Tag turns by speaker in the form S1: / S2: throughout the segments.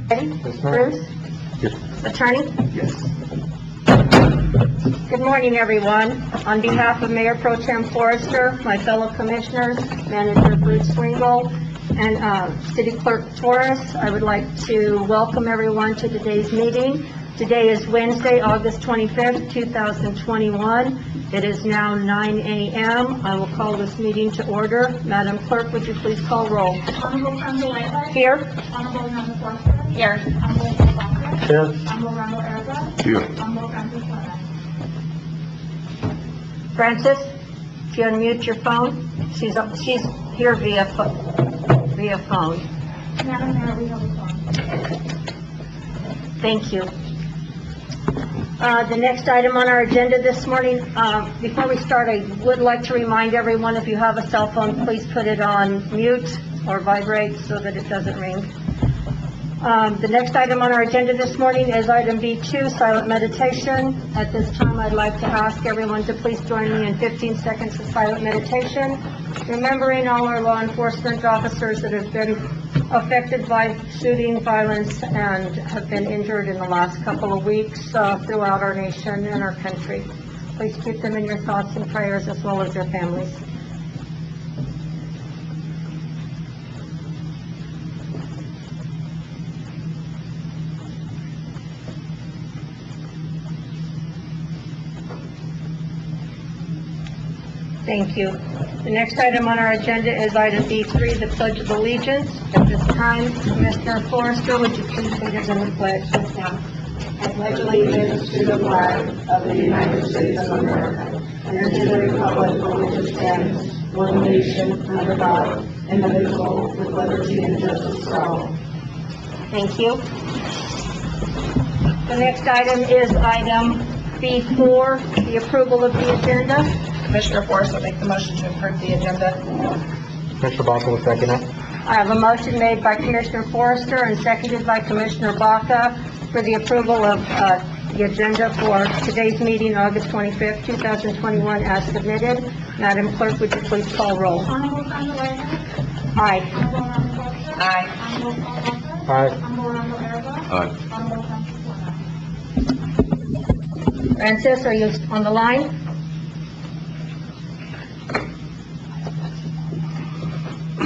S1: Ready?
S2: Yes, ma'am.
S1: Bruce?
S2: Yes.
S1: Attorney?
S2: Yes.
S1: Good morning, everyone. On behalf of Mayor Pro Tem Forrester, my fellow commissioners, Manager Bruce Swingle, and City Clerk Torres, I would like to welcome everyone to today's meeting. Today is Wednesday, August 25th, 2021. It is now 9 a.m. I will call this meeting to order. Madam Clerk, would you please call roll?
S3: Honorable Candelaria.
S1: Here.
S3: Honorable Randall Foster.
S1: Here.
S3: Honorable Paul Baca.
S2: Here.
S3: Honorable Randall Erga.
S2: Here.
S3: Honorable Francis Juarez.
S1: Francis, if you unmute your phone, she's here via phone.
S3: Madam Mayor, we have a phone.
S1: Thank you. The next item on our agenda this morning, before we start, I would like to remind everyone, if you have a cell phone, please put it on mute or vibrate so that it doesn't ring. The next item on our agenda this morning is item B2, silent meditation. At this time, I'd like to ask everyone to please join me in 15 seconds of silent meditation, remembering all our law enforcement officers that have been affected by shooting violence and have been injured in the last couple of weeks throughout our nation and our country. Please keep them in your thoughts and prayers, as well as their families. Thank you. The next item on our agenda is item B3, the Pledge of Allegiance. At this time, Commissioner Forrester, would you please lead us in the pledge? Yes, ma'am.
S4: I pledge allegiance to the flag of the United States of America and to the republic for which it stands, one nation, under God, indivisible, with liberty and justice for all.
S1: Thank you. The next item is item B4, the approval of the agenda.
S4: Commissioner Forrest will make the motion to approve the agenda.
S2: Commissioner Baca will second it.
S1: I have a motion made by Commissioner Forrester and seconded by Commissioner Baca for the approval of the agenda for today's meeting, August 25th, 2021, as submitted. Madam Clerk, would you please call roll?
S3: Honorable Candelaria.
S1: Aye.
S3: Honorable Randall Foster.
S4: Aye.
S3: Honorable Paul Baca.
S2: Aye.
S3: Honorable Randall Erga.
S2: Aye.
S3: Honorable Francis Juarez.
S1: Francis, are you on the line?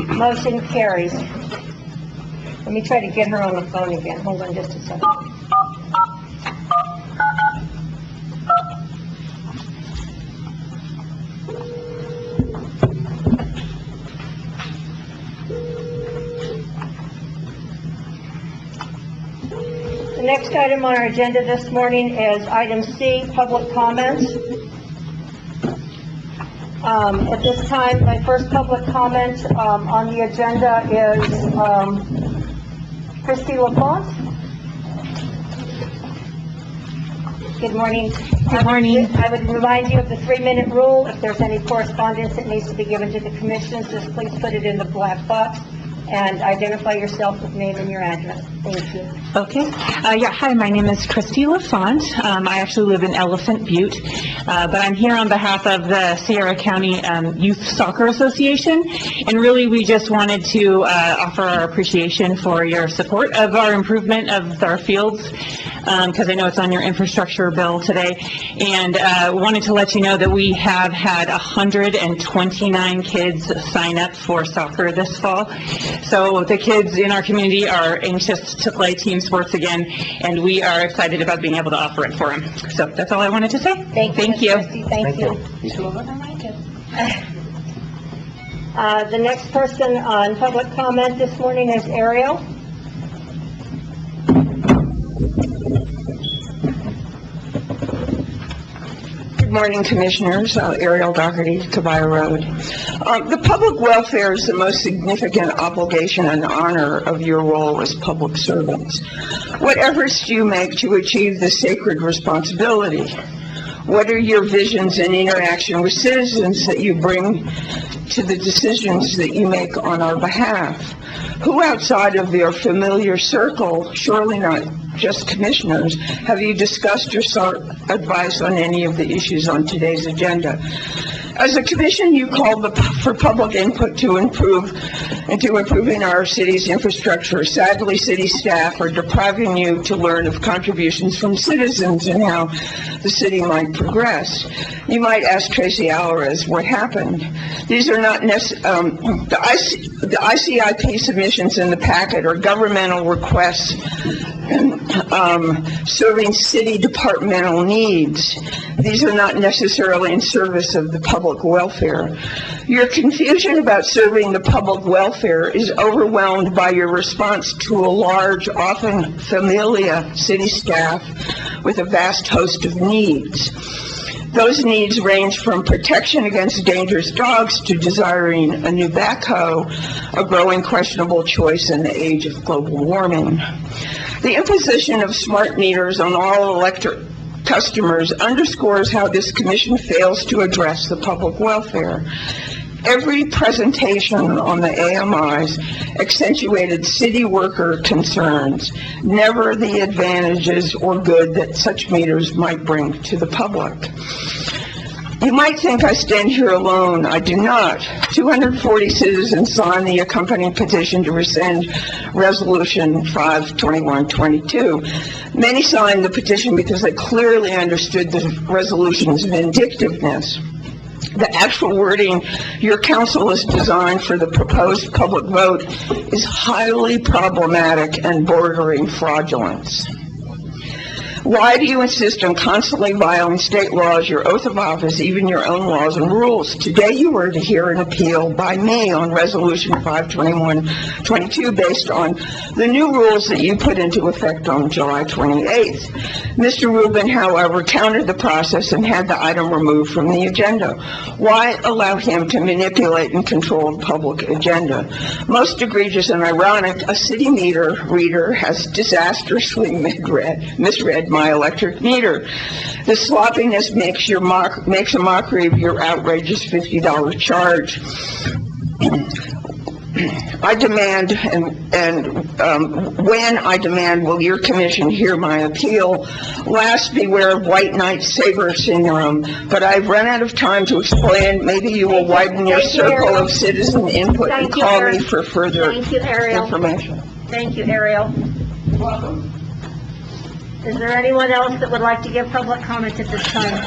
S1: Motion carries. Let me try to get her on the phone again. Hold on just a second. The next item on our agenda this morning is item C, public comments. At this time, my first public comment on the agenda is Christy LaFont. Good morning.
S5: Good morning.
S1: I would remind you of the 3-minute rule. If there's any correspondence that needs to be given to the commissions, just please put it in the black box and identify yourself with name and your address. Thank you.
S5: Okay. Hi, my name is Christy LaFont. I actually live in Elephant Butte, but I'm here on behalf of the Sierra County Youth Soccer Association, and really we just wanted to offer our appreciation for your support of our improvement of our fields, because I know it's on your infrastructure bill today, and wanted to let you know that we have had 129 kids sign up for soccer this fall. So the kids in our community are anxious to play team sports again, and we are excited about being able to offer it for them. So that's all I wanted to say.
S1: Thank you. Christy. Thank you.
S4: Two of them are my kids.
S1: The next person on public comment this morning is Ariel.
S6: Good morning, Commissioners. Ariel Doherty, Caballo Road. The public welfare is the most significant obligation and honor of your role as public servants. What efforts do you make to achieve this sacred responsibility? What are your visions and interaction with citizens that you bring to the decisions that you make on our behalf? Who outside of your familiar circle, surely not just commissioners, have you discussed or sought advice on any of the issues on today's agenda? As a commission, you called for public input to improving our city's infrastructure. Sadly, city staff are depriving you to learn of contributions from citizens and how the city might progress. You might ask Tracy Alvarez what happened. These are not the ICIP submissions in the packet are governmental requests serving city departmental needs. These are not necessarily in service of the public welfare. Your confusion about serving the public welfare is overwhelmed by your response to a large, often familiar city staff with a vast host of needs. Those needs range from protection against dangerous dogs to desiring a new backhoe, a growing questionable choice in the age of global warming. The imposition of smart meters on all electric customers underscores how this commission fails to address the public welfare. Every presentation on the AMIs accentuated city worker concerns, never the advantages or good that such meters might bring to the public. You might think I stand here alone. I do not. 240 citizens signed the accompanying petition to rescind Resolution 52122. Many signed the petition because they clearly understood the resolution's vindictiveness. The actual wording your council has designed for the proposed public vote is highly problematic and bordering fraudulence. Why do you insist on constantly violating state laws, your oath of office, even your own laws and rules? Today you were to hear an appeal by me on Resolution 52122 based on the new rules that you put into effect on July 28th. Mr. Rubin, however, countered the process and had the item removed from the agenda. Why allow him to manipulate and control the public agenda? Most egregious and ironic, a city meter reader has disastrously misread my electric meter. The sloppiness makes a mockery of your outrageous $50 charge. I demand, when I demand, will your commission hear my appeal? Last, beware of white knight saber syndrome, but I've run out of time to explain. Maybe you will widen your circle of citizen input and call me for further information.
S1: Thank you, Ariel.
S6: You're welcome.
S1: Is there anyone else that would like to give public comment at this time?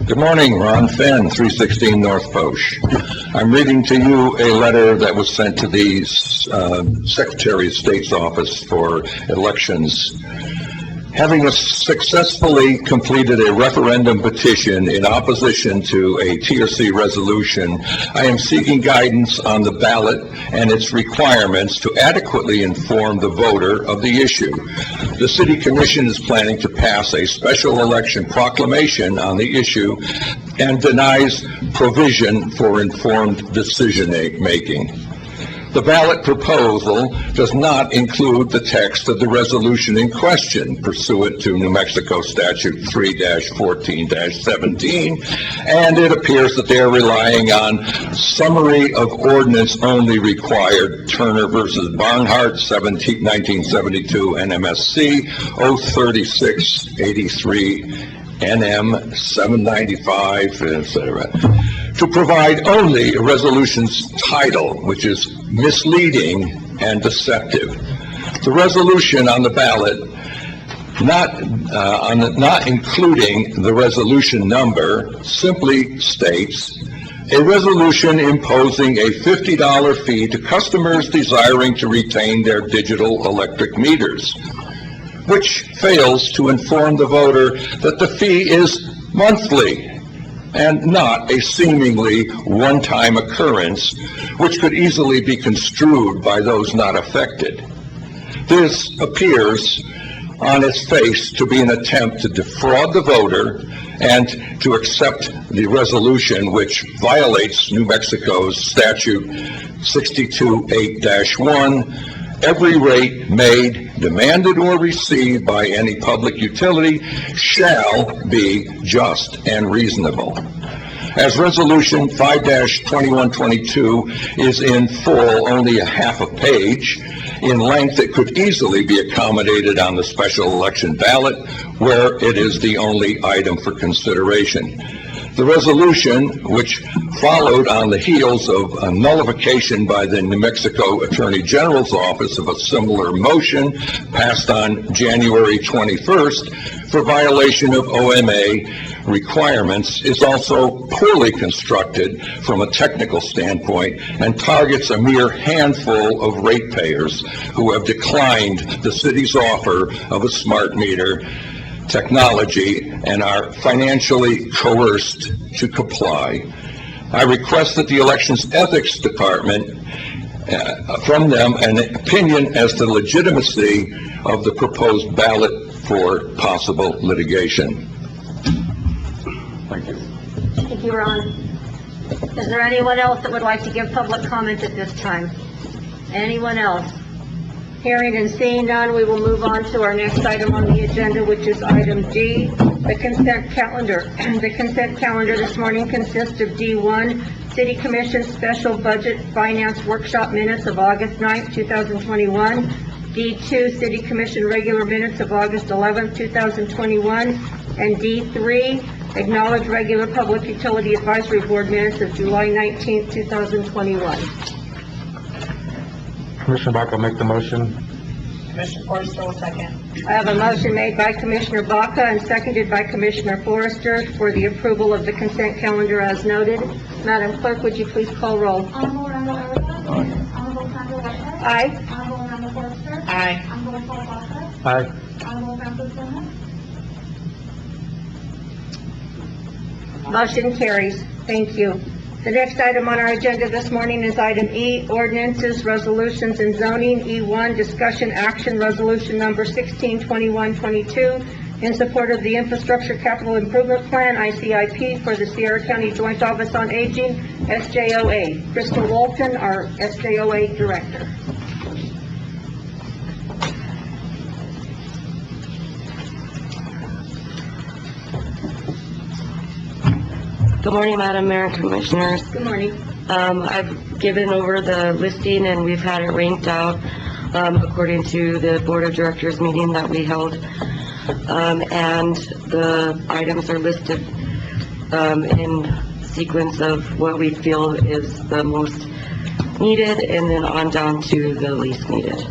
S7: Good morning, Ron Fenn, 316 North Posh. I'm reading to you a letter that was sent to the Secretary of State's office for elections. Having successfully completed a referendum petition in opposition to a TRC resolution, I am seeking guidance on the ballot and its requirements to adequately inform the voter of the issue. The City Commission is planning to pass a special election proclamation on the issue and denies provision for informed decision-making. The ballot proposal does not include the text of the resolution in question pursuant to New Mexico Statute 3-14-17, and it appears that they are relying on summary of ordinance only required Turner versus Barnhart, 1972, NMSC 03683. NM 795, etc., to provide only a resolution's title, which is misleading and deceptive. The resolution on the ballot, not including the resolution number, simply states, a resolution imposing a $50 fee to customers desiring to retain their digital electric meters, which fails to inform the voter that the fee is monthly and not a seemingly one-time occurrence, which could easily be construed by those not affected. This appears on its face to be an attempt to defraud the voter and to accept the resolution which violates New Mexico's statute 62-8-1. Every rate made, demanded, or received by any public utility shall be just and reasonable. As Resolution 5-2122 is in full only a half a page, in length it could easily be accommodated on the special election ballot, where it is the only item for consideration. The resolution, which followed on the heels of a nullification by the New Mexico Attorney General's office of a similar motion, passed on January 21st for violation of OMA requirements, is also poorly constructed from a technical standpoint and targets a mere handful of ratepayers who have declined the city's offer of a smart meter technology and are financially coerced to comply. I request that the Elections Ethics Department, from them, an opinion as to the legitimacy of the proposed ballot for possible litigation. Thank you.
S1: Thank you, Ron. Is there anyone else that would like to give public comment at this time? Anyone else? Hearing and seeing none, we will move on to our next item on the agenda, which is item D, the consent calendar. The consent calendar this morning consists of D1, City Commission Special Budget Finance Workshop Minutes of August 9th, 2021, D2, City Commission Regular Minutes of August 11th, 2021, and D3, Acknowledge Regular Public Utility Advisory Board Minutes of July 19th, 2021.
S2: Commissioner Baca will make the motion.
S4: Commissioner Forrester will second.
S1: I have a motion made by Commissioner Baca and seconded by Commissioner Forrester for the approval of the consent calendar as noted. Madam Clerk, would you please call roll?
S3: Honorable Randall Aragon. Honorable Sandra Whitehead.
S1: Aye.
S3: Honorable Amanda Forrester.
S6: Aye.
S3: Honorable Paul Baca.
S2: Aye.
S3: Honorable Francis Simmons.
S1: Motion carries. Thank you. The next item on our agenda this morning is item E, ordinances, resolutions, and zoning. E1, discussion action resolution number 162122 in support of the Infrastructure Capital Improvement Plan, ICIP, for the Sierra County Joint Office on Aging, SJOA. Crystal Walton, our SJOA Director.
S8: Good morning, Madam Mayor and Commissioners.
S1: Good morning.
S8: I've given over the listing and we've had it ranked out according to the Board of Directors meeting that we held. And the items are listed in sequence of what we feel is the most needed and then on down to the least needed.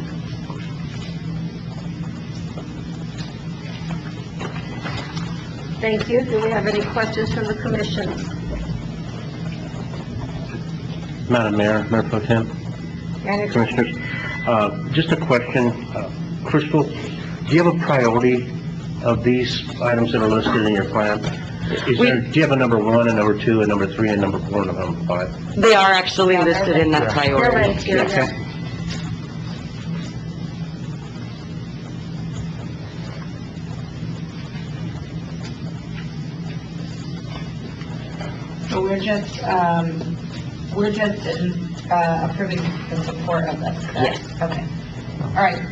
S1: Thank you. Do we have any questions from the commission?
S9: Madam Mayor, Mayor Pro Tem,
S1: Any
S9: Commissioners, just a question. Crystal, do you have a priority of these items that are listed in your plan? Do you have a number 1, a number 2, a number 3, a number 4, and a number 5?
S8: They are actually listed in that
S1: They're
S8: priority.
S1: right here,
S8: Yes.
S1: yes.
S4: So we're just approving the support of this, correct?
S8: Yes.
S4: Okay. All right.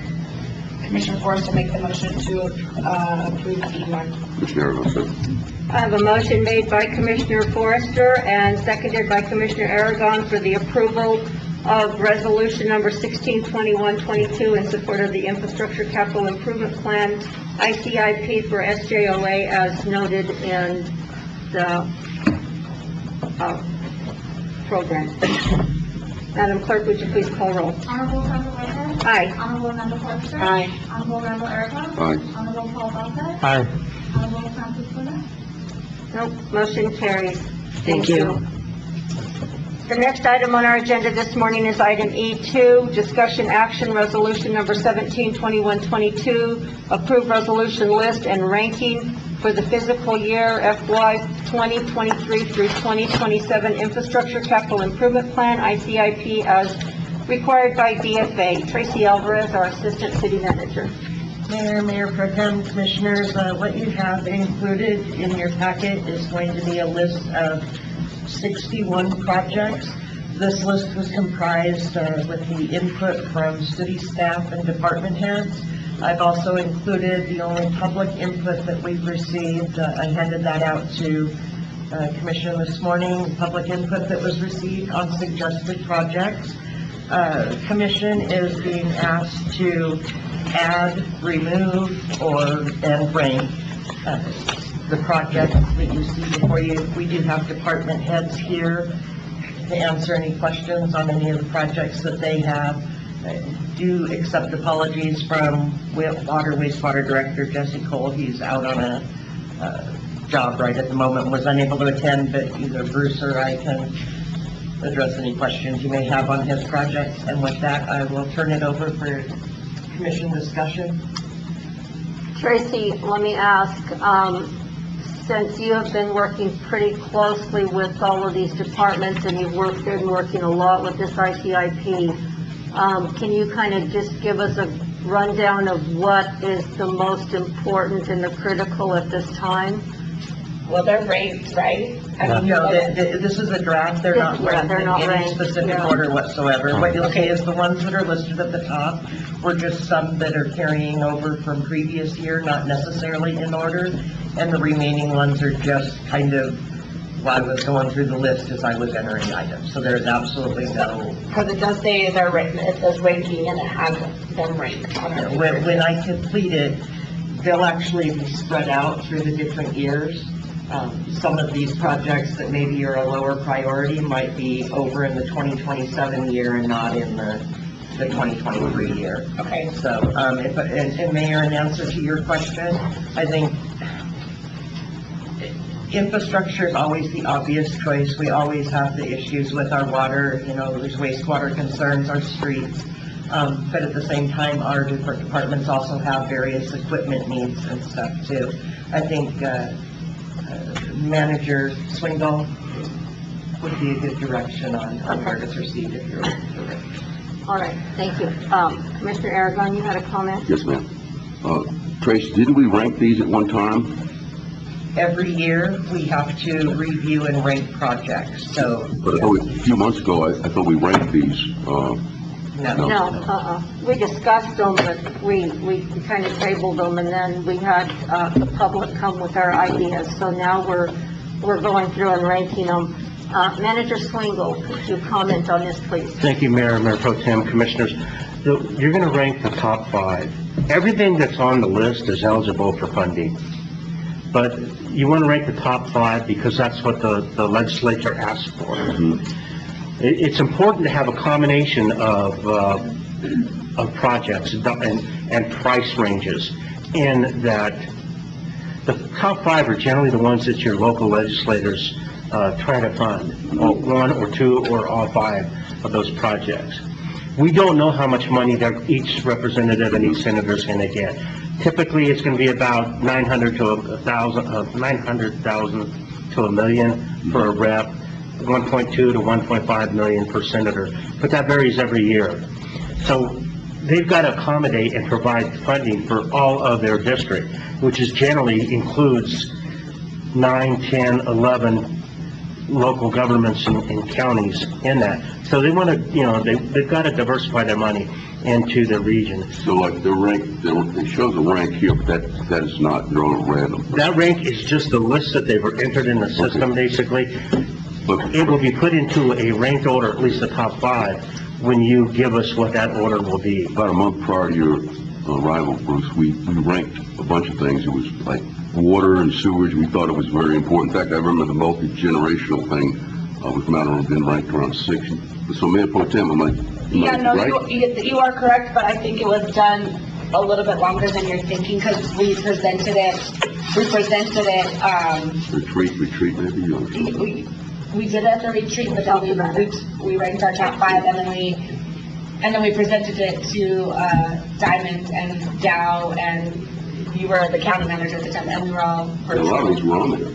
S4: Commissioner Forrester make the motion to approve E1.
S1: I have a motion made by Commissioner Forrester and seconded by Commissioner Aragon for the approval of resolution number 162122 in support of the Infrastructure Capital Improvement Plan, ICIP, for SJOA as noted in the program. Madam Clerk, would you please call roll?
S3: Honorable Sandra Whitehead.
S1: Aye.
S3: Honorable Amanda Forrester.
S6: Aye.
S3: Honorable Randall Aragon.
S7: Aye.
S3: Honorable Paul Baca.
S2: Aye.
S3: Honorable Francis Simmons.
S1: Nope, motion carries.
S8: Thank you.
S1: The next item on our agenda this morning is item E2, discussion action resolution number 172122, approve resolution list and ranking for the fiscal year FY 2023 through 2027 Infrastructure Capital Improvement Plan, ICIP, as required by DFA. Tracy Alvarez, our Assistant City Manager.
S10: Mayor Pro Tem, Commissioners, what you have included in your packet is going to be a list of 61 projects. This list was comprised with the input from city staff and department heads. I've also included the only public input that we've received. I handed that out to Commission this morning, public input that was received on suggested projects. Commission is being asked to add, remove, and rank the projects that you see before you. We do have department heads here to answer any questions on any of the projects that they have. Do accept apologies from wastewater director Jesse Cole. He's out on a job right at the moment, was unable to attend, but either Bruce or I can address any questions you may have on his projects. And with that, I will turn it over for commission discussion.
S1: Tracy, let me ask, since you have been working pretty closely with all of these departments and you've been working a lot with this ITIP, can you kind of just give us a rundown of what is the most important and the critical at this time?
S4: Well, they're ranked, right?
S10: No, this is a draft. They're not
S1: Yeah,
S10: ranked
S1: they're
S10: in
S1: not
S10: any
S1: ranked,
S10: specific
S1: yeah.
S10: order whatsoever. What you'll see is the ones that are listed at the top were just some that are carrying over from previous year, not necessarily in order. And the remaining ones are just kind of, while I was going through the list as I was entering items. So there's absolutely no,
S4: Because it does say they're written, it says ranking and it has them ranked on our
S10: when I complete it, they'll actually be spread out through the different years. Some of these projects that maybe are a lower priority might be over in the 2027 year and not in the 2023 year.
S4: Okay.
S10: So, and Mayor, in answer to your question, I think infrastructure is always the obvious choice. We always have the issues with our water, there's wastewater concerns, our streets. But at the same time, our different departments also have various equipment needs and stuff too. I think, Manager Swingle would be a good direction on where to proceed if you're.
S1: All right, thank you. Commissioner Aragon, you had a comment?
S11: Yes, ma'am. Trace, didn't we rank these at one time?
S10: Every year, we have to review and rank projects, so.
S11: But I thought a few months ago, I thought we ranked these.
S1: No, we discussed them, but we kind of tabled them, and then we had, the public come with our ideas, so now we're going through and ranking them. Manager Swingle, could you comment on this, please?
S9: Thank you, Mayor Pro Tem, Commissioners. You're going to rank the top 5. Everything that's on the list is eligible for funding. But you want to rank the top 5 because that's what the legislature asked for. It's important to have a combination of projects and price ranges in that the top 5 are generally the ones that your local legislators try to fund, one or two or all 5 of those projects. We don't know how much money each representative and each senator is going to get. Typically, it's going to be about $900,000 to $1 million for a rep, 1.2 to 1.5 million per senator, but that varies every year. So they've got to accommodate and provide funding for all of their district, which is generally includes 9, 10, 11 local governments and counties in that. So they want to, they've got to diversify their money into the region.
S11: So like the rank, it shows a rank here, but that is not drawn at random.
S9: That rank is just the list that they've entered in the system, basically.
S11: But
S9: It will be put into a ranked order, at least the top 5, when you give us what that order will be.
S11: about a month prior to your arrival, Bruce, we ranked a bunch of things. It was like water and sewage. We thought it was very important. In fact, I remember the multi-generational thing. We found out it had been ranked around 6. So Mayor Pro Tem, am I right?
S4: You are correct, but I think it was done a little bit longer than you're thinking, because we presented it,
S11: Retreat maybe? Or...
S4: we did it at the retreat, but then we ranked our top 5, and then we presented it to, Diamond and Dow, and you were the county manager at the time, and we were all.
S11: A lot of these were on there.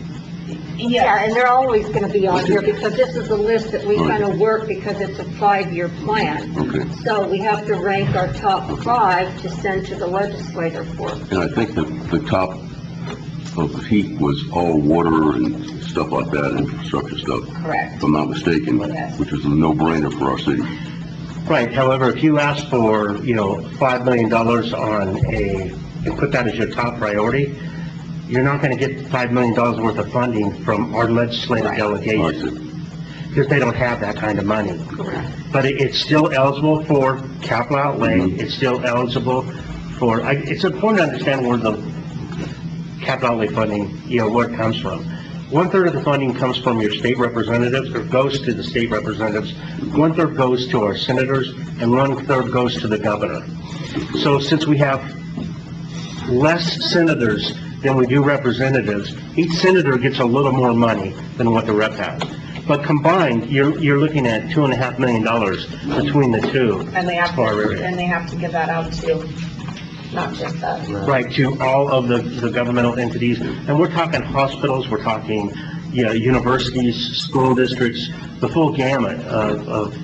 S1: Yeah, and they're always going to be on here because this is a list that we kind of work because it's a 5-year plan.
S11: Okay.
S1: So we have to rank our top 5 to send to the legislator for.
S11: And I think the top of the heap was all water and stuff like that, infrastructure stuff.
S4: Correct.
S11: If I'm not mistaken,
S4: Yes.
S11: which is a no-brainer for our city.
S9: Right, however, if you ask for, $5 million and put that as your top priority, you're not going to get $5 million worth of funding from our legislative delegation, because they don't have that kind of money. But it's still eligible for capital outlay, it's still eligible for, it's important to understand where the capital outlay funding, where it comes from. 1/3 of the funding comes from your state representatives, or goes to the state representatives. 1/3 goes to our senators, and 1/3 goes to the governor. So since we have less senators than we do representatives, each senator gets a little more money than what the rep has. But combined, you're looking at $2.5 million between the two.
S4: And they have
S9: for our
S4: to,
S9: area.
S4: and they have to give that out to, not just us.
S9: Right, to all of the governmental entities. And we're talking hospitals, we're talking, universities, school districts, the full gamut of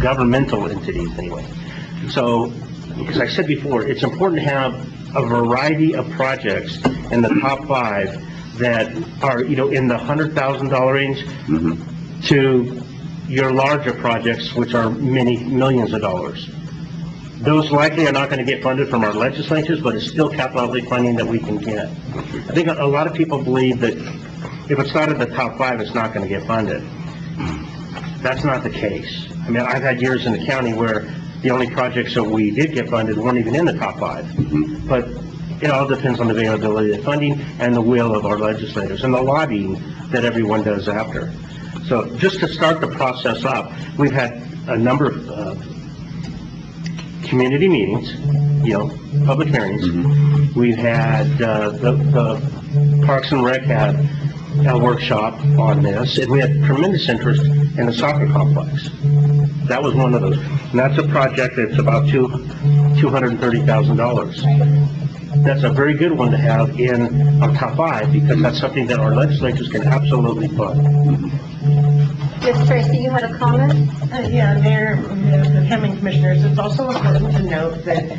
S9: governmental entities anyway. So, as I said before, it's important to have a variety of projects in the top 5 that are, in the $100,000 range to your larger projects, which are many millions of dollars. Those likely are not going to get funded from our legislatures, but it's still capital outlay funding that we can get. I think a lot of people believe that if it's not in the top 5, it's not going to get funded. That's not the case. I mean, I've had years in the county where the only projects that we did get funded weren't even in the top 5. But it all depends on the availability of funding and the will of our legislators and the lobbying that everyone does after. So just to start the process up, we've had a number of community meetings, public hearings. We've had the Parks and Rec had a workshop on this, and we had tremendous interest in the soccer complex. That was one of those. And that's a project that's about $230,000. That's a very good one to have in our top 5, because that's something that our legislatures can absolutely fund.
S1: Ms. Tracy, you had a comment?
S10: Yeah, Mayor, the county commissioners, it's also important to note that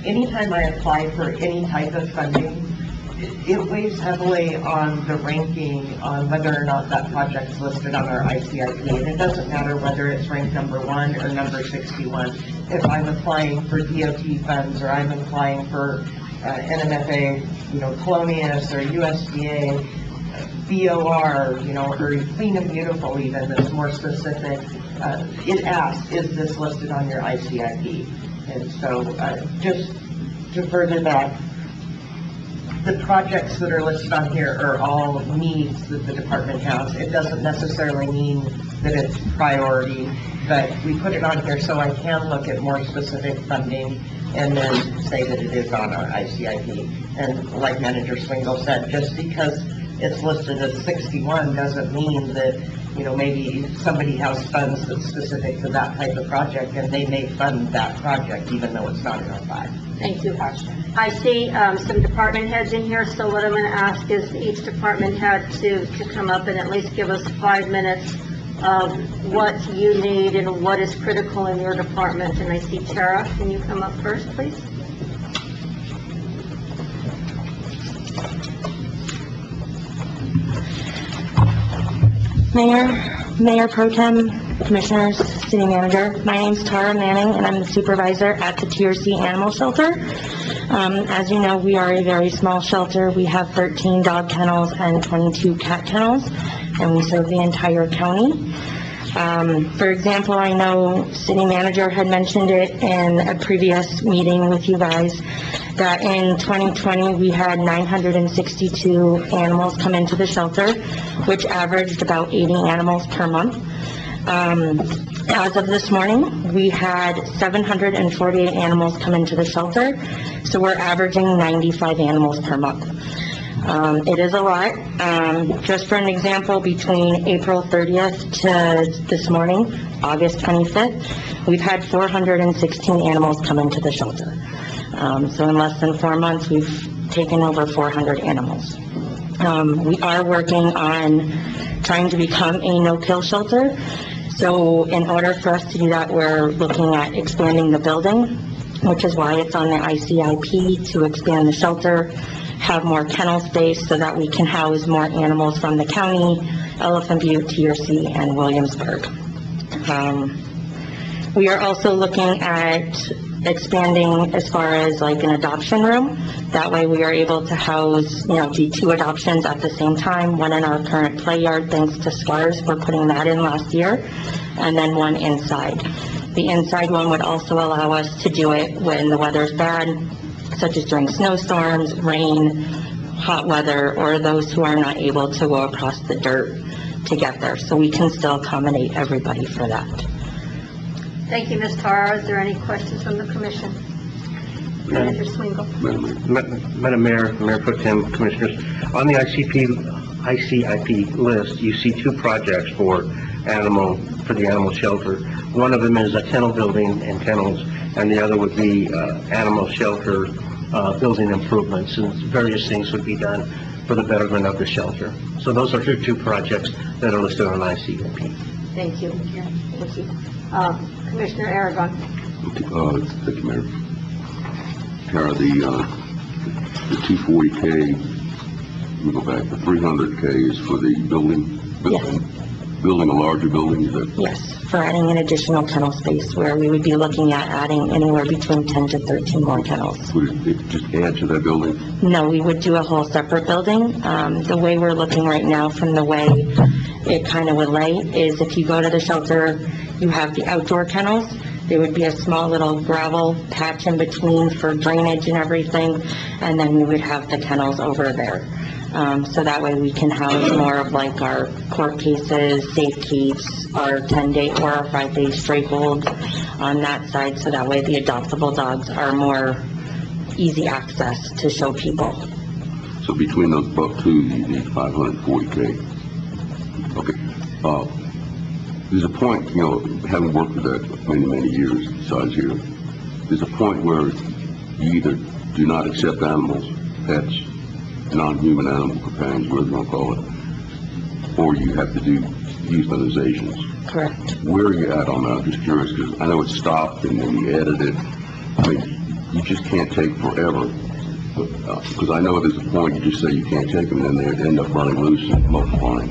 S10: anytime I apply for any type of funding, it weighs heavily on the ranking on whether or not that project's listed on our ICIP. And it doesn't matter whether it's ranked number 1 or number 61. If I'm applying for DOT funds, or I'm applying for NMFA, Colonias, or USDA, BOR, or Clean and Beautiful even, that's more specific, it asks, is this listed on your ICIP? And so, just to further that, the projects that are listed on here are all needs that the department has. It doesn't necessarily mean that it's priority, but we put it on here so I can look at more specific funding and then say that it is on our ICIP. And like Manager Swingle said, just because it's listed as 61 doesn't mean that, maybe somebody has funds that's specific to that type of project, and they may fund that project even though it's not in our 5.
S1: Thank you. I see some department heads in here, so what I'm going to ask is each department head to come up and at least give us 5 minutes of what you need and what is critical in your department. And I see Tara, can you come up first, please?
S12: Mayor Pro Tem, Commissioners, City Manager. My name's Tara Manning, and I'm the supervisor at the TRC Animal Shelter. As you know, we are a very small shelter. We have 13 dog kennels and 22 cat kennels, and we serve the entire county. For example, I know City Manager had mentioned it in a previous meeting with you guys, that in 2020, we had 962 animals come into the shelter, which averaged about 80 animals per month. As of this morning, we had 748 animals come into the shelter, so we're averaging 95 animals per month. It is a lot. Just for an example, between April 30th to this morning, August 25th, we've had 416 animals come into the shelter. So in less than 4 months, we've taken over 400 animals. We are working on trying to become a no-kill shelter. So in order for us to do that, we're looking at expanding the building, which is why it's on the ICIP, to expand the shelter, have more kennel space so that we can house more animals from the county, Elephant Butte, TRC, and Williamsburg. We are also looking at expanding as far as like an adoption room. That way we are able to house, do 2 adoptions at the same time, one in our current play yard thanks to SCARS. We're putting that in last year, and then one inside. The inside one would also allow us to do it when the weather's bad, such as during snowstorms, rain, hot weather or those who are not able to go across the dirt to get there. So we can still accommodate everybody for that.
S1: Thank you, Ms. Tara. Is there any questions from the commission? Manager Swingle.
S9: Madam Mayor, Mayor Pro Tem, Commissioners, on the ICIP list, you see two projects for the animal shelter. One of them is a kennel building and kennels, and the other would be animal shelter building improvements, and various things would be done for the betterment of the shelter. So those are two projects that are listed on ICIP.
S1: Thank you. Thank you. Commissioner Aragon.
S11: Thank you, Mayor. Tara, the 240K, we go back, the 300K is for the building?
S12: Yes.
S11: Building a larger building, is that?
S12: Yes, for adding an additional kennel space where we would be looking at adding anywhere between 10 to 13 more kennels.
S11: Would it just add to that building?
S12: No, we would do a whole separate building. The way we're looking right now from the way it kind of would lay is if you go to the shelter, you have the outdoor kennels. There would be a small little gravel patch in between for drainage and everything, and then we would have the kennels over there. So that way we can house more of like our court cases, safe keeps, our 10-day or our 5-day stray hold on that side. So that way the adoptable dogs are more easy access to show people.
S11: So between those two, you need 540K. Okay. There's a point, having worked with that many years besides here, there's a point where you either do not accept animals, pets, non-human animal companions, whatever you want to call it, or you have to do euthanizations.
S12: Correct.
S11: Where are you at on that? I'm just curious, because I know it stopped and then you edited it. I mean, you just can't take forever. Because I know there's a point you just say you can't take them, and then they end up running loose and multiplying.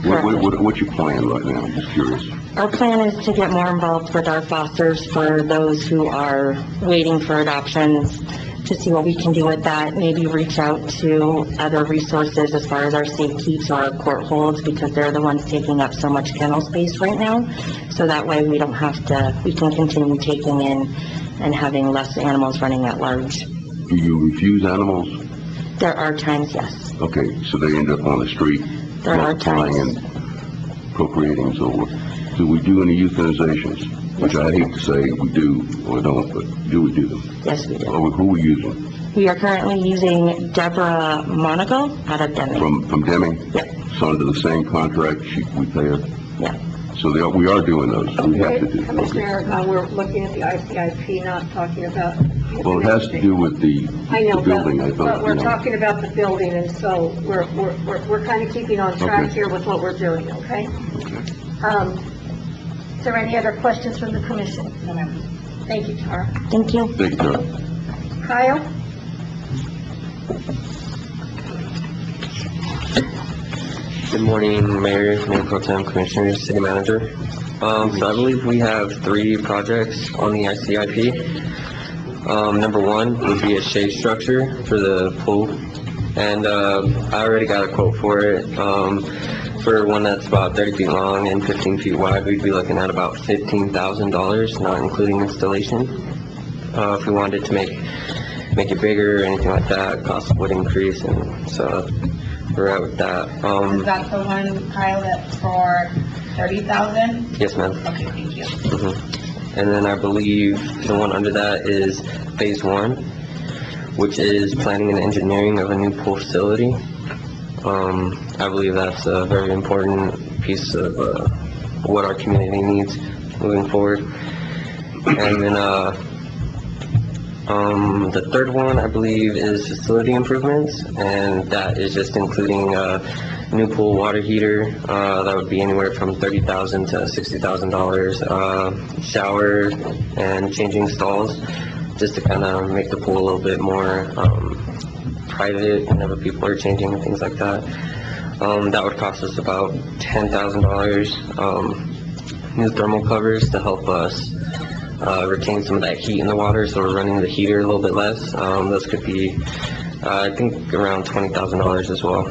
S11: What's your plan right now? I'm just curious.
S12: Our plan is to get more involved with our fosters for those who are waiting for adoptions, to see what we can do with that, maybe reach out to other resources as far as our safe keeps or our court holds, because they're the ones taking up so much kennel space right now. So that way we don't have to, we can continue taking in and having less animals running at large.
S11: Do you refuse animals?
S12: There are times, yes.
S11: Okay, so they end up on the street,
S12: There are
S11: multiplying
S12: times.
S11: and procreating and so forth. Do we do any euthanizations? Which I hate to say we do or don't, but do we do them?
S12: Yes, we do.
S11: Or who are we using?
S12: We are currently using Deborah Monaco out of Deming.
S11: From Deming?
S12: Yep.
S11: So under the same contract, we pay her?
S12: Yeah.
S11: So we are doing those. We have to do.
S1: Commissioner Aragon, we're looking at the ICIP, not talking about...
S11: Well, it has to do with the building, I thought.
S1: But we're talking about the building, and so we're kind of keeping on track here with what we're doing, okay? Is there any other questions from the commission? No, ma'am. Thank you, Tara.
S12: Thank you.
S11: Thank you, Tara.
S1: Kyle?
S13: Good morning, Mayor, Mayor Pro Tem, Commissioners, City Manager. So I believe we have 3 projects on the ICIP. Number 1 would be a shade structure for the pool, and I already got a quote for it. For one that's about 30 feet long and 15 feet wide, we'd be looking at about $15,000, not including installation. If we wanted to make it bigger or anything like that, cost would increase, and so we're out with that.
S3: Is that the one, Kyle, that's for 30,000?
S13: Yes, ma'am.
S3: Okay, thank you.
S13: And then I believe the one under that is phase 1, which is planning and engineering of a new pool facility. I believe that's a very important piece of what our community needs moving forward. And then the third one, I believe, is facility improvements, and that is just including a new pool water heater. That would be anywhere from $30,000 to $60,000. Shower and changing stalls, just to kind of make the pool a little bit more private whenever people are changing and things like that. That would cost us about $10,000. New thermal covers to help us retain some of that heat in the water, so we're running the heater a little bit less. Those could be, I think, around $20,000 as well.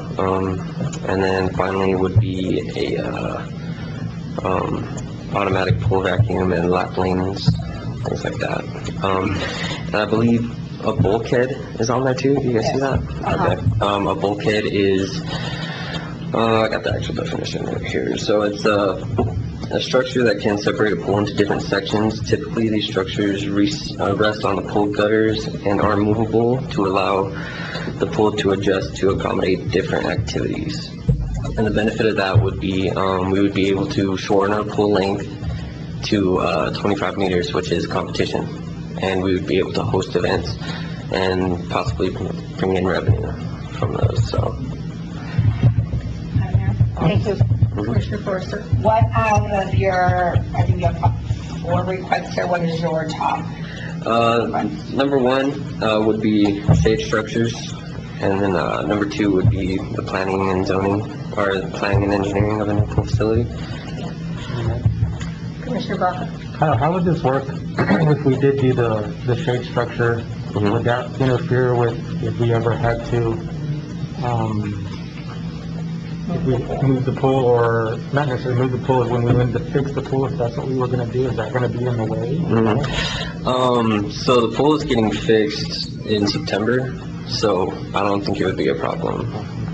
S13: And then finally would be a automatic pool vacuum and lap lanes, things like that. And I believe a bulkhead is on there too. Do you guys see that? Okay. A bulkhead is, I got the actual definition right here. So it's a structure that can separate a pool into different sections. Typically, these structures rest on the pool gutters and are movable to allow the pool to adjust to accommodate different activities. And the benefit of that would be we would be able to shorten our pool length to 25 meters, which is competition. And we would be able to host events and possibly bring in revenue from those, so.
S1: Thank you. Commissioner Forrester?
S3: What out of your, I think you have 4 requests here, what is your top?
S13: Number 1 would be stage structures, and then number 2 would be the planning and zoning, or the planning and engineering of a new pool facility.
S1: Commissioner Baca?
S2: How would this work if we did do the shade structure? Would that interfere with if we ever had to, if we move the pool, or not necessarily move the pool, when we went to fix the pool, if that's what we were gonna do, is that gonna be in the way?
S13: So the pool is getting fixed in September, so I don't think it would be a problem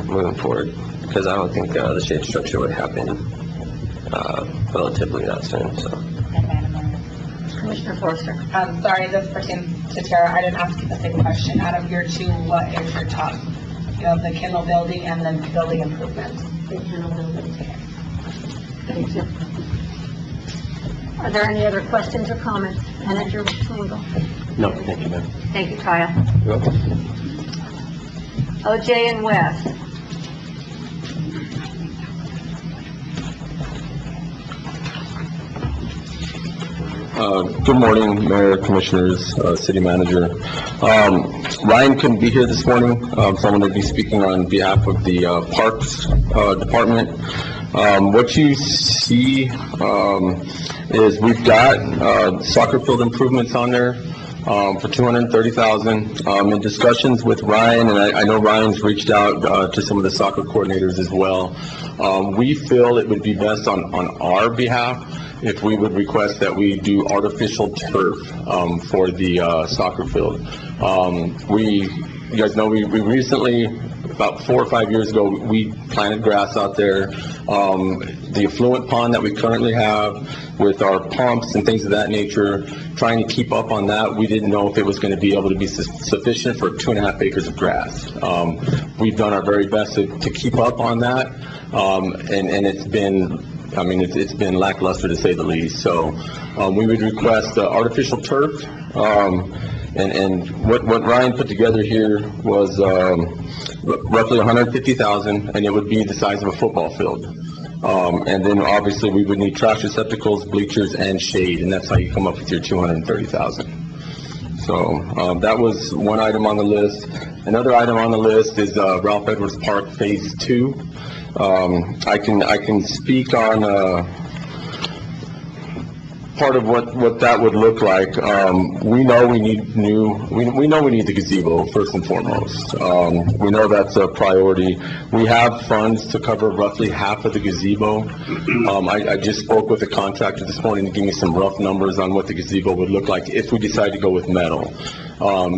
S13: moving forward, because I don't think the shade structure would happen relatively that soon, so.
S1: Commissioner Forrester?
S3: Sorry, this pertains to Tara. I didn't ask you the same question. Out of your 2, what is your top? You have the kennel building and then building improvements.
S1: The kennel building. Thank you. Are there any other questions or comments? Manager Swingle?
S9: No, thank you, ma'am.
S1: Thank you, Kyle. OJ and West?
S14: Good morning, Mayor, Commissioners, City Manager. Ryan couldn't be here this morning, so I'm going to be speaking on behalf of the Parks Department. What you see is we've got soccer field improvements on there for $230,000. In discussions with Ryan, and I know Ryan's reached out to some of the soccer coordinators as well, we feel it would be best on our behalf if we would request that we do artificial turf for the soccer field. You guys know we recently, about 4 or 5 years ago, we planted grass out there. The affluent pond that we currently have with our pumps and things of that nature, trying to keep up on that, we didn't know if it was going to be able to be sufficient for 2.5 acres of grass. We've done our very best to keep up on that, and it's been, I mean, it's been lackluster to say the least. So we would request artificial turf, and what Ryan put together here was roughly $150,000, and it would be the size of a football field. And then obviously we would need trash receptacles, bleachers, and shade, and that's how you come up with your $230,000. So that was one item on the list. Another item on the list is Ralph Edwards Park Phase 2. I can speak on part of what that would look like. We know we need we know we need the gazebo first and foremost. We know that's a priority. We have funds to cover roughly half of the gazebo. I just spoke with the contractor this morning to give me some rough numbers on what the gazebo would look like if we decide to go with metal.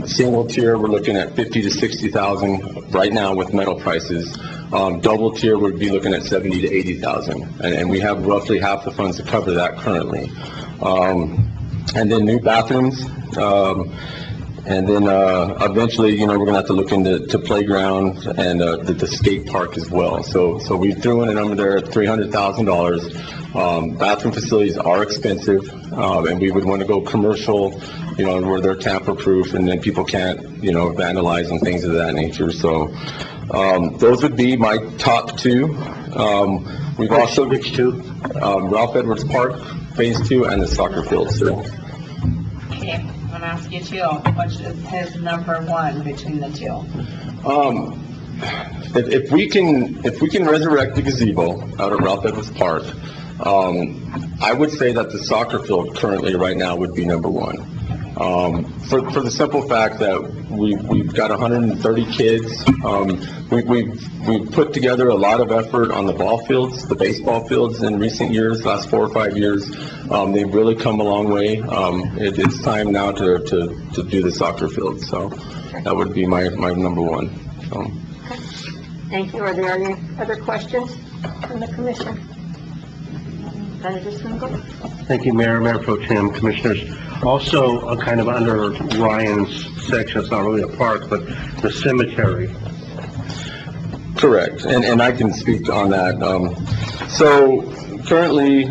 S14: Single tier, we're looking at $50,000 to $60,000 right now with metal prices. Double tier would be looking at $70,000 to $80,000, and we have roughly half the funds to cover that currently. And then new bathrooms, and then eventually, you know, we're gonna have to look into playgrounds and the skate park as well. So we threw in a number there at $300,000. Bathroom facilities are expensive, and we would want to go commercial, you know, where they're tamper-proof, and then people can't, you know, vandalize and things of that nature. So those would be my top 2. We've also reached to Ralph Edwards Park Phase 2 and the soccer field, sir.
S3: Okay, I'm gonna ask you too, which is his number 1 between the 2?
S14: If we can resurrect the gazebo out at Ralph Edwards Park, I would say that the soccer field currently right now would be number 1. For the simple fact that we've got 130 kids. We've put together a lot of effort on the ball fields, the baseball fields in recent years, last 4 or 5 years. They've really come a long way. It's time now to do the soccer field, so that would be my number one. So.
S1: Thank you. Are there any other questions from the commission? Manager Swingle?
S9: Thank you, Mayor Pro Tem, Commissioners. Also, kind of under Ryan's section, it's not really a park, but the cemetery.
S14: Correct, and I can speak on that. So currently,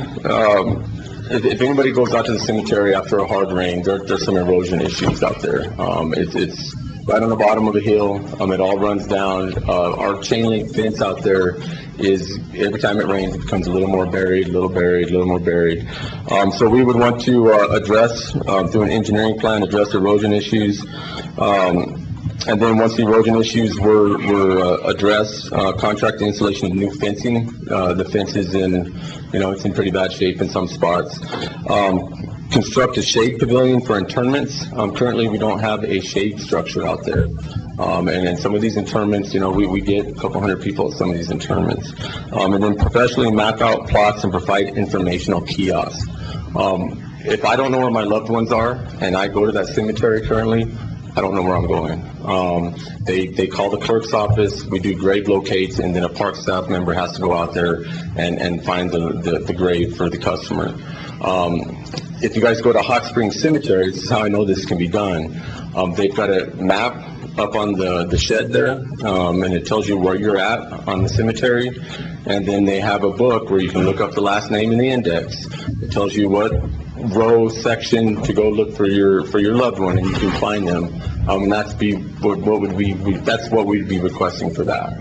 S14: if anybody goes out to the cemetery after a hard rain, there's some erosion issues out there. It's right on the bottom of the hill. It all runs down. Our chain link fence out there is, every time it rains, it becomes a little more buried, a little more buried. So we would want to address, through an engineering plan, address erosion issues. And then once the erosion issues were addressed, contract the installation of new fencing. The fence is in, it's in pretty bad shape in some spots. Construct a shade pavilion for internments. Currently, we don't have a shade structure out there. And in some of these internments, we get a couple hundred people at some of these internments. And then professionally map out plots and provide informational kiosks. If I don't know where my loved ones are and I go to that cemetery currently, I don't know where I'm going. They call the clerk's office, we do grave locates, and then a park staff member has to go out there and find the grave for the customer. If you guys go to Hot Springs Cemetery, this is how I know this can be done. They've got a map up on the shed there, and it tells you where you're at on the cemetery. And then they have a book where you can look up the last name in the index. It tells you what row, section to go look for your loved one, and you can find them. And that's what we'd be requesting for that,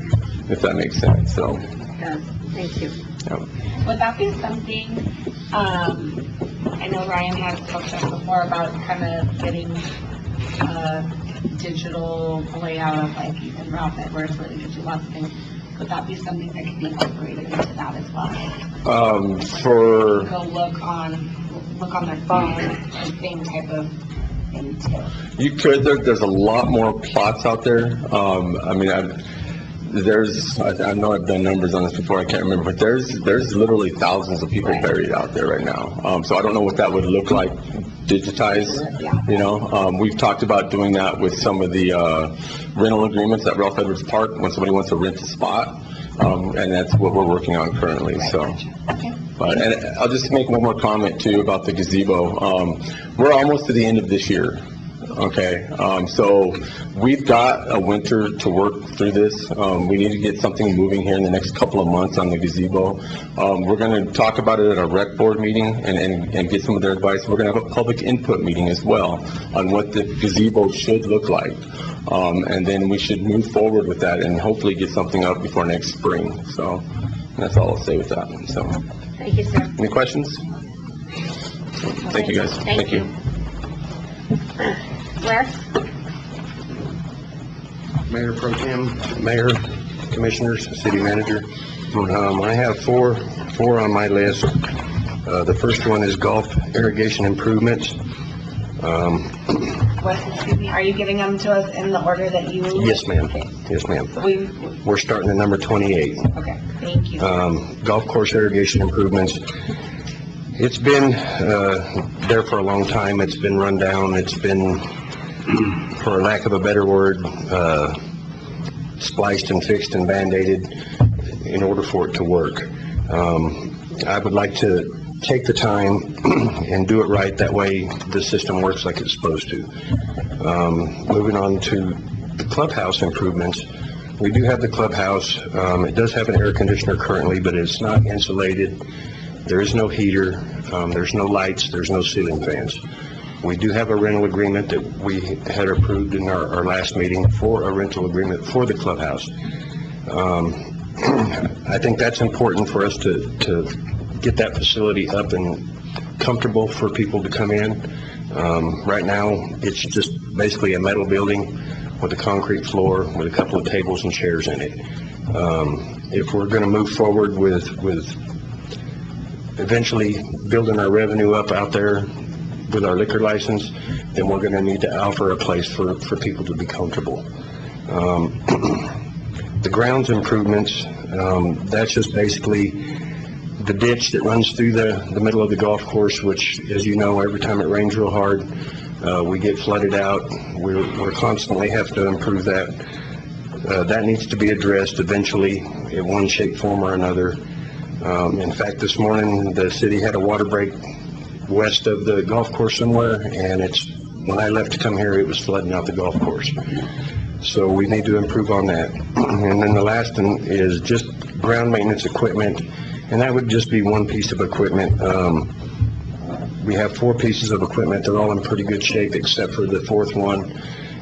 S14: if that makes sense. So.
S1: Yes, thank you.
S14: Yeah.
S3: Would that be something, I know Ryan has talked to us before about kind of getting digital layout of like even Ralph Edwards, where they gives you lots of things. Would that be something that could be incorporated into that as well? Go look on their phone, and same type of thing too.
S14: You could. There's a lot more plots out there. I know I've done numbers on this before, I can't remember, but there's literally thousands of people buried out there right now. So I don't know what that would look like digitized. We've talked about doing that with some of the rental agreements at Ralph Edwards Park when somebody wants to rent a spot, and that's what we're working on currently. So. And I'll just make one more comment too about the gazebo. We're almost to the end of this year. Okay, so we've got a winter to work through this. We need to get something moving here in the next couple of months on the gazebo. We're going to talk about it at our rec board meeting and get some of their advice. We're going to have a public input meeting as well on what the gazebo should look like. And then we should move forward with that and hopefully get something up before next spring. So that's all I'll say with that. So.
S1: Thank you, sir.
S14: Any questions? Thank you, guys.
S1: Thank you. Wes?
S15: Mayor Pro Tem, Mayor, Commissioners, City Manager. I have four on my list. The first one is golf irrigation improvements.
S3: Are you giving them to us in the order that you?
S15: Yes, ma'am.
S3: Okay.
S15: Yes, ma'am.
S3: So
S15: We're starting at number 28.
S3: okay, thank you.
S15: Golf course irrigation improvements. It's been there for a long time. It's been run down. It's been, for lack of a better word, spliced and fixed and band-aided in order for it to work. I would like to take the time and do it right. That way the system works like it's supposed to. Moving on to the clubhouse improvements. We do have the clubhouse. It does have an air conditioner currently, but it's not insulated. There is no heater. There's no lights. There's no ceiling fans. We do have a rental agreement that we had approved in our last meeting for a rental agreement for the clubhouse. I think that's important for us to get that facility up and comfortable for people to come in. Right now, it's just basically a metal building with a concrete floor with a couple of tables and chairs in it. If we're going to move forward with eventually building our revenue up out there, with our liquor license, then we're gonna need to offer a place for people to be comfortable. The grounds improvements, that's just basically the ditch that runs through the middle of the golf course, which, as you know, every time it rains real hard, we get flooded out. We're constantly have to improve that. That needs to be addressed eventually in one shape, form, or another. In fact, this morning, the city had a water break west of the golf course somewhere, and when I left to come here, it was flooding out the golf course. So we need to improve on that. And then the last one is just ground maintenance equipment, and that would just be one piece of equipment. We have 4 pieces of equipment. They're all in pretty good shape except for the 4th one.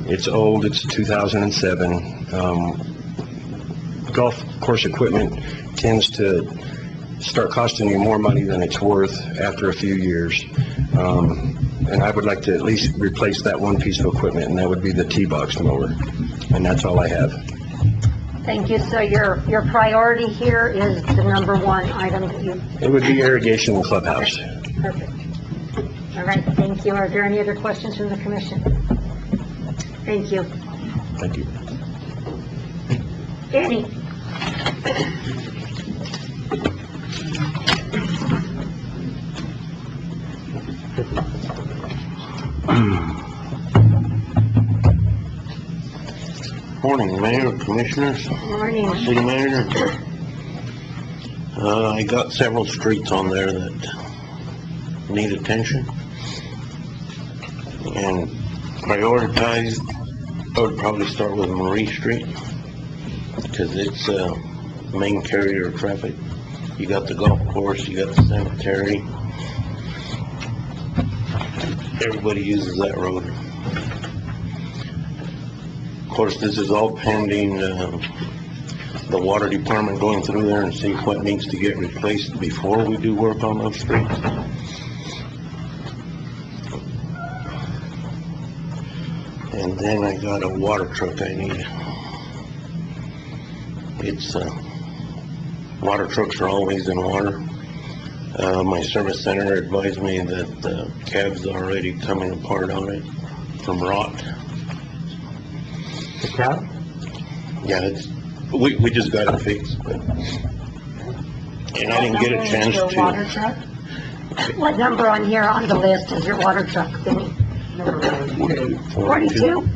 S15: It's old. It's 2007. Golf course equipment tends to start costing you more money than it's worth after a few years. And I would like to at least replace that one piece of equipment, and that would be the T-box mower. And that's all I have.
S1: Thank you. So your priority here is the number 1 item that you...
S15: It would be irrigation and clubhouse.
S1: Perfect. All right, thank you. Are there any other questions from the commission? Thank you.
S15: Thank you.
S1: Danny?
S9: Morning, Mayor, Commissioners,
S1: Morning.
S9: City Manager. I got several streets on there that need attention. And prioritized, I would probably start with Marie Street, because it's a main carrier of traffic. You got the golf course, you got the cemetery. Everybody uses that road. Of course, this is all pending the water department going through there and see what needs to get replaced before we do work on those streets. And then I got a water truck I need. Water trucks are always in water. My service center advised me that the cab's already coming apart on it from rot.
S2: The cab?
S9: Yeah, we just got it fixed, but, and I didn't get a chance
S1: Your water
S9: to.
S1: truck? What number on here on the list is your water truck, Benny? 42?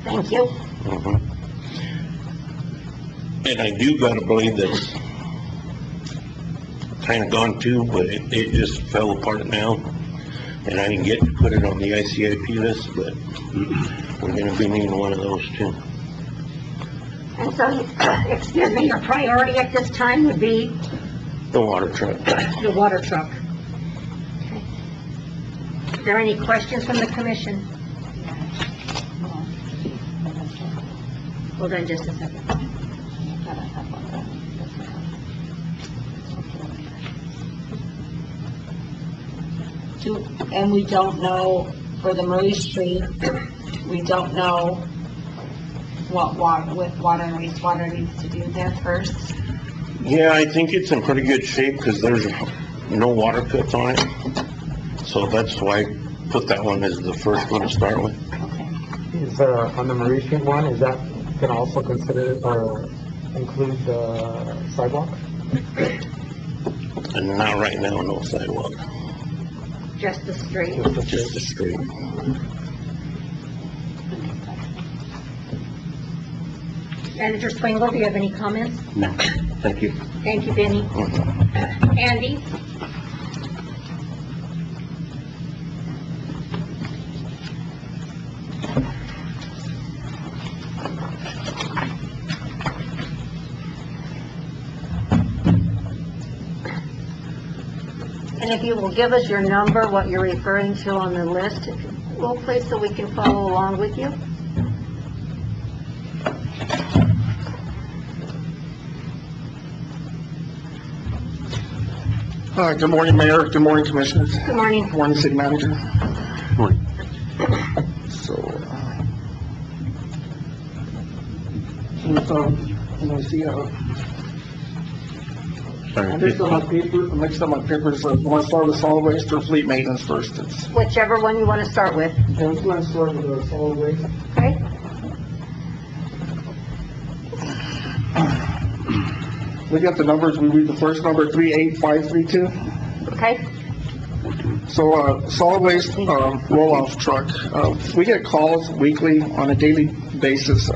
S1: Thank you.
S9: Mhm. And I do got a blade that's kind of gone too, but it just fell apart now. And I didn't get to put it on the ICIP list, but we're gonna be needing one of those too.
S1: And so, excuse me, your priority at this time would be
S9: The water truck.
S1: the water truck. Okay. Are there any questions from the commission? Hold on just a second.
S4: And we don't know, for the Marie Street, we don't know what water and wastewater needs to do there first.
S9: Yeah, I think it's in pretty good shape because there's no water cuts on it. So that's why I put that one as the first one to start with.
S2: Is, on the Marie Street one, is that gonna also consider or include the sidewalk?
S9: And not right now, no sidewalk,
S1: Just the street?
S9: just the street.
S1: Manager Swingle, do you have any comments?
S9: No, thank you.
S1: Thank you, Benny. Andy? And if you will give us your number, what you're referring to on the list, if you will, please, so we can follow along with you.
S16: Good morning, Mayor. Good morning, Commissioners.
S1: Good morning.
S16: Good morning, City Manager.
S9: Morning.
S16: So, let me see,
S9: sorry.
S16: I mixed up my papers, so you want to start with solid waste or fleet maintenance first? It's,
S1: Whichever one you want to start with,
S16: okay, let's go ahead and start with solid waste.
S1: okay?
S16: Look at the numbers, we read the first number, 38532.
S1: Okay?
S16: So, solid waste, roll-off truck, we get calls weekly on a daily basis.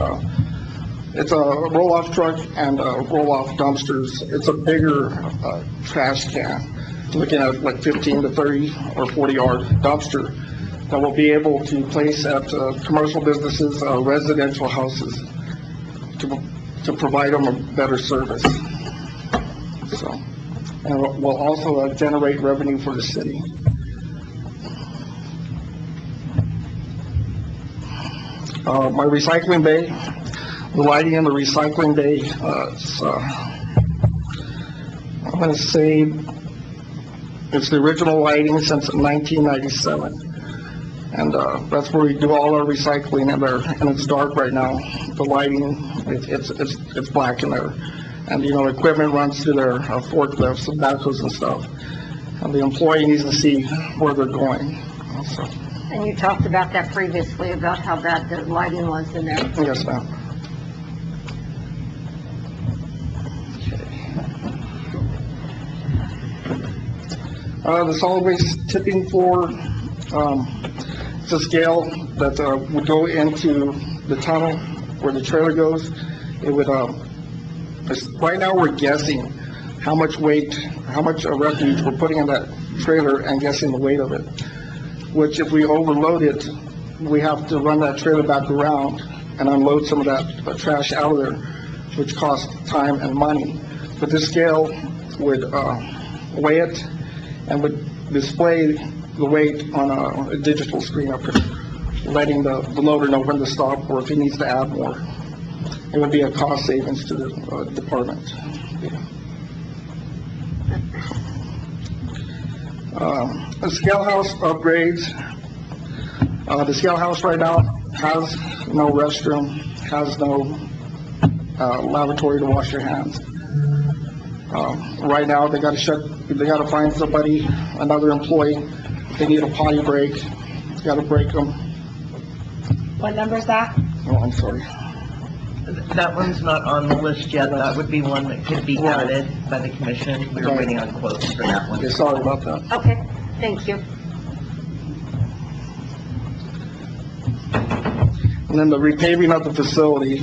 S16: It's a roll-off truck and, roll-off dumpsters. It's a bigger, trash can, looking at like 15 to 30 or 40-yard dumpster that will be able to place at, commercial businesses, residential houses to provide them a better service. So, and will also generate revenue for the city. My recycling bay, the lighting in the recycling bay, I'm gonna say it's the original lighting since 1997. And, that's where we do all our recycling in there, and it's dark right now. The lighting, it's black in there. And, you know, equipment runs through their forklifts and backhoes and stuff. And the employee needs to see where they're going, so.
S1: And you talked about that previously, about how bad the lighting was in there.
S16: Yes, ma'am. The solid waste tipping floor, it's a scale that, would go into the tunnel where the trailer goes. It would, right now we're guessing how much weight, how much refuge we're putting in that trailer and guessing the weight of it. Which if we overload it, we have to run that trailer back around and unload some of that trash out of there, which costs time and money. But this scale would, weigh it and would display the weight on a digital screen up here, letting the loader know when to stop or if he needs to add more. It would be a cost savings to the department. The scale house upgrades. The scale house right now has no restroom, has no lavatory to wash your hands. Right now, they gotta find somebody, another employee. They need a potty break. Gotta break them.
S3: What number is that?
S16: Oh, I'm sorry.
S10: That one's not on the list yet. That would be one that could be added by the commission. We were waiting on quotes for that one.
S16: Okay, sorry about that.
S1: Okay, thank you.
S16: And then the repaving of the facility.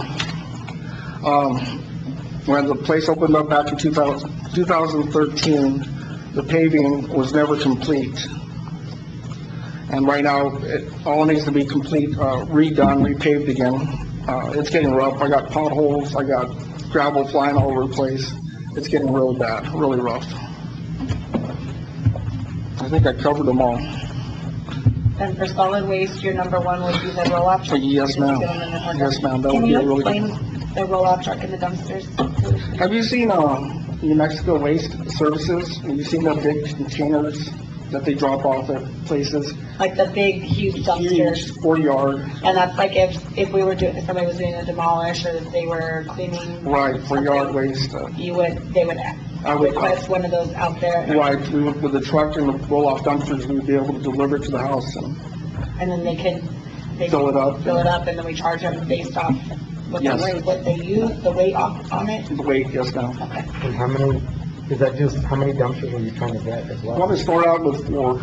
S16: When the place opened up back in 2013, the paving was never complete. And right now, it all needs to be complete, redone, repaved again. It's getting rough. I got potholes, I got gravel flying all over the place. It's getting really bad, really rough. I think I covered them all.
S3: And for solid waste, your number one would be the roll-off truck?
S16: Yes, ma'am. Yes, ma'am. That would be a really good.
S3: Can you explain the roll-off truck and the dumpsters?
S16: Have you seen, New Mexico Waste Services? Have you seen the big containers that they drop off at places?
S3: Like the big, huge dumpsters?
S16: 40-yard.
S3: And that's like if we were doing, if somebody was doing a demolish or if they were cleaning?
S16: Right, for yard waste.
S3: They would request one of those out there?
S16: Right, we would, with the truck and the roll-off dumpsters, we would be able to deliver it to the house and
S3: And then they
S16: fill it up.
S3: Fill it up, and then we charge them based off what the
S16: Yes.
S3: weight, what they use, the weight on it?
S16: The weight, yes, ma'am.
S3: Okay.
S2: And how many, is that just, how many dumpsters are you trying to get as
S16: I'm
S2: well?
S16: gonna start out with 4.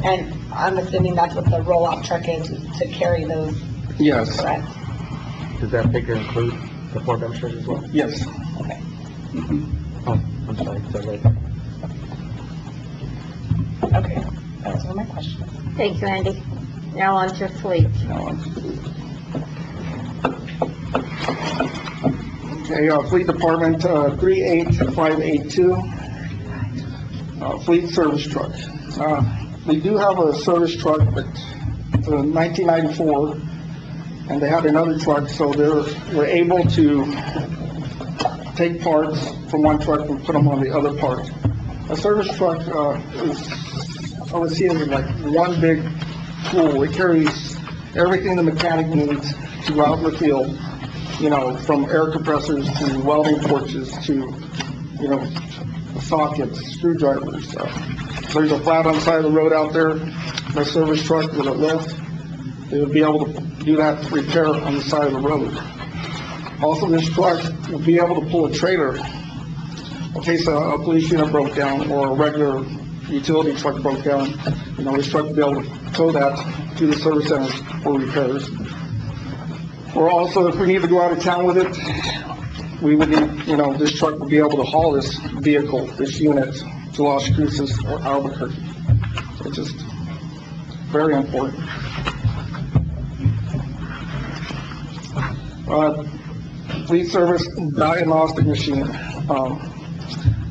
S3: And I'm assuming that's what the roll-off truck is to carry those,
S16: Yes,
S3: correct?
S2: Does that figure include the 4 dumpsters as well?
S16: yes.
S3: Okay.
S2: Oh, I'm sorry, so like,
S3: Okay, that was all my questions.
S1: Thank you, Andy. Now on to fleet.
S16: Okay, Fleet Department, 38582, fleet service truck. We do have a service truck, but it's a 1994, and they had another truck, so we're able to take parts from one truck and put them on the other part. A service truck, I would see it as like one big tool. It carries everything the mechanic needs to go out in the field, you know, from air compressors to welding torches to sockets, screwdrivers. There's a flat on the side of the road out there, my service truck with a lift. They would be able to do that repair on the side of the road. Also, this truck will be able to pull a trailer in case a police unit broke down or a regular utility truck broke down. This truck will be able to tow that to the service centers for repairs. Or also, if we need to go out of town with it, we would need, this truck will be able to haul this vehicle, this unit, to Las Cruces or Albuquerque. It's just very important. Fleet service diagnostic machine.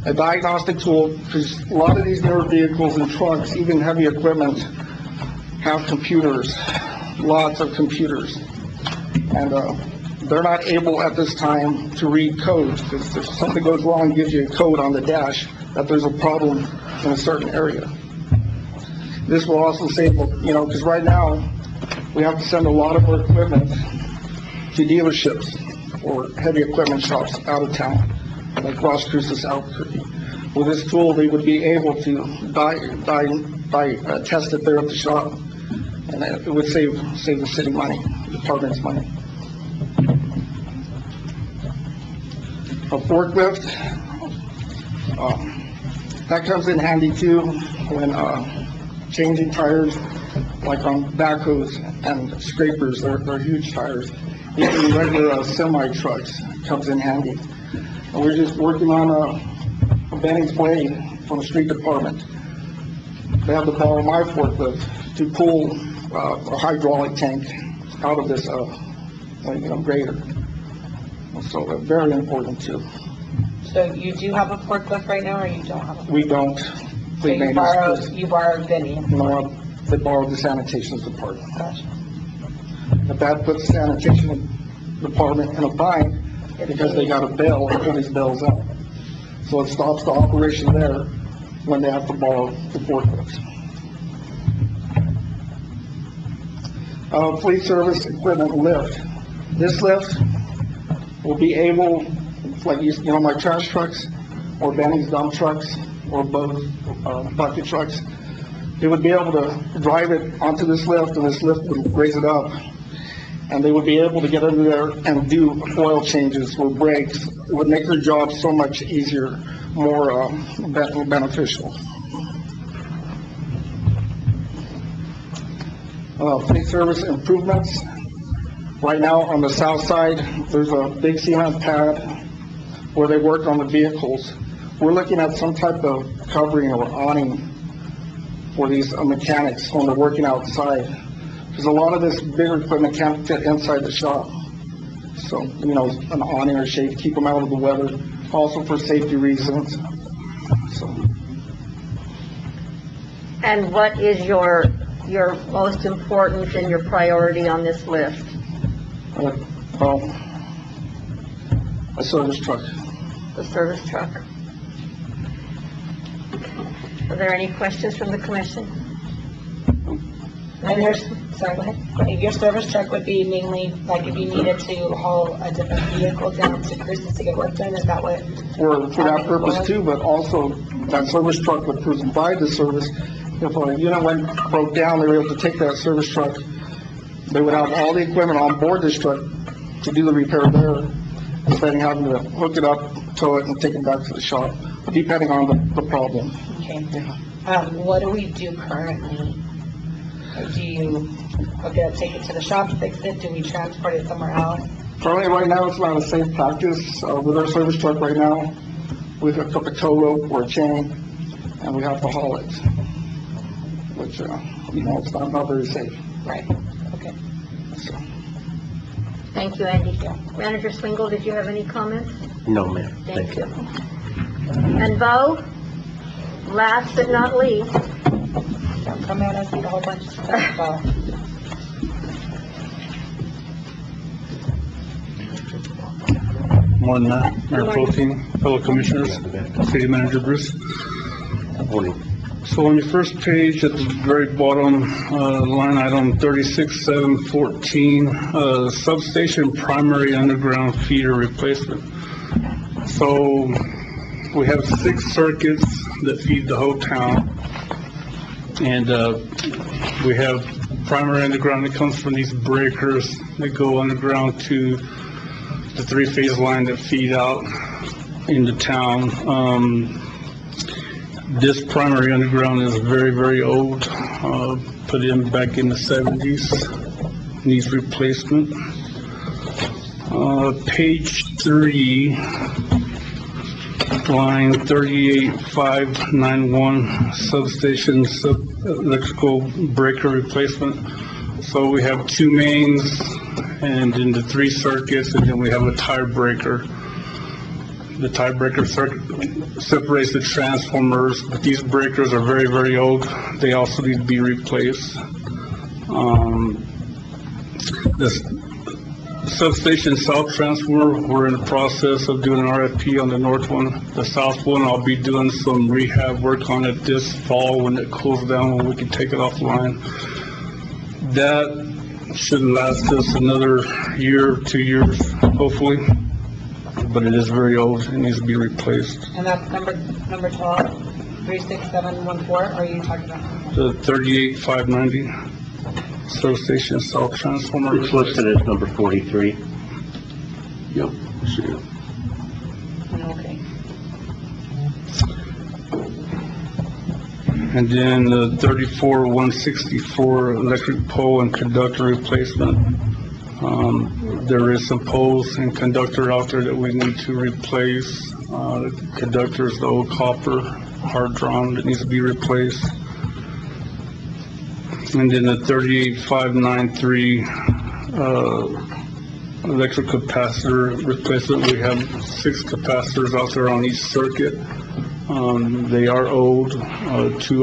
S16: A diagnostic tool, because a lot of these newer vehicles and trucks, even heavy equipment, have computers, lots of computers. And they're not able at this time to read codes, because if something goes wrong, it gives you a code on the dash that there's a problem in a certain area. This will also save, because right now, we have to send a lot of our equipment to dealerships or heavy equipment shops out of town, like Las Cruces, Albuquerque. With this tool, they would be able to test it there at the shop, and it would save the city money, the department's money. A forklift, that comes in handy too when changing tires, like on backhoes and scrapers. They're huge tires. Even regular semi trucks comes in handy. And we're just working on a Benning's blade from the street department. They have to borrow my forklift to pull a hydraulic tank out of this grader. So very important too.
S3: So you do have a forklift right now, or you don't have a?
S16: We don't.
S3: So you borrowed Benny?
S16: No, they borrowed the sanitation department.
S3: Gotcha.
S16: If that puts the sanitation department in a bind, because they got a bill and pull these bills out. So it stops the operation there when they have to borrow the forklift. Fleet service equipment lift. This lift will be able, like my trash trucks or Benny's dump trucks or both bucket trucks, they would be able to drive it onto this lift, and this lift would raise it up, and they would be able to get under there and do oil changes or brakes. It would make their job so much easier, more beneficial. Fleet service improvements. Right now on the south side, there's a big cement pad where they work on the vehicles. We're looking at some type of covering or awning for these mechanics when they're working outside, because a lot of this bigger equipment can't fit inside the shop. So, an awning or shade to keep them out of the weather, also for safety reasons. So.
S1: And what is your most important and your priority on this list?
S16: Well, a service truck.
S1: The service truck. Are there any questions from the commission?
S3: And go ahead. Your service truck would be mainly, like, if you needed to haul a different vehicle down to Cruces to get work done, is that what?
S16: For that purpose too, but also that service truck would provide the service. If a unit broke down, they were able to take that service truck. They would have all the equipment on board this truck to do the repair there, instead of having to hook it up, tow it, and take it back to the shop, depending on the problem.
S3: Okay. What do we do currently? Do you hook it up, take it to the shop, fix it? Do we transport it somewhere else?
S16: Currently, right now, it's not a safe practice. With our service truck right now, we hook up a tow rope or a chain, and we have to haul it, which, it's not very safe.
S3: Right. Okay.
S16: So.
S1: Thank you, Andy. Manager Swingle, did you have any comments?
S9: No, ma'am.
S1: Thank you. And Bo, last but not least.
S3: Don't come at us with a whole bunch of stuff, Bo.
S17: Morning, Mayor Pro Tem, fellow commissioners, City Manager Bruce. So on your first page, at the very bottom, line item 36714, substation primary underground feeder replacement. So we have 6 circuits that feed the whole town. And, we have primary underground that comes from these breakers that go underground to the 3-phase line that feed out into town. This primary underground is very, very old, put in back in the 70s, needs replacement. Page 3, line 38591, substation electrical breaker replacement. So we have 2 mains and then the 3 circuits, and then we have a tie breaker. The tie breaker circuit separates the transformers, but these breakers are very, very old. They also need to be replaced. This substation south transformer, we're in the process of doing an RFP on the north one. The south one, I'll be doing some rehab work on it this fall when it cools down, when we can take it offline. That should last us another year, 2 years, hopefully. But it is very old, it needs to be replaced.
S3: And that's number 12, 36714, or are you talking about?
S17: The 38590 substation south transformer.
S9: It's listed as number 43.
S11: Yep, see it.
S3: Okay.
S17: And then the 34164 electric pole and conductor replacement. There is some poles and conductor out there that we need to replace. The conductor is the old copper, hard drawn, that needs to be replaced. And then the 38593 electric capacitor replacement. We have 6 capacitors out there on each circuit. They are old. 2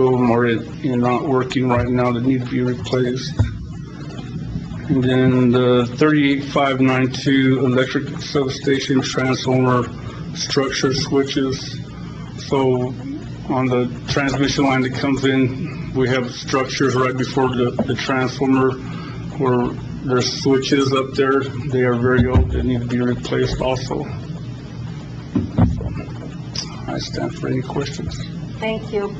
S17: of them are not working right now, that need to be replaced. And then the 38592 electric substation transformer structure switches. So on the transmission line that comes in, we have structures right before the transformer where there's switches up there. They are very old. They need to be replaced also. I stand for any questions.
S1: Thank you.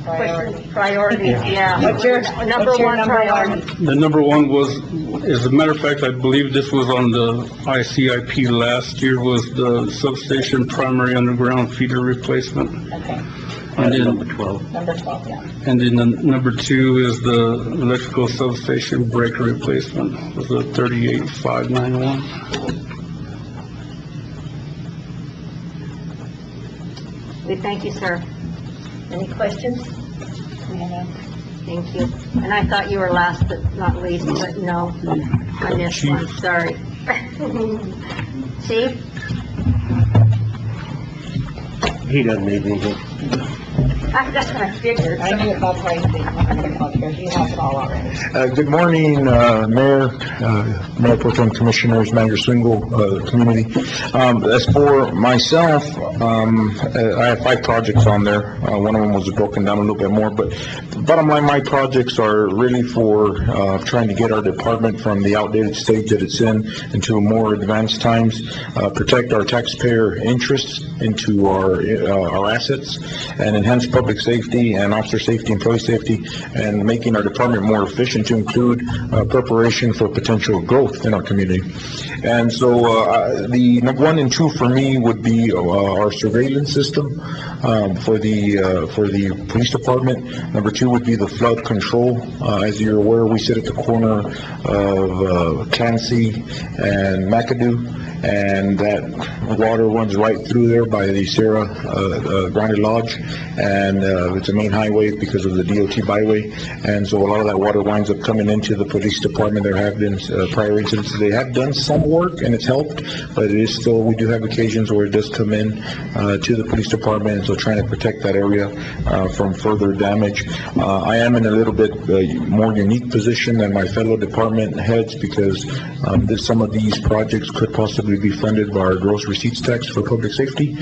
S3: Priority.
S1: Priority, yeah.
S3: What's your
S1: number one priority?
S17: The number one was, as a matter of fact, I believe this was on the ICIP last year, was the substation primary underground feeder replacement.
S3: Okay.
S17: And then
S9: Number 12.
S3: Number 12, yeah.
S17: And then the number 2 is the electrical substation breaker replacement, was the 38591.
S1: We thank you, sir. Any questions? Thank you. And I thought you were last but not least, but no, I missed one, sorry. Chief?
S9: He doesn't need anything.
S1: That's what I figured.
S3: I knew that's why he's up here. He has it all already.
S15: Good morning, Mayor, Mayor Pro Tem Commissioners, Manager Swingle, community. As for myself, I have 5 projects on there. One of them was broken down a little bit more, but the bottom line, my projects are really for trying to get our department from the outdated state that it's in into more advanced times, protect our taxpayer interests into our assets, and enhance public safety and officer safety, employee safety, and making our department more efficient to include preparation for potential growth in our community. And so the number 1 and 2 for me would be our surveillance system for the police department. Number 2 would be the flood control. As you're aware, we sit at the corner of Clancy and McAdoo, and that water runs right through there by the Sierra Grande Lodge, and it's a main highway because of the DOT byway, and so a lot of that water winds up coming into the police department. There have been prior incidents. They have done some work and it's helped, but it is still, we do have occasions where it does come in to the police department, and so trying to protect that area from further damage. I am in a little bit more unique position than my fellow department heads because some of these projects could possibly be funded by our gross receipts tax for public safety,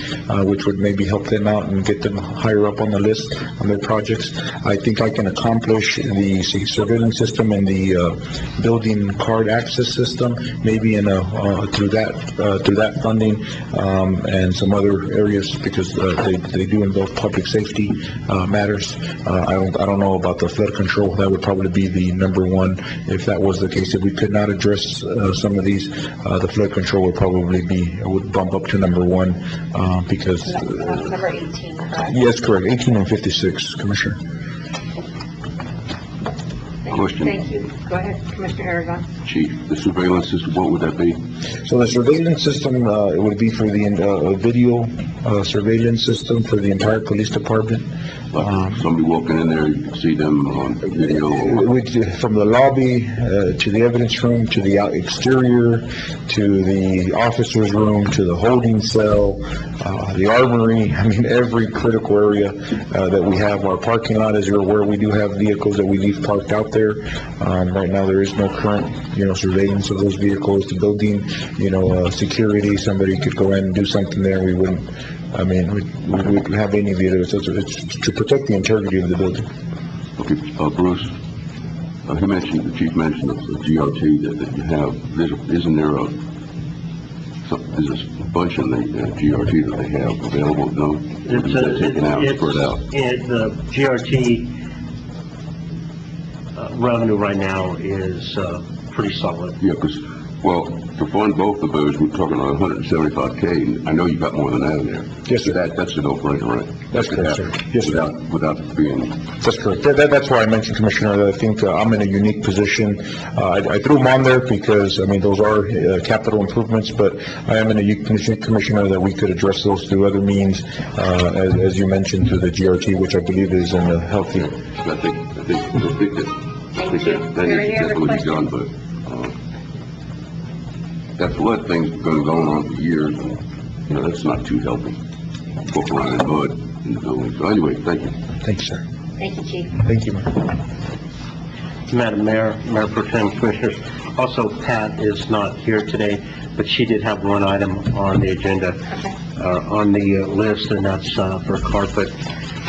S15: which would maybe help them out and get them higher up on a list on their projects. I think I can accomplish the surveillance system and the building card access system, maybe through that funding, and some other areas, because they do involve public safety matters. I don't know about the flood control. That would probably be the number one if that was the case. If we could not address some of these, the flood control would bump up to number one, because...
S3: Number 18, correct?
S15: Yes, correct, 18 and 56, Commissioner.
S11: Question.
S1: Thank you. Go ahead, Commissioner Aragon.
S11: Chief, the surveillance system, what would that be?
S15: So the surveillance system, it would be for the video surveillance system for the entire police department.
S11: Somebody walking in there, you can see them on video?
S15: From the lobby to the evidence room, to the exterior, to the officer's room, to the holding cell, the armory. I mean, every critical area that we have. Our parking lot, as you're aware, we do have vehicles that we leave parked out there. Right now, there is no current, surveillance of those vehicles. The building, security, somebody could go in and do something there. We wouldn't. I mean, we wouldn't have any of it. It's to protect the integrity of the building.
S11: Okay, Bruce, the chief mentioned the GRT that you have. Isn't there there's a bunch of the GRT that they have available? No? It's taken out, spread out.
S9: The GRT revenue right now is pretty solid.
S11: Yeah, because, to fund both of those, we're talking about 175K. I know you got more than that in there.
S15: Yes, sir.
S11: That's a no-brainer, right?
S15: That's correct, sir. Yes, sir.
S11: Without being...
S15: That's correct. That's why I mentioned, Commissioner, that I think I'm in a unique position. I threw them on there because, those are capital improvements, but I am in a unique position, Commissioner, that we could address those through other means, as you mentioned, through the GRT, which I believe is in a healthy...
S11: I think that needs to definitely be done, but... that flood thing's been going on for years, and, that's not too healthy. Walk around in mud in the building. So anyway, thank you.
S15: Thank you, sir.
S1: Thank you, Chief.
S15: Thank you,
S9: Madam Mayor, Mayor Pro Tem, Commissioners. Also, Pat is not here today, but she did have one item on the agenda, on the list, and that's for carpet.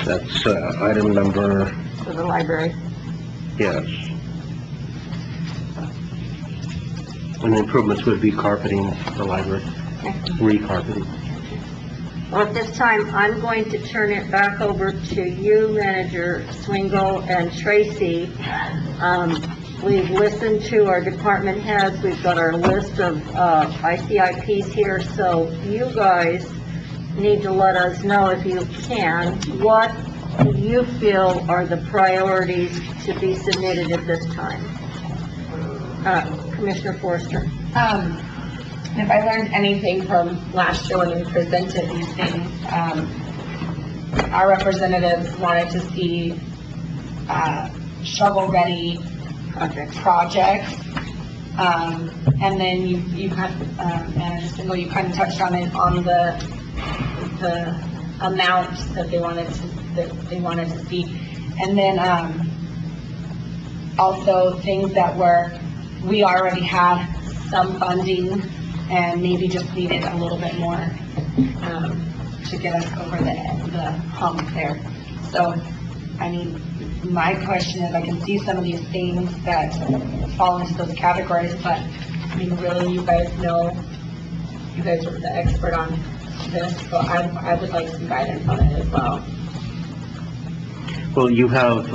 S9: That's item number...
S1: For the library.
S9: Yes. And the improvements would be carpeting the library, re-carpeting.
S1: Well, at this time, I'm going to turn it back over to you, Manager Swingle and Tracy. We've listened to our department heads. We've got our list of ICIPs here, so you guys need to let us know, if you can, what you feel are the priorities to be submitted at this time. Commissioner Forrester.
S3: If I learned anything from last year when we presented these things, our representatives wanted to see shovel-ready projects. And then you kind of, Manager Single, you kind of touched on it, on the amount that they wanted to see. And then also things that we already have some funding and maybe just needed a little bit more to get us over the hump there. So, my question is, I can see some of these things that fall into those categories, but really, you guys are the expert on this, so I would like some guidance on it as well.
S9: Well, you have,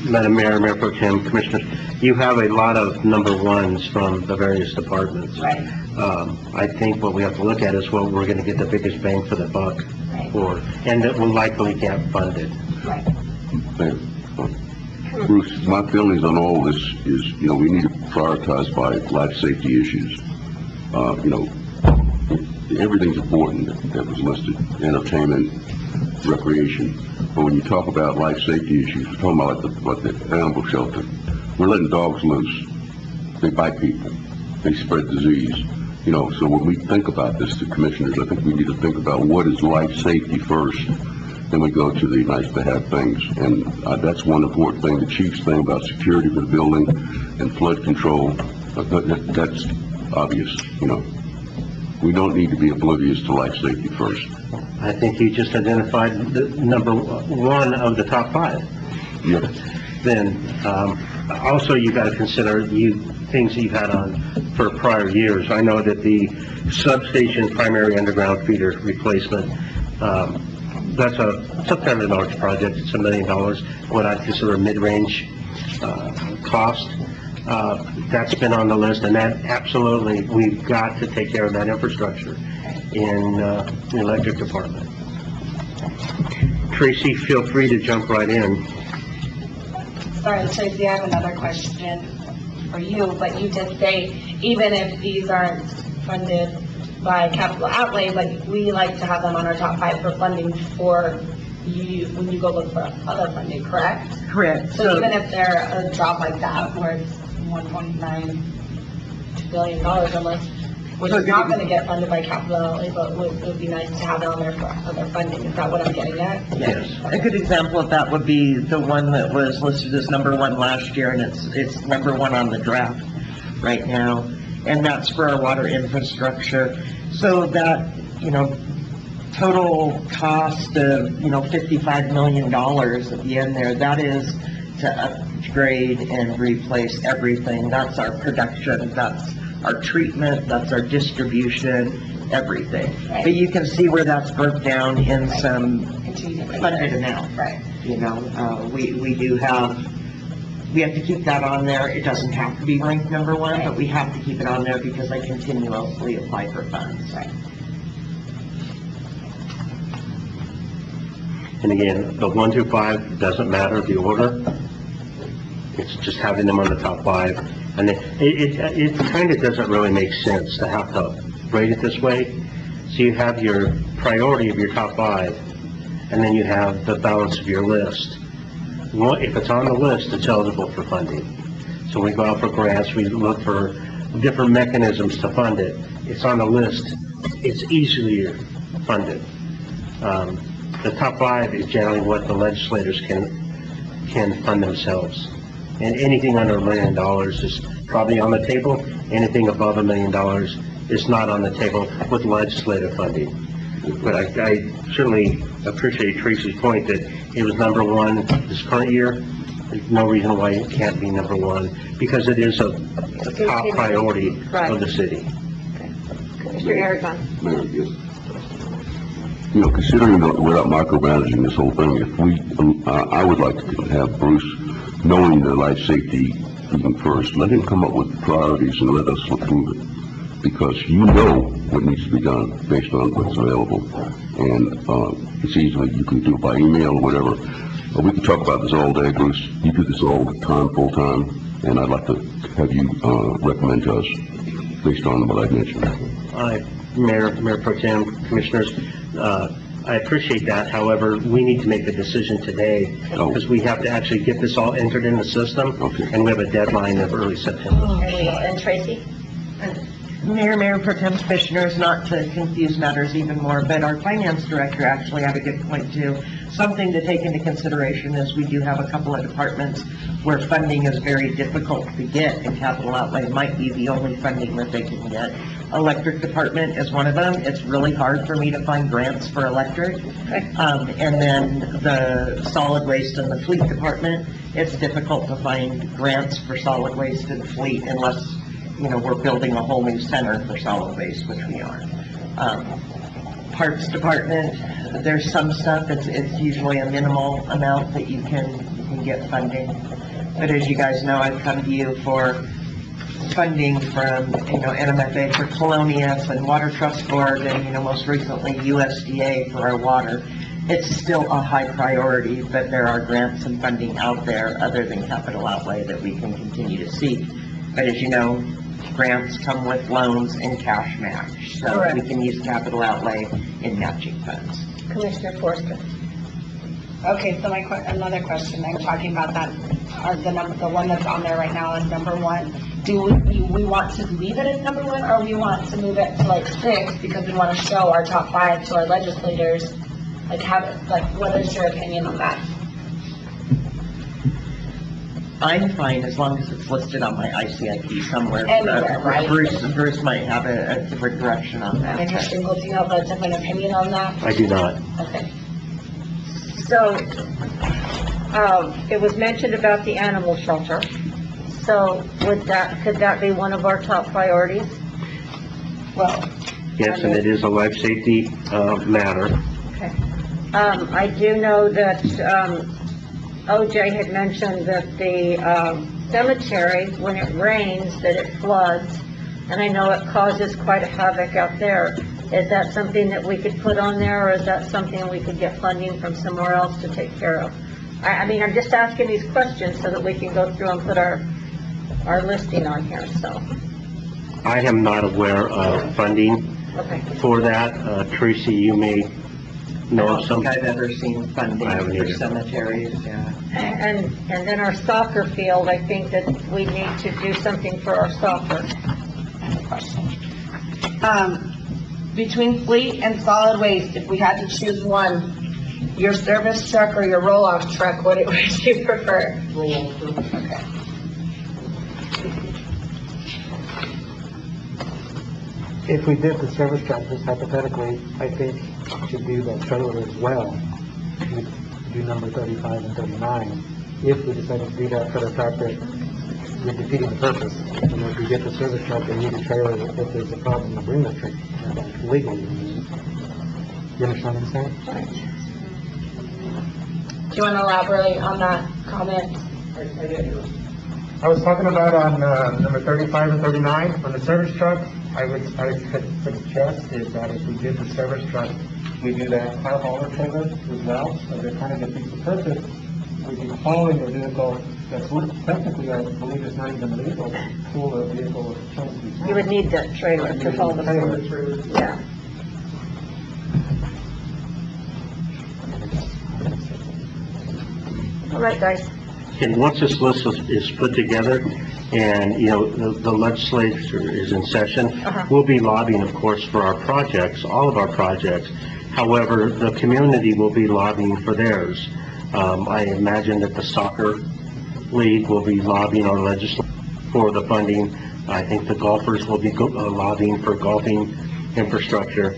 S9: Madam Mayor, Mayor Pro Tem, Commissioners, you have a lot of number ones from the various departments.
S3: Right.
S9: I think what we have to look at is what we're going to get the biggest bang for the buck for, and that will likely get funded.
S3: Right.
S11: Bruce, my feelings on all this is, we need to prioritize by life safety issues. Everything's important that was listed, entertainment, recreation. But when you talk about life safety issues, we're talking about like the animal shelter. We're letting dogs loose. They bite people. They spread disease. So when we think about this, the commissioners, I think we need to think about what is life safety first. Then we go to the nice to have things. And that's one important thing. The chief's thing about security for the building and flood control, that's obvious, we don't need to be oblivious to life safety first.
S9: I think you just identified the number one of the top 5.
S11: Yep.
S9: Then, also you got to consider things that you've had on for prior years. I know that the substation primary underground feeder replacement, that's a fairly large project. It's $1 million, what I'd consider a mid-range cost. That's been on the list, and that absolutely, we've got to take care of that infrastructure in the electric department. Tracy, feel free to jump right in.
S3: Sorry, Tracy, I have another question for you, but you did say, even if these aren't funded by capital outlay, like, we like to have them on our top 5 for funding for you, when you go look for other funding, correct?
S10: Correct.
S3: So even if they're a drop like that, where it's $1.9 billion unless, which is not going to get funded by capital outlay, but it would be nice to have it on there for other funding. Is that what I'm getting at?
S9: Yes.
S10: A good example of that would be the one that was listed as number 1 last year, and it's number 1 on the draft right now, and that's for our water infrastructure. So that, total cost of, $55 million at the end there, that is to upgrade and replace everything. That's our production, that's our treatment, that's our distribution, everything.
S3: Right.
S10: But you can see where that's broke down in some
S3: Into
S10: funded amount.
S3: Right.
S10: We have to keep that on there. It doesn't have to be ranked number 1, but we have to keep it on there because I continuously apply for funds.
S3: Right.
S9: And again, the 1 through 5 doesn't matter, the order. It's just having them on the top 5. And it kind of doesn't really make sense to have to rate it this way. So you have your priority of your top 5, and then you have the balance of your list. If it's on the list, it's eligible for funding. So we go out for grants, we look for different mechanisms to fund it. It's on the list, it's easier funded. The top 5 is generally what the legislators can fund themselves. And anything under $1 million is probably on the table. Anything above $1 million is not on the table with legislative funding. But I certainly appreciate Tracy's point that it was number 1 this current year. There's no reason why it can't be number 1, because it is a top priority of the city.
S1: Mr. Aragon.
S11: Mayor, yes. Considering without micromanaging this whole thing, if I would like to have Bruce, knowing the life safety even first, let him come up with priorities and let us look through it. Because you know what needs to be done based on what's available. And it's easily, you can do it by email or whatever. But we can talk about this all day, Bruce. You do this all the time, full time, and I'd like to have you recommend to us based on what I mentioned.
S9: Mayor Pro Tem, Commissioners, I appreciate that. However, we need to make a decision today because we have to actually get this all entered in the system, and we have a deadline of early September.
S1: And Tracy?
S10: Mayor Pro Tem, Commissioners, not to confuse matters even more, but our finance director actually had a good point too. Something to take into consideration is we do have a couple of departments where funding is very difficult to get, and capital outlay might be the only funding that they can get. Electric department is one of them. It's really hard for me to find grants for electric. And then the solid waste and the fleet department, it's difficult to find grants for solid waste and fleet unless, we're building a whole new center for solid waste, which we are. Parks department, there's some stuff, it's usually a minimal amount that you can get funding. But as you guys know, I've come to you for funding from, NMFA for Colonias and Water Trust Board and, most recently USDA for our water. It's still a high priority, but there are grants and funding out there other than capital outlay that we can continue to seek. But as you know, grants come with loans and cash match, so we can use capital outlay in matching funds.
S1: Commissioner Forster.
S3: Okay, so another question, I'm talking about that, the one that's on there right now is number 1. Do we want to leave it as number 1, or we want to move it to like 6 because we want to show our top 5 to our legislators? What is your opinion on that?
S10: I'm fine as long as it's listed on my ICIP somewhere.
S3: Anywhere, right?
S10: Bruce might have a different direction on that.
S3: And Mr. Engel, do you have a different opinion on that?
S9: I do not.
S3: Okay.
S1: So, it was mentioned about the animal shelter. So could that be one of our top priorities?
S3: Well,
S9: Yes, and it is a life safety, matter.
S1: Okay. I do know that, OJ had mentioned that the, cemetery, when it rains, that it floods. And I know it causes quite a havoc out there. Is that something that we could put on there, or is that something we could get funding from somewhere else to take care of? I mean, I'm just asking these questions so that we can go through and put our listing on here, so,
S9: I am not aware of funding
S1: okay.
S9: for that. Tracy, you may
S10: I
S9: know
S10: don't
S9: of some.
S10: think I've ever seen funding
S9: I haven't
S10: for
S9: either.
S10: cemeteries, yeah.
S1: And then our soccer field, I think that we need to do something for our soccer.
S3: I have a question. Between fleet and solid waste, if we had to choose one, your service truck or your roll-off truck, what would you prefer? Okay.
S2: If we did the service truck, just hypothetically, I think we should do the trailer as well. We'd do number 35 and 39, if we decided to do that for the fact that we're defeating the purpose. And if we get the service truck, they need a trailer if there's a problem to bring the truck legally. You understand what I'm saying?
S3: Do you want to elaborate on that comment?
S2: I was talking about on, number 35 and 39, for the service truck, I could suggest is that if we did the service truck, we do that car hauler trailer as well, so that kind of defeats the purpose. We'd be hauling a vehicle that's technically, I believe it's not even legal, to pull a vehicle of Chelsea.
S1: You would need that trailer to haul the
S2: Trailer.
S1: food. Yeah. All right, guys.
S9: And once this list is put together, and, you know, the legislature is in session, we'll be lobbying, of course, for our projects, all of our projects. However, the community will be lobbying for theirs. I imagine that the soccer league will be lobbying our legislature for the funding. I think the golfers will be lobbying for golfing infrastructure,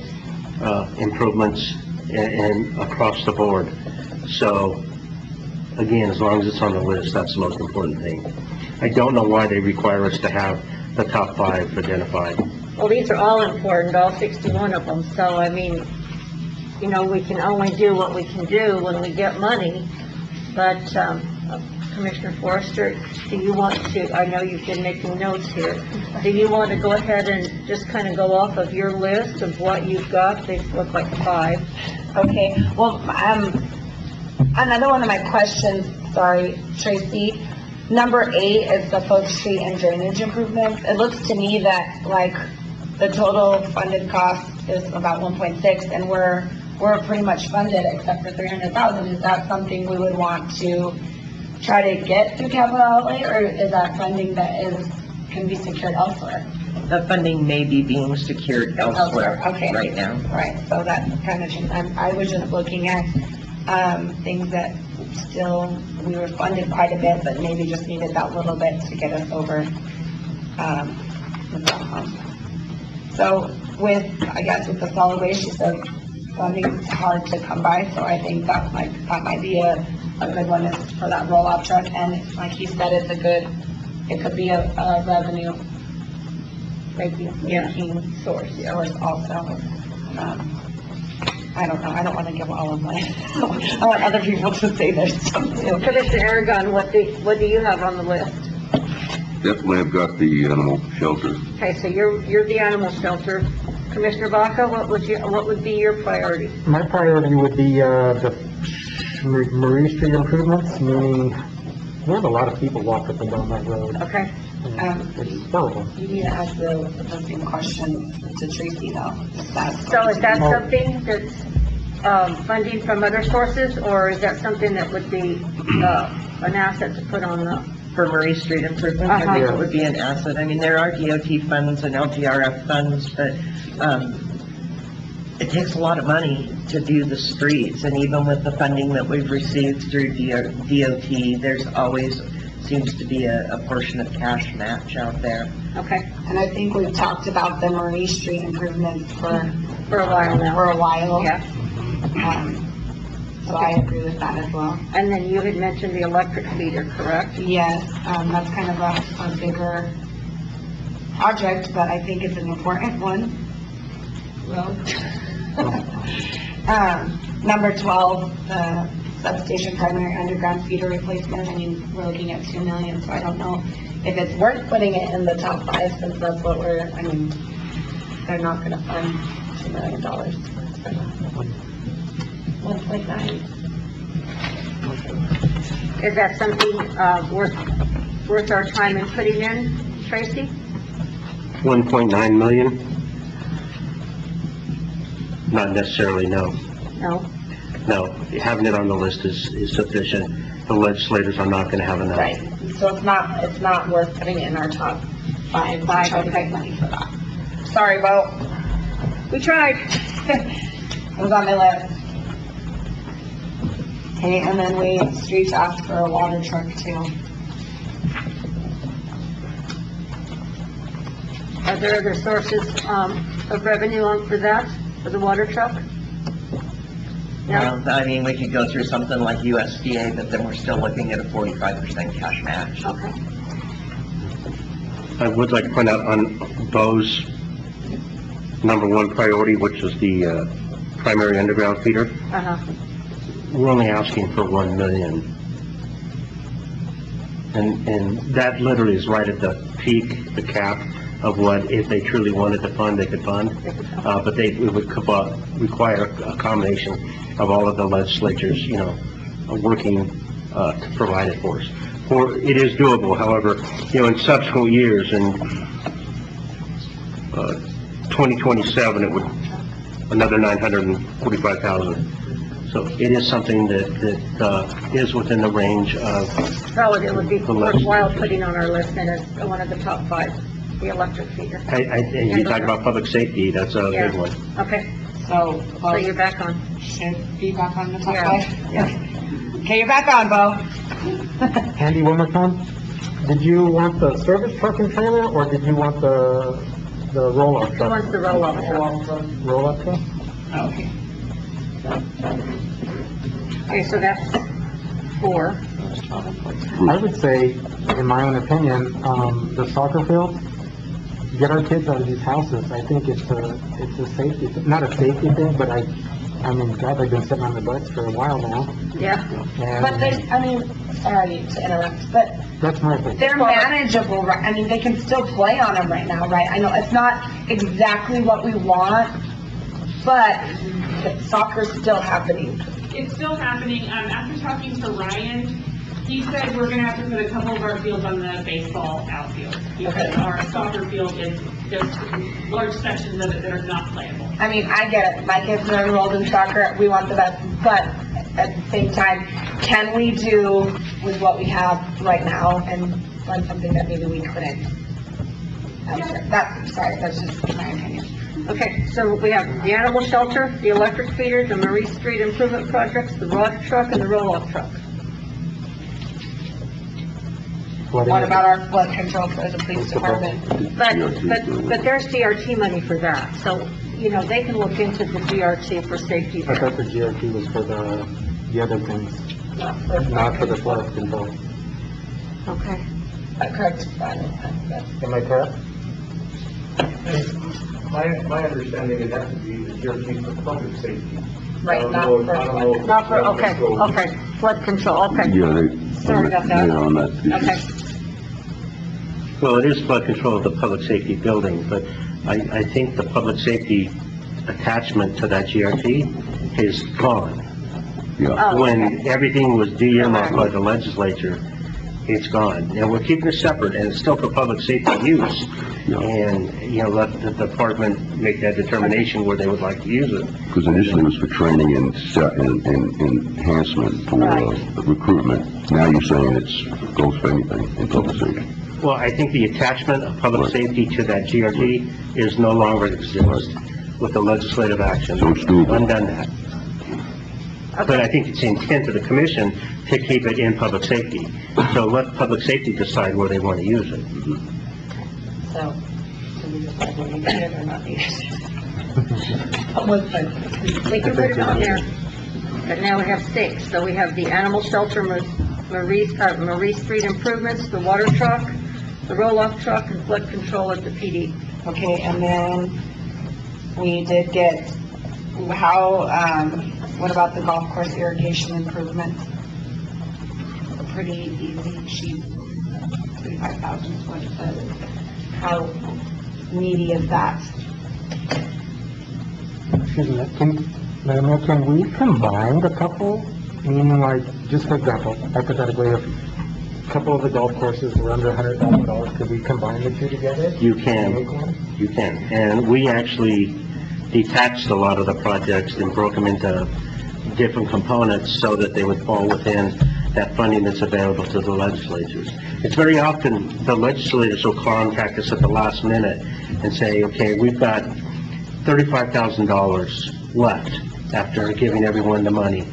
S9: improvements and across the board. So, again, as long as it's on the list, that's the most important thing. I don't know why they require us to have the top 5 identified.
S1: Well, these are all important, all 61 of them, so, I mean, you know, we can only do what we can do when we get money, but, Commissioner Forrester, do you want to, I know you've been making notes here, do you want to go ahead and just kind of go off of your list of what you've got? They look like 5.
S3: Okay, well, another one of my questions, sorry, Tracy, number 8 is the Folk Street and drainage improvements. It looks to me that, like, the total funded cost is about 1.6, and we're pretty much funded except for 300,000. Is that something we would want to try to get through capital outlay, or is that funding that can be secured elsewhere?
S10: The funding may be being secured elsewhere
S3: Okay.
S10: right now.
S3: Right, so that kind of, I was just looking at, things that still, we were funded quite a bit, but maybe just needed that little bit to get us over, with that hump. So with, I guess with the solid waste, you said funding's hard to come by, so I think that might be a good one is for that roll-off truck, and like he said, it could be a revenue making source also. I don't know, I don't want to give all of my, I want other people to say there's something.
S1: Commissioner Aragon, what do you have on the list?
S11: Definitely have got the animal shelter.
S1: Okay, so you're the animal shelter. Commissioner Baca, what would be your priority?
S2: My priority would be, the Marie Street improvements, meaning we have a lot of people walk up and down that road.
S1: Okay.
S2: It's horrible.
S3: You need to ask the same question to Tracy though.
S1: So is that something that's, funding from other sources, or is that something that would be, an asset to put on the?
S10: For Marie Street improvement, I think it would be an asset. I mean, there are DOT funds and LGRF funds, but, it takes a lot of money to do the streets, and even with the funding that we've received through DOT, there's always
S18: seems to be a portion of cash match out there.
S1: Okay,
S3: And I think we've talked about the Marie Street improvements for
S1: for a while now.
S3: a while.
S1: Yeah,
S3: So I agree with that as well.
S1: and then you had mentioned the electric feeder, correct?
S3: Yes, that's kind of a bigger project, but I think it's an important one. Well, number 12, the substation primary underground feeder replacement. I mean, we're looking at 2 million, so I don't know if it's worth putting it in the top 5 since that's what I mean, they're not gonna fund $2 million. 1.9.
S1: Is that something, worth our time in putting in, Tracy?
S9: 1.9 million? Not necessarily, no.
S1: No?
S9: No, having it on the list is sufficient. The legislators are not going to have enough.
S3: Right, so it's not worth putting it in our top 5, try to get money for that. Sorry, Bo.
S1: We tried.
S3: It was on my list. Okay, and then streets asked for a water truck too.
S1: Are there other sources, of revenue for that, for the water truck? No?
S18: I mean, we could go through something like USDA, but then we're still looking at a 45% cash match.
S1: Okay.
S9: I would like to point out on Bo's number 1 priority, which is the primary underground feeder,
S1: Uh-huh.
S9: we're only asking for 1 million. And that literally is right at the peak, the cap of what, if they truly wanted to fund, they could fund. But it would require a combination of all of the legislatures, working to provide it for us. It is doable, however, in subsequent years, in 2027, it would, another 945,000. So it is something that is within the range of,
S1: So it would be worthwhile putting on our list and as one of the top 5, the electric feeder.
S9: and you talk about public safety, that's a big one.
S1: Okay,
S3: So
S1: you're back on.
S3: should be back on the top
S1: Yeah.
S3: 5? Okay, you're back on, Bo.
S2: Andy, one more time. Did you want the service truck and trailer, or did you want the roll-off
S1: Who
S2: truck?
S1: wants the roll-off truck?
S2: Roll-off truck?
S3: Okay.
S1: Okay, so that's 4.
S2: I would say, in my own opinion, the soccer field, get our kids out of these houses. I think it's a safety, not a safety thing, but I mean, God, they've been sitting on the butts for a while now.
S1: Yeah.
S3: But
S2: And
S3: sorry to interrupt, but
S2: that's my opinion.
S3: they're manageable, right? I mean, they can still play on them right now, right? I know it's not exactly what we want, but soccer's still happening.
S19: It's still happening. After talking to Ryan, he said we're gonna have to put a couple of our fields on the baseball outfield because our soccer field there's large sections of it that are not playable.
S3: I mean, I get it. My kids are enrolled in soccer. We want the best, but at the same time, can we do with what we have right now and fund something that maybe we couldn't? That's just my opinion.
S1: Okay, so we have the animal shelter, the electric feeder, the Marie Street improvement projects, the water truck, and the roll-off truck.
S3: What about our flood control for the police department?
S1: But there's DRT money for that, so, they can look into the DRT for safety
S2: I
S1: there.
S2: thought the GRT was for the other things, not for the flood control.
S1: Okay.
S3: Correct.
S2: Am I correct?
S20: My understanding is that to be the GRT for public safety.
S3: Right,
S1: Okay, flood control, okay.
S11: Yeah,
S1: Sorry about that.
S11: they're on that.
S1: Okay,
S9: Well, it is flood control of the public safety building, but I think the public safety attachment to that GRT is gone.
S11: Yeah.
S9: When everything was de-earmarked by the legislature, it's gone. And we're keeping it separate, and it's still for public safety use. And, let the department make that determination where they would like to use it.
S11: Because initially it was for training and enhancement for recruitment. Now you're saying goes for anything in public safety.
S9: Well, I think the attachment of public safety to that GRT is no longer exist with the legislative action.
S11: So it's doable.
S9: Undone that. But I think it's the intent of the commission to keep it in public safety. So let public safety decide where they want to use it.
S3: So, can we decide whether we need it or not need it?
S1: We can put it on there, but now we have 6. So we have the animal shelter, Marie Street improvements, the water truck, the roll-off truck, and flood control at the PD.
S3: Okay, and then we did get, what about the golf course irrigation improvements? A pretty easy, cheap, 35,000 is what it says. How needy is that?
S2: Excuse me, Madam Mayor, can we combine the couple? Meaning like, just for example, hypothetically, if a couple of the golf courses were under $100,000, could we combine the two together?
S9: You can. You can. And we actually detached a lot of the projects and broke them into different components so that they would fall within that funding that's available to the legislatures. It's very often the legislators will contact us at the last minute and say, okay, we've got $35,000 left after giving everyone the money,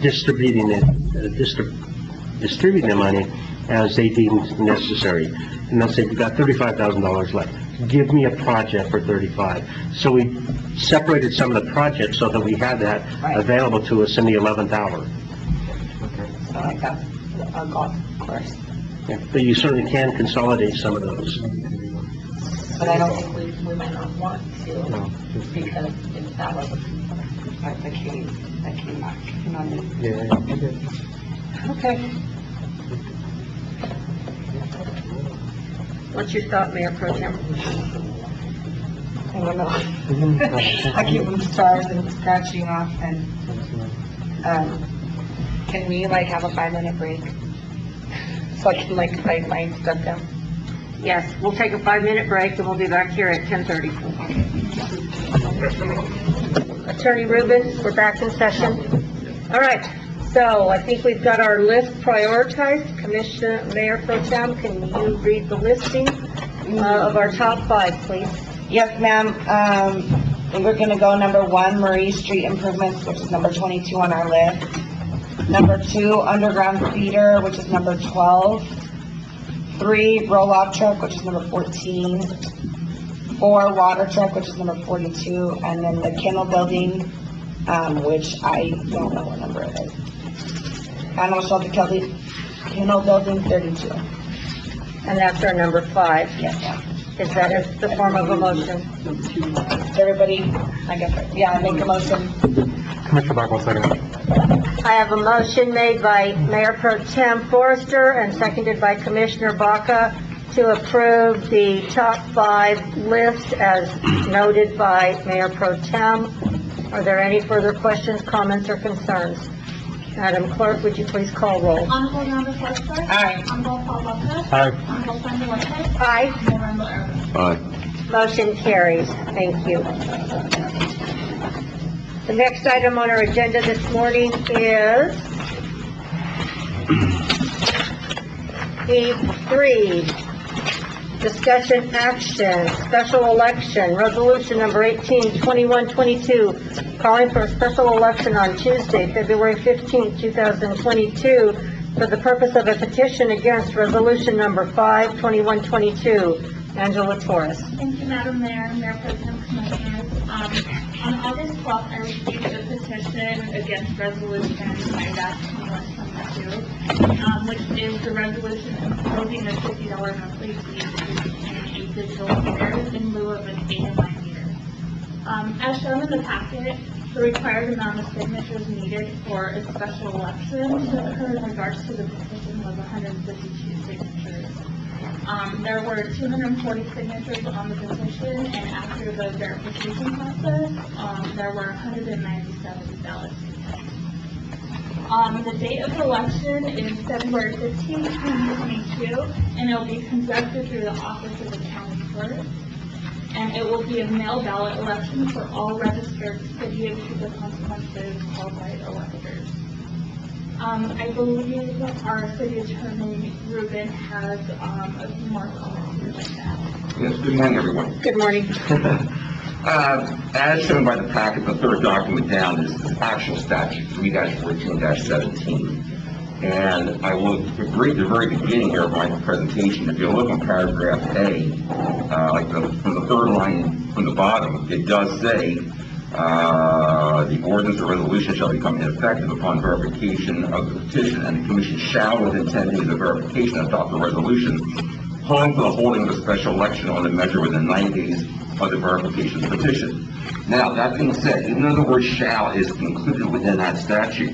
S9: distributing the money as they deem necessary. And they'll say, we've got $35,000 left. Give me a project for 35. So we separated some of the projects so that we had that available to us in the 11th hour.
S3: So like a golf course.
S9: Yeah, but you certainly can consolidate some of those.
S3: But I don't think we might not want to, because if that was the case, that came back, you know what I mean?
S2: Yeah.
S3: Okay.
S1: What's your thought, Mayor Pro Tem?
S3: I don't know. I keep them stars and scratching off, and, can we have a 5-minute break? So I can write my stuff down?
S1: Yes, we'll take a 5-minute break, and we'll be back here at 10:30. Attorney Rubin, we're back in session. All right, so I think we've got our list prioritized. Commissioner, Mayor Pro Tem, can you read the listing of our top 5, please?
S3: Yes, ma'am. We're gonna go number 1, Marie Street improvements, which is number 22 on our list. Number 2, underground feeder, which is number 12. 3, roll-off truck, which is number 14. 4, water truck, which is number 42. And then the kennel building, which I don't know what number it is. Animal shelter kennel building, 32.
S1: And that's our number 5.
S3: Yes, ma'am.
S1: Is that in the form of a motion?
S3: Everybody, I guess, I make a motion.
S2: Commissioner Backwell, second.
S1: I have a motion made by Mayor Pro Tem Forrester and seconded by Commissioner Baca to approve the top 5 list as noted by Mayor Pro Tem. Are there any further questions, comments, or concerns? Madam Clerk, would you please call roll?
S21: Honorable Member Forster?
S3: Aye.
S21: Honorable Paul Baca?
S2: Aye.
S21: Honorable Sandra Whitehead?
S1: Aye.
S21: Mayor Randall Irvin?
S11: Aye.
S1: Motion carries. Thank you. The next item on our agenda this morning is E3, discussion action, special election, resolution number 18-2122, calling for a special election on Tuesday, February 15, 2022, for the purpose of a petition against resolution number 5-2122. Angela Torres.
S21: Thank you, Madam Mayor, Mayor Pro Tem, Commissioners. On August 12th, I received a petition against resolution 5-2122, which is the resolution imposing a $50 monthly fee to a digital meter in lieu of an AMI meter. As shown in the packet, the required amount of signatures needed for a special election to occur in regards to the petition was 152 signatures. There were 240 signatures on the petition, and after the verification process, there were 197 ballots. The date of the election is February 15, 2022, and it will be conducted through the office of the county clerk. And it will be a mail ballot election for all registered City of Cuba Consequences qualified electors. I believe our city attorney, Rubin, has a few more comments to make that.
S7: Yes, good morning, everyone.
S1: Good morning.
S5: As shown by the packet, the third document down is the actual statute, 3-14-17. And I will agree at the very beginning here of my presentation, if you look on paragraph A, from the third line from the bottom, it does say, the ordinance or resolution shall become ineffective upon verification of the petition, and the commission shall, within 10 days of verification, adopt the resolution calling for the holding of a special election on the measure within 90 days of the verification of the petition. Now, that being said, even though the word shall is included within that statute,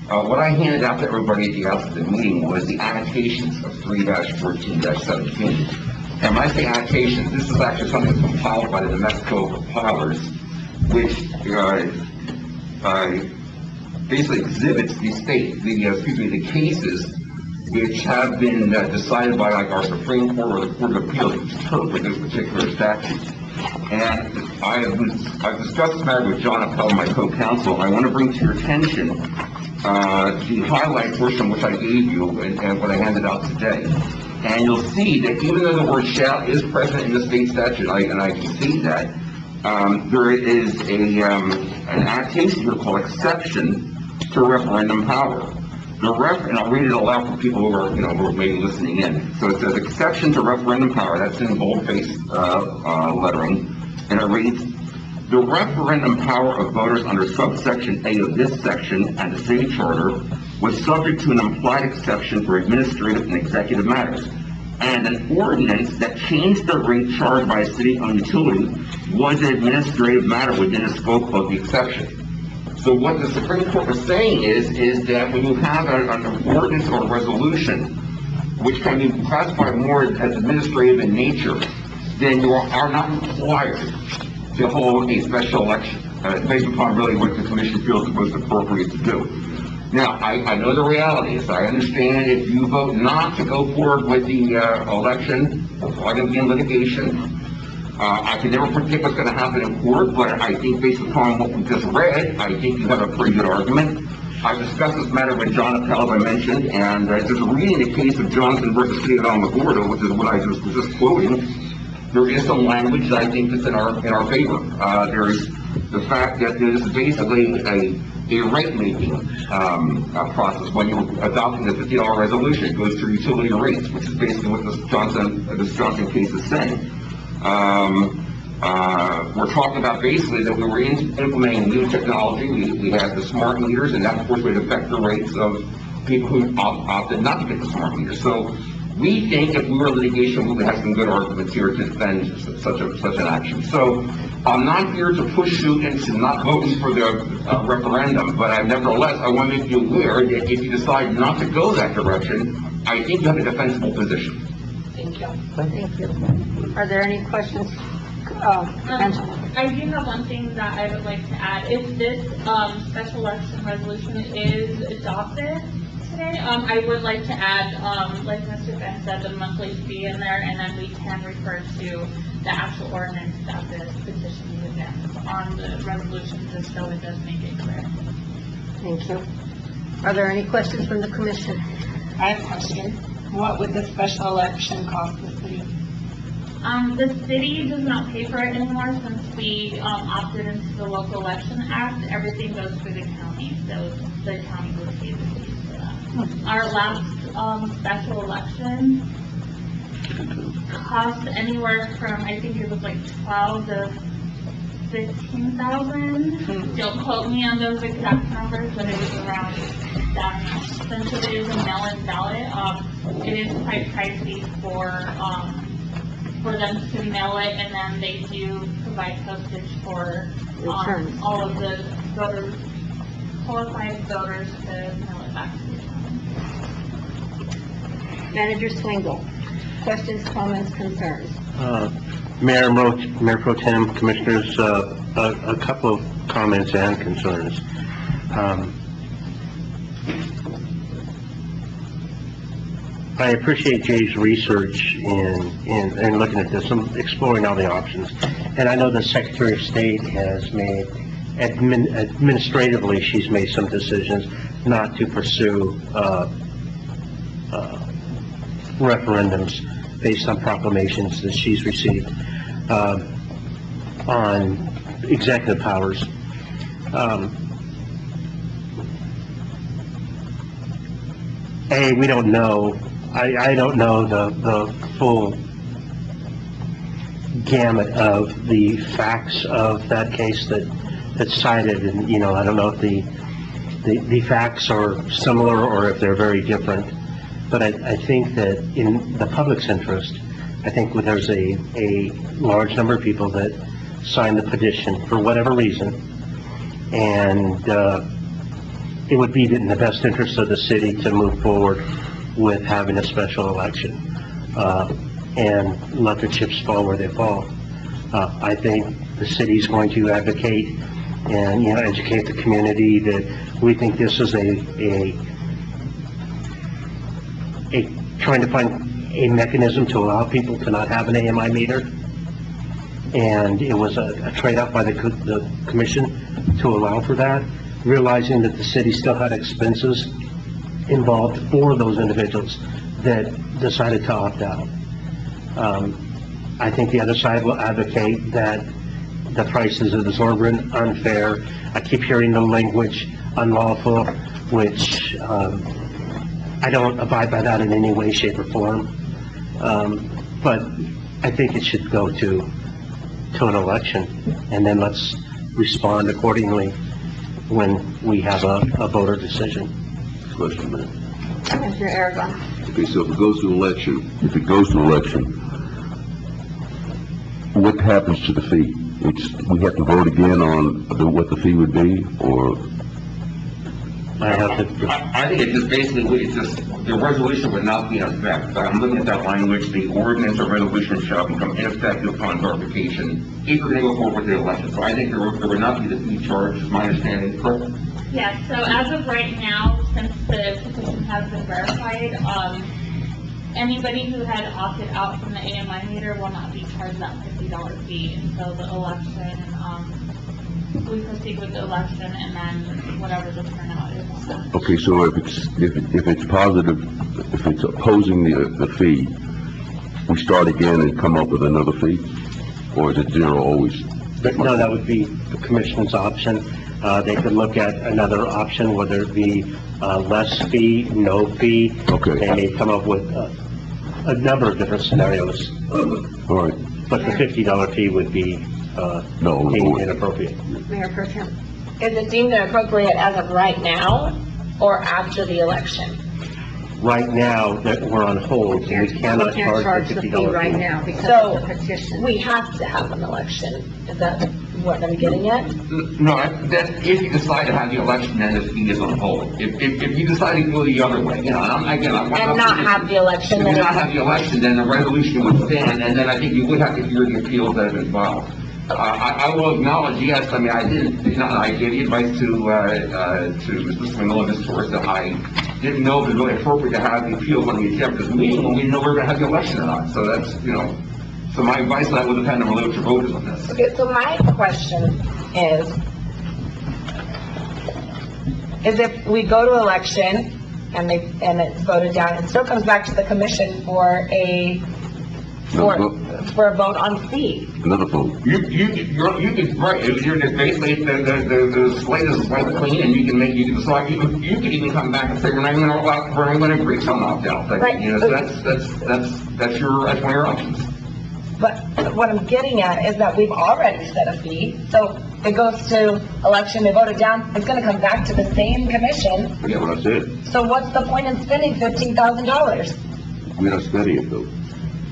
S5: what I handed out to everybody at the outset of the meeting was the annotations of 3-14-17. And when I say annotations, this is actually something that's compiled by the New Mexico compilers, which basically exhibits the cases which have been decided by like our Supreme Court or the Court of Appeals to interpret this particular statute. And I've discussed this matter with John Appel, my co-counsel. I want to bring to your attention the highlight portion which I gave you and what I handed out today. And you'll see that even though the word shall is present in the state statute, and I can see that, there is an annotation here called exception to referendum power. And I'll read it aloud for people who are, who are maybe listening in. So it says exception to referendum power, that's in bold-faced lettering, and it reads, the referendum power of voters under subsection A of this section and the city charter was subject to an implied exception for administrative and executive matters. And an ordinance that changed the rate charged by a city-owned utility was an administrative matter within the scope of the exception. So what the Supreme Court was saying is that when you have an ordinance or a resolution, which can be classified more as administrative in nature, then you are not required to hold a special election, based upon really what the commission feels is most appropriate to do. Now, I know the reality is, I understand if you vote not to go forward with the election, it's going to be in litigation. I can never predict what's going to happen in court, but I think based upon what we just read, I think you have a pretty good argument. I discussed this matter with John Appel, as I mentioned, and just reading the case of Johnson versus City of Alamogordo, which is what I was just quoting, there is some language that I think that's in our favor. There is the fact that this is basically a rate-making process. When you're adopting the $50 resolution, it goes through utility rates, which is basically what this Johnson case is saying. We're talking about basically that we were implementing new technology. We had the smart meters, and that, of course, would affect the rates of people who opted not to get the smart meters. So we think if we were in litigation, we would have some good arguments here to defend such an action. So I'm not here to push you into not voting for the referendum, but nevertheless, I want to make you aware that if you decide not to go that direction, I think you have a defensible position.
S1: Thank you. Thank you. Are there any questions? Angela?
S21: I do have one thing that I would like to add. If this special election resolution is adopted today, I would like to add, like Mr. Ben said, the monthly fee in there, and then we can refer to the actual ordinance that this petition is against on the resolution, just so it does make it clear.
S1: Thank you. Are there any questions from the commission?
S3: I have a question. What would the special election cost the city?
S21: The city does not pay for it anymore since we opted into the Local Election Act. Everything goes through the county, so the county would pay the fees for that. Our last special election cost anywhere from, I think it was like 12 to 15,000. Don't quote me on those exact numbers, but it was around that. Since it is a mail-in ballot, it is quite pricey for them to mail it, and then they do provide postage for all of the voters, qualified voters to mail it back to the county.
S1: Manager Swingle, questions, comments, concerns?
S9: Mayor Pro Tem, Commissioners, a couple of comments and concerns. I appreciate Jay's research in looking at this and exploring all the options. And I know the Secretary of State has made, administratively, she's made some decisions not to pursue referendums based on proclamations that she's received. on executive powers. We don't know, I don't know the full gamut of the facts of that case that's cited, and, you know, I don't know if the facts are similar or if they're very different, but I think that in the public's interest, I think there's a large number of people that signed the petition for whatever reason, and it would be in the best interest of the city to move forward with having a special election, and let the chips fall where they fall. I think the city's going to advocate and, you know, educate the community that we think this is a trying to find a mechanism to allow people to not have an AMI meter. And it was a trade-off by the commission to allow for that, realizing that the city still had expenses involved for those individuals that decided to opt out. I think the other side will advocate that the price is exorbitant, unfair. I keep hearing the language unlawful, which I don't abide by that in any way, shape, or form. But I think it should go to an election, and then let's respond accordingly when we have a voter decision.
S11: Question, man.
S1: Commissioner Aragon.
S11: Okay, so if it goes to election, what happens to the fee? We have to vote again on what the fee would be, or?
S9: I
S5: think it just basically, the resolution would not be in effect. I'm looking at that language, the ordinance or resolution shall become ineffective upon verification if you're going to go forward with the election. So I think there would not be the fee charge, is my understanding, correct?
S21: Yes, so as of right now, since the petition has been verified, anybody who had opted out from the AMI meter will not be charged that $50 fee until the election. We proceed with the election, and then whatever the turnout is on that.
S11: Okay, so if it's positive, if it's opposing the fee, we start again and come up with another fee? Or is it zero always?
S9: No, that would be the commission's option. They could look at another option, whether it be less fee, no fee.
S11: Okay.
S9: They may come up with a number of different scenarios.
S11: All right.
S9: But the $50 fee would be deemed inappropriate.
S1: Mayor Pro Tem.
S3: Is it deemed inappropriate as of right now or after the election?
S9: Right now, that we're on hold, and we cannot charge the $50 fee.
S1: right now because
S3: So,
S1: of the petition.
S3: we have to have an election. Is that what I'm getting at?
S5: No, that if you decide to have the election, then the fee is on hold. If you decide to go the other way, you know, I'm
S3: And not have the election?
S5: If
S3: then
S5: you not
S3: it's-
S5: have the election, then the resolution would stand, and then I think you would have to hear the appeals that have been filed. I will acknowledge, yes, I mean, I gave the advice to Mr. Swingle and Ms. Torres that I didn't know if it was really appropriate to have the appeals on the agenda this meeting when we didn't know we were going to have the election or not. So that's, you know, so my advice on that would depend on the literature voters on this.
S3: Okay, so my question is if we go to election and it's voted down, it still comes back to the commission for a vote on fee.
S11: Another vote.
S5: You can, right, you're just basically, the slate is wiped clean, and you can decide, you could even come back and say, we're not going to agree, some opt-out.
S3: Right.
S5: You know, so that's one of your options.
S3: But what I'm getting at is that we've already set a fee, so it goes to election, they vote it down, it's gonna come back to the same commission.
S11: Forget what I said.
S3: So what's the point in spending $15,000?
S11: We're not spending it, though.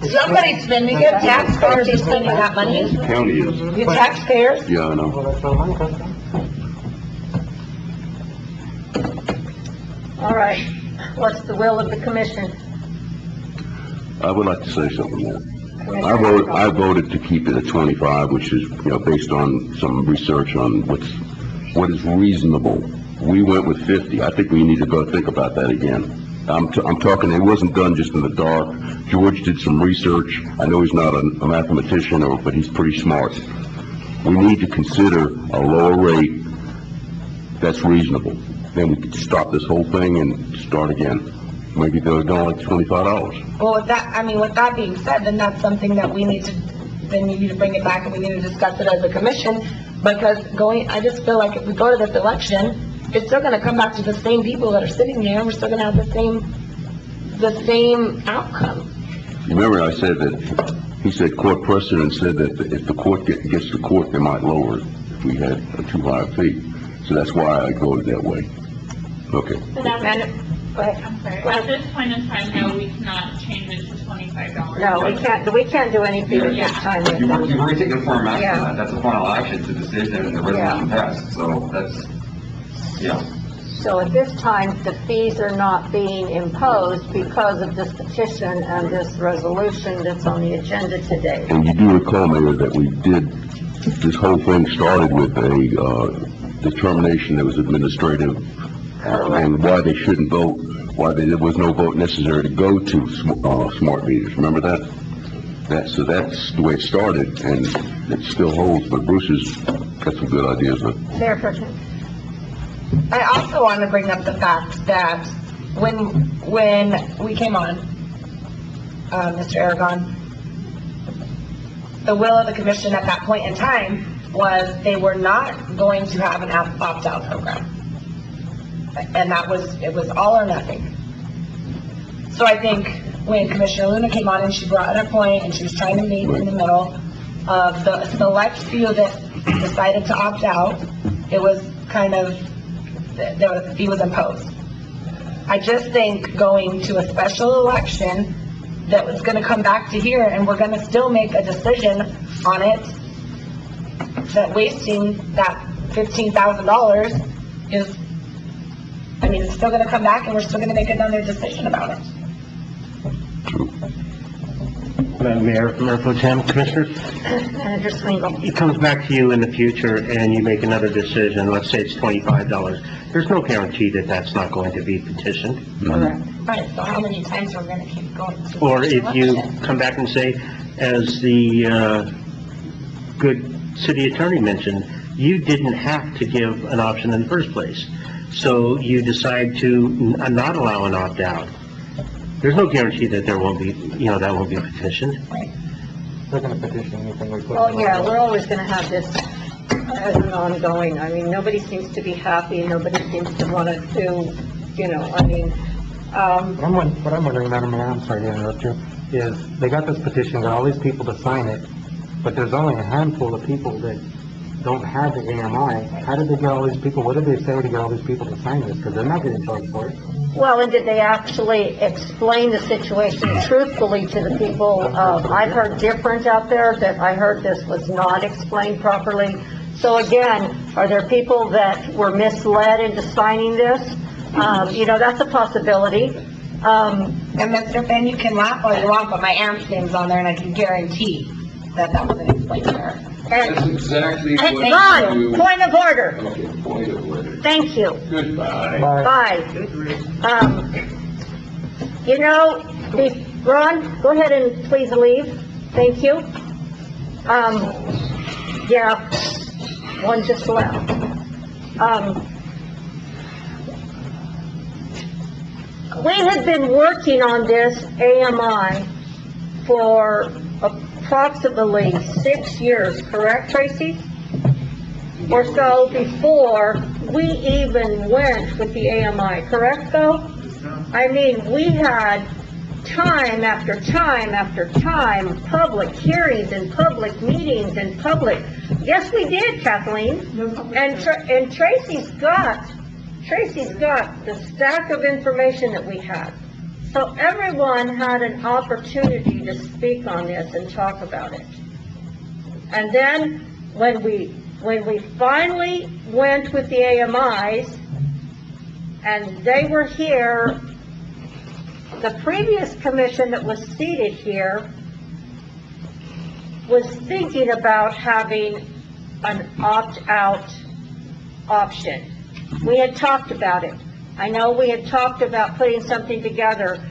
S3: Somebody's spending it, taxpayers are spending that money.
S11: The county is.
S3: You taxpayers?
S11: Yeah, I know.
S2: Well, that's where mine comes from.
S1: All right, what's the will of the commission?
S11: I would like to say something more. I voted to keep it at 25, which is, you know, based on some research on what is reasonable. We went with 50. I think we need to go think about that again. I'm talking, it wasn't done just in the dark. George did some research. I know he's not a mathematician, but he's pretty smart. We need to consider a lower rate that's reasonable. Then we could stop this whole thing and start again. Maybe go down like $25.
S3: Well, with that being said, then that's something that we need to then you need to bring it back and we need to discuss it as a commission, because I just feel like if we go to this election, it's still gonna come back to the same people that are sitting there, and we're still gonna have the same outcome.
S11: Remember I said that, he said court precedent said that if the court gets to court, they might lower it if we had a too high fee. So that's why I voted that way. Okay.
S21: But I'm sorry, at this point in time, no, we cannot change it to $25.
S1: No, we can't do anything at this time.
S5: You've already taken a firm action
S1: Yeah.
S5: on that. That's a final action, it's a decision, and the resolution passed, so that's, yeah.
S1: So at this time, the fees are not being imposed because of this petition and this resolution that's on the agenda today.
S11: And you do recall, Mayor, that we did, this whole thing started with a determination that was administrative, and why they shouldn't vote, why there was no vote necessary to go to smart meters. Remember that? So that's the way it started, and it still holds, but Bruce has got some good ideas.
S1: Mayor Pro Tem.
S3: I also want to bring up the fact that when we came on, Mr. Aragon, the will of the commission at that point in time was they were not going to have an opt-out program. And it was all or nothing. So I think when Commissioner Luna came on and she brought a point and she was trying to meet in the middle of the select few that decided to opt out, it was kind of, the fee was imposed. I just think going to a special election that was going to come back to here and we're going to still make a decision on it, that wasting that $15,000 is, I mean, it's still going to come back and we're still going to make another decision about it.
S9: Mayor Pro Tem, Commissioners?
S1: Manager Swingle.
S9: It comes back to you in the future and you make another decision, let's say it's $25. There's no guarantee that that's not going to be petitioned.
S1: Correct.
S3: Right, so how many times are we going to keep going to
S9: Or
S3: this
S9: if you
S3: election?
S9: come back and say, as the good city attorney mentioned, you didn't have to give an option in the first place. So you decide to not allow an opt-out. There's no guarantee that there won't be, that won't be petitioned.
S2: They're gonna petition anything we put.
S1: Oh, yeah, we're always gonna have this as an ongoing. I mean, nobody seems to be happy, nobody seems to want to do,
S2: What I'm wondering, Madam Mayor, I'm sorry to interrupt you, is they got this petition, got all these people to sign it, but there's only a handful of people that don't have the AMI. How did they get all these people, what did they say to get all these people to sign this? Because they're not getting charged for it.
S1: well, and did they actually explain the situation truthfully to the people? I've heard different out there, that I heard this was not explained properly. So again, are there people that were misled into signing this? That's a possibility.
S3: And Mr. Finn, you can laugh all you want, but my aunt's name's on there and I can guarantee that wasn't explained to her.
S5: That's exactly what you...
S1: Ron, point of order.
S5: Okay, point of order.
S1: Thank you.
S5: Goodbye.
S1: Bye. Ron, go ahead and please leave. Thank you. Yeah, one just left. We had been working on this AMI for approximately 6 years, correct, Tracy? Or so before we even went with the AMI, correct though? I mean, we had time after time after time, public hearings and public meetings and public, yes, we did, Kathleen. And Tracy's got the stack of information that we had. So everyone had an opportunity to speak on this and talk about it. And then when we finally went with the AMIs and they were here, the previous commission that was seated here was thinking about having an opt-out option. We had talked about it. I know we had talked about putting something together.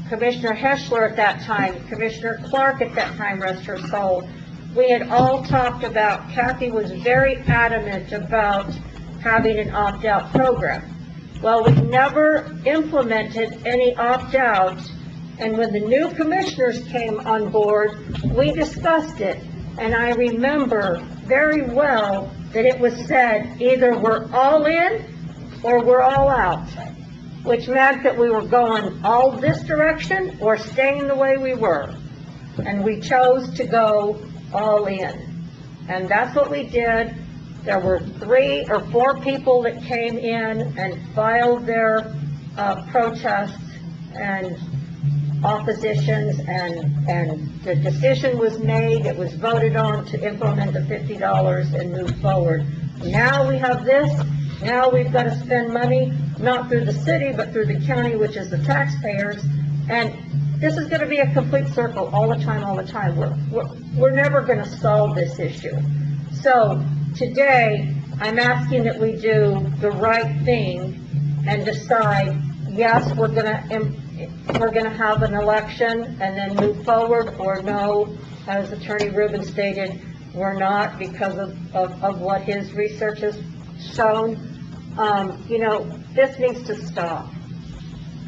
S1: Commissioner Heschler at that time, Commissioner Clark at that time, rest her soul. We had all talked about, Kathy was very adamant about having an opt-out program. Well, we never implemented any opt-out, And when the new commissioners came on board, we discussed it. And I remember very well that it was said, either we're all in or we're all out, which meant that we were going all this direction or staying the way we were. And we chose to go all in. And that's what we did. There were 3 or 4 people that came in and filed their protests and oppositions, and the decision was made, it was voted on to implement the $50 and move forward. Now we have this, now we've got to spend money, not through the city, but through the county, which is the taxpayers, and this is going to be a complete circle all the time. We're never going to solve this issue. So today, I'm asking that we do the right thing and decide, yes, we're going to have an election and then move forward, or no, as Attorney Rubin stated, we're not, because of what his research has shown. This needs to stop.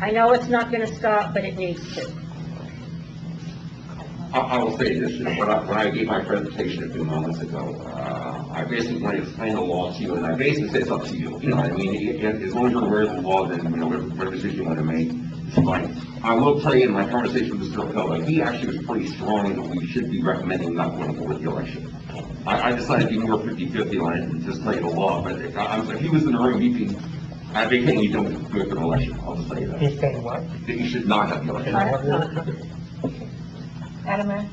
S1: I know it's not going to stop, but it needs to.
S5: I will say this, when I gave my presentation a few moments ago, I basically want to explain the law to you, and I basically say it's up to you. As long as you're aware of the law, then, whatever decision you want to make, it's fine. I will tell you in my conversation with Mr. O'Kelly, he actually was pretty strong that we should be recommending not going forward with the election. I decided to be more 50-50 on it and just tell you the law, but if he was in the room, he'd be advocating you don't go for the election. I'll just tell you that.
S2: He's saying what?
S5: That you should not have the election.
S3: Madam Mayor?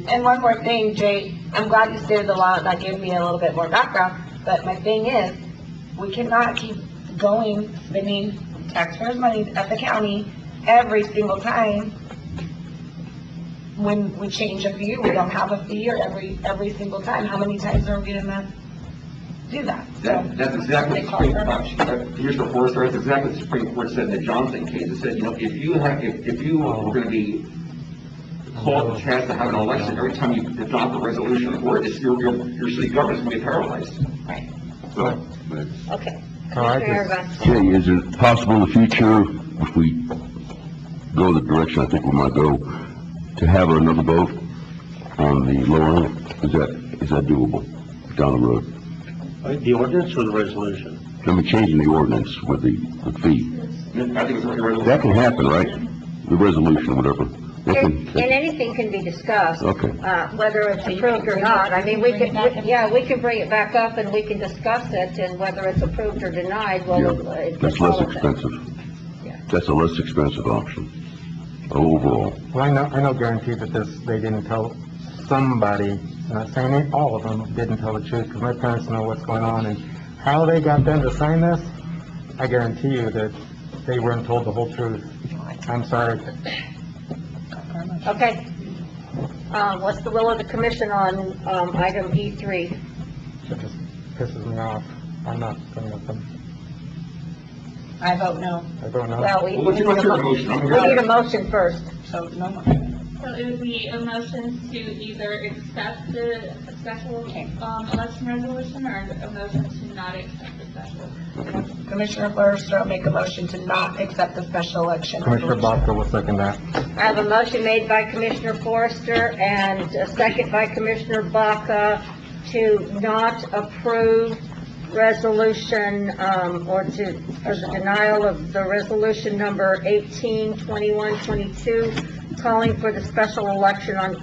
S3: And one more thing, Jay, I'm glad you stated the law, that gave me a little bit more background, but my thing is, we cannot keep spending taxpayers' money at the county every single time when we change a fee, we don't have a fee, or every single time. How many times are we gonna do that?
S5: That's exactly what the Supreme Court, Commissioner Forrester, that's exactly what the Supreme Court said in the Johnson case. It said, if you were going to be called a chance to have an election, every time you adopt a resolution of ordinance, your city government's going to be paralyzed.
S1: Right.
S5: So,
S1: Okay.
S11: Okay, is it possible in the future, if we go the direction I think we might go, to have another vote on the lower end? Is that doable down the road?
S9: The ordinance or the resolution?
S11: Changing the ordinance with the fee.
S5: I think it's a resolution.
S11: That can happen, right? The resolution, whatever.
S1: And anything can be discussed.
S11: Okay.
S1: Whether it's approved or not. I mean, we can bring it back up and we can discuss it, and whether it's approved or denied,
S11: That's less expensive. That's a less expensive option overall.
S2: Well, I know guaranteed that they didn't tell somebody, not saying it, all of them didn't tell the truth, because my parents know what's going on, and how they got them to sign this, I guarantee you that they weren't told the whole truth. I'm sorry.
S1: Okay. What's the will of the commission on, item E3?
S2: It just pisses me off. I'm not going with them.
S3: I vote no.
S2: I don't know.
S1: Well, we need a motion first.
S3: So, no motion.
S21: So it would be a motion to either accept the special, election resolution, or a motion to not accept the special.
S3: Commissioner Forrester will make a motion to not accept the special election.
S2: Commissioner Baca will second that.
S1: I have a motion made by Commissioner Forrester and a second by Commissioner Baca to not approve resolution, for the denial of the resolution number 182122, calling for the special election on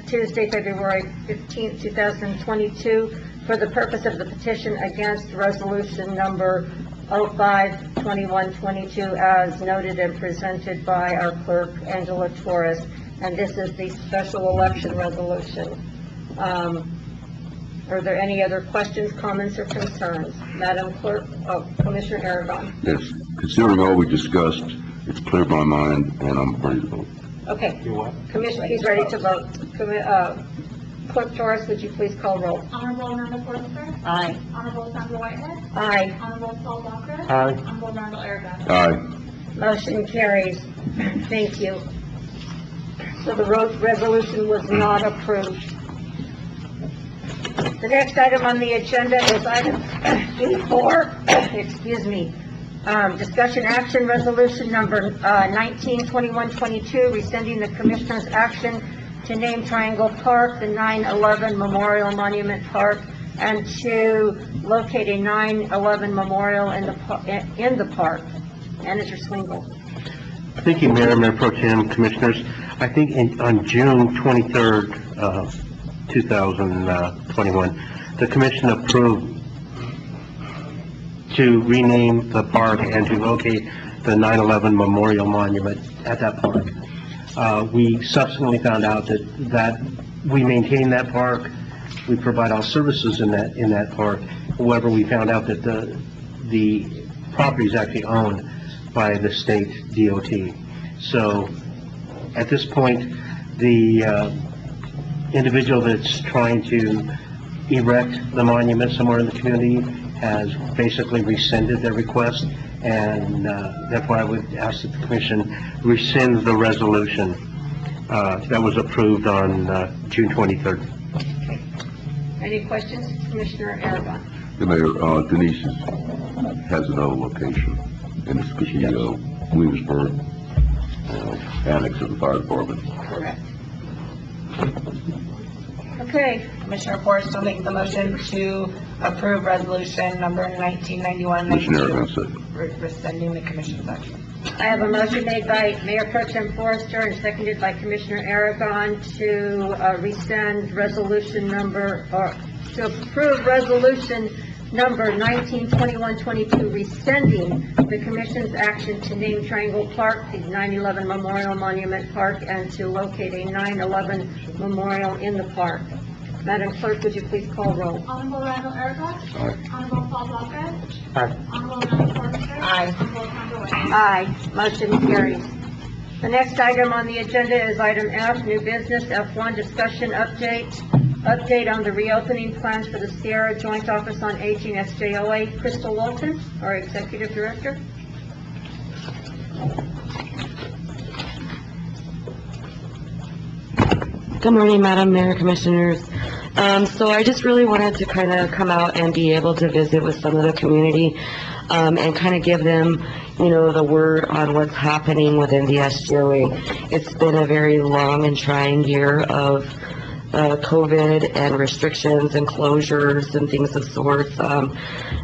S1: Tuesday, February 15th, 2022, for the purpose of the petition against resolution number 052122, as noted and presented by our clerk, Angela Torres. And this is the special election resolution. Are there any other questions, comments, or concerns? Madam Clerk, Commissioner Aragon.
S11: Yes, considering all we discussed, it's clear my mind, and I'm ready to vote.
S1: Okay. Commissioner, he's ready to vote. Clerk Torres, would you please call roll?
S21: Honorable Amanda Forrester?
S1: Aye.
S21: Honorable Sandra Whitehead?
S1: Aye.
S21: Honorable Paul Baca?
S2: Aye.
S21: Honorable Randall Aragon?
S11: Aye.
S1: Motion carries. Thank you. So the resolution was not approved. The next item on the agenda is item E4, excuse me, Discussion action resolution number 192122, rescinding the commissioner's action to name Triangle Park the 9/11 Memorial Monument Park and to locate a 9/11 memorial in the park. Manager Swingle.
S9: Thank you, Mayor, Mayor Pro Tem, Commissioners. I think on June 23rd, 2021, the Commission approved to rename the park and to locate the 9/11 Memorial Monument at that park. We subsequently found out that we maintain that park, we provide all services in that park. However, we found out that the property is actually owned by the state DOT. So at this point, the individual that's trying to erect the monument somewhere in the community has basically rescinded their request, and therefore I would ask that the Commission rescind the resolution that was approved on June 23rd.
S1: Any questions? Commissioner Aragon.
S11: The Mayor, Denise has another location, and it's the Williamsburg annex of the fire department.
S1: Correct. Okay.
S3: Commissioner Forrest will make the motion to approve resolution number 1991.
S11: Commissioner Aragon said.
S3: Rescinding the commission's action.
S1: I have a motion made by Mayor Pro Tem Forrester and seconded by Commissioner Aragon to rescind resolution number, or to approve resolution number 192122, rescinding the Commission's action to name Triangle Park the 9/11 Memorial Monument Park and to locate a 9/11 memorial in the park. Madam Clerk, would you please call roll?
S21: Honorable Randall Aragon.
S11: Aye.
S21: Honorable Paul Walker.
S2: Aye.
S21: Honorable Nancy Forrester.
S3: Aye.
S21: Honorable Sandra West.
S1: Aye, motion carries. The next item on the agenda is item F, new business, F1, discussion update on the reopening plans for the Sierra Joint Office on Aging, SJOA. Crystal Walton, our Executive Director.
S8: Good morning, Madam Mayor, Commissioners. So I just really wanted to kind of come out and be able to visit with some of the community, and kind of give them, the word on what's happening within the SGOA. It's been a very long and trying year of COVID and restrictions and closures and things of sorts,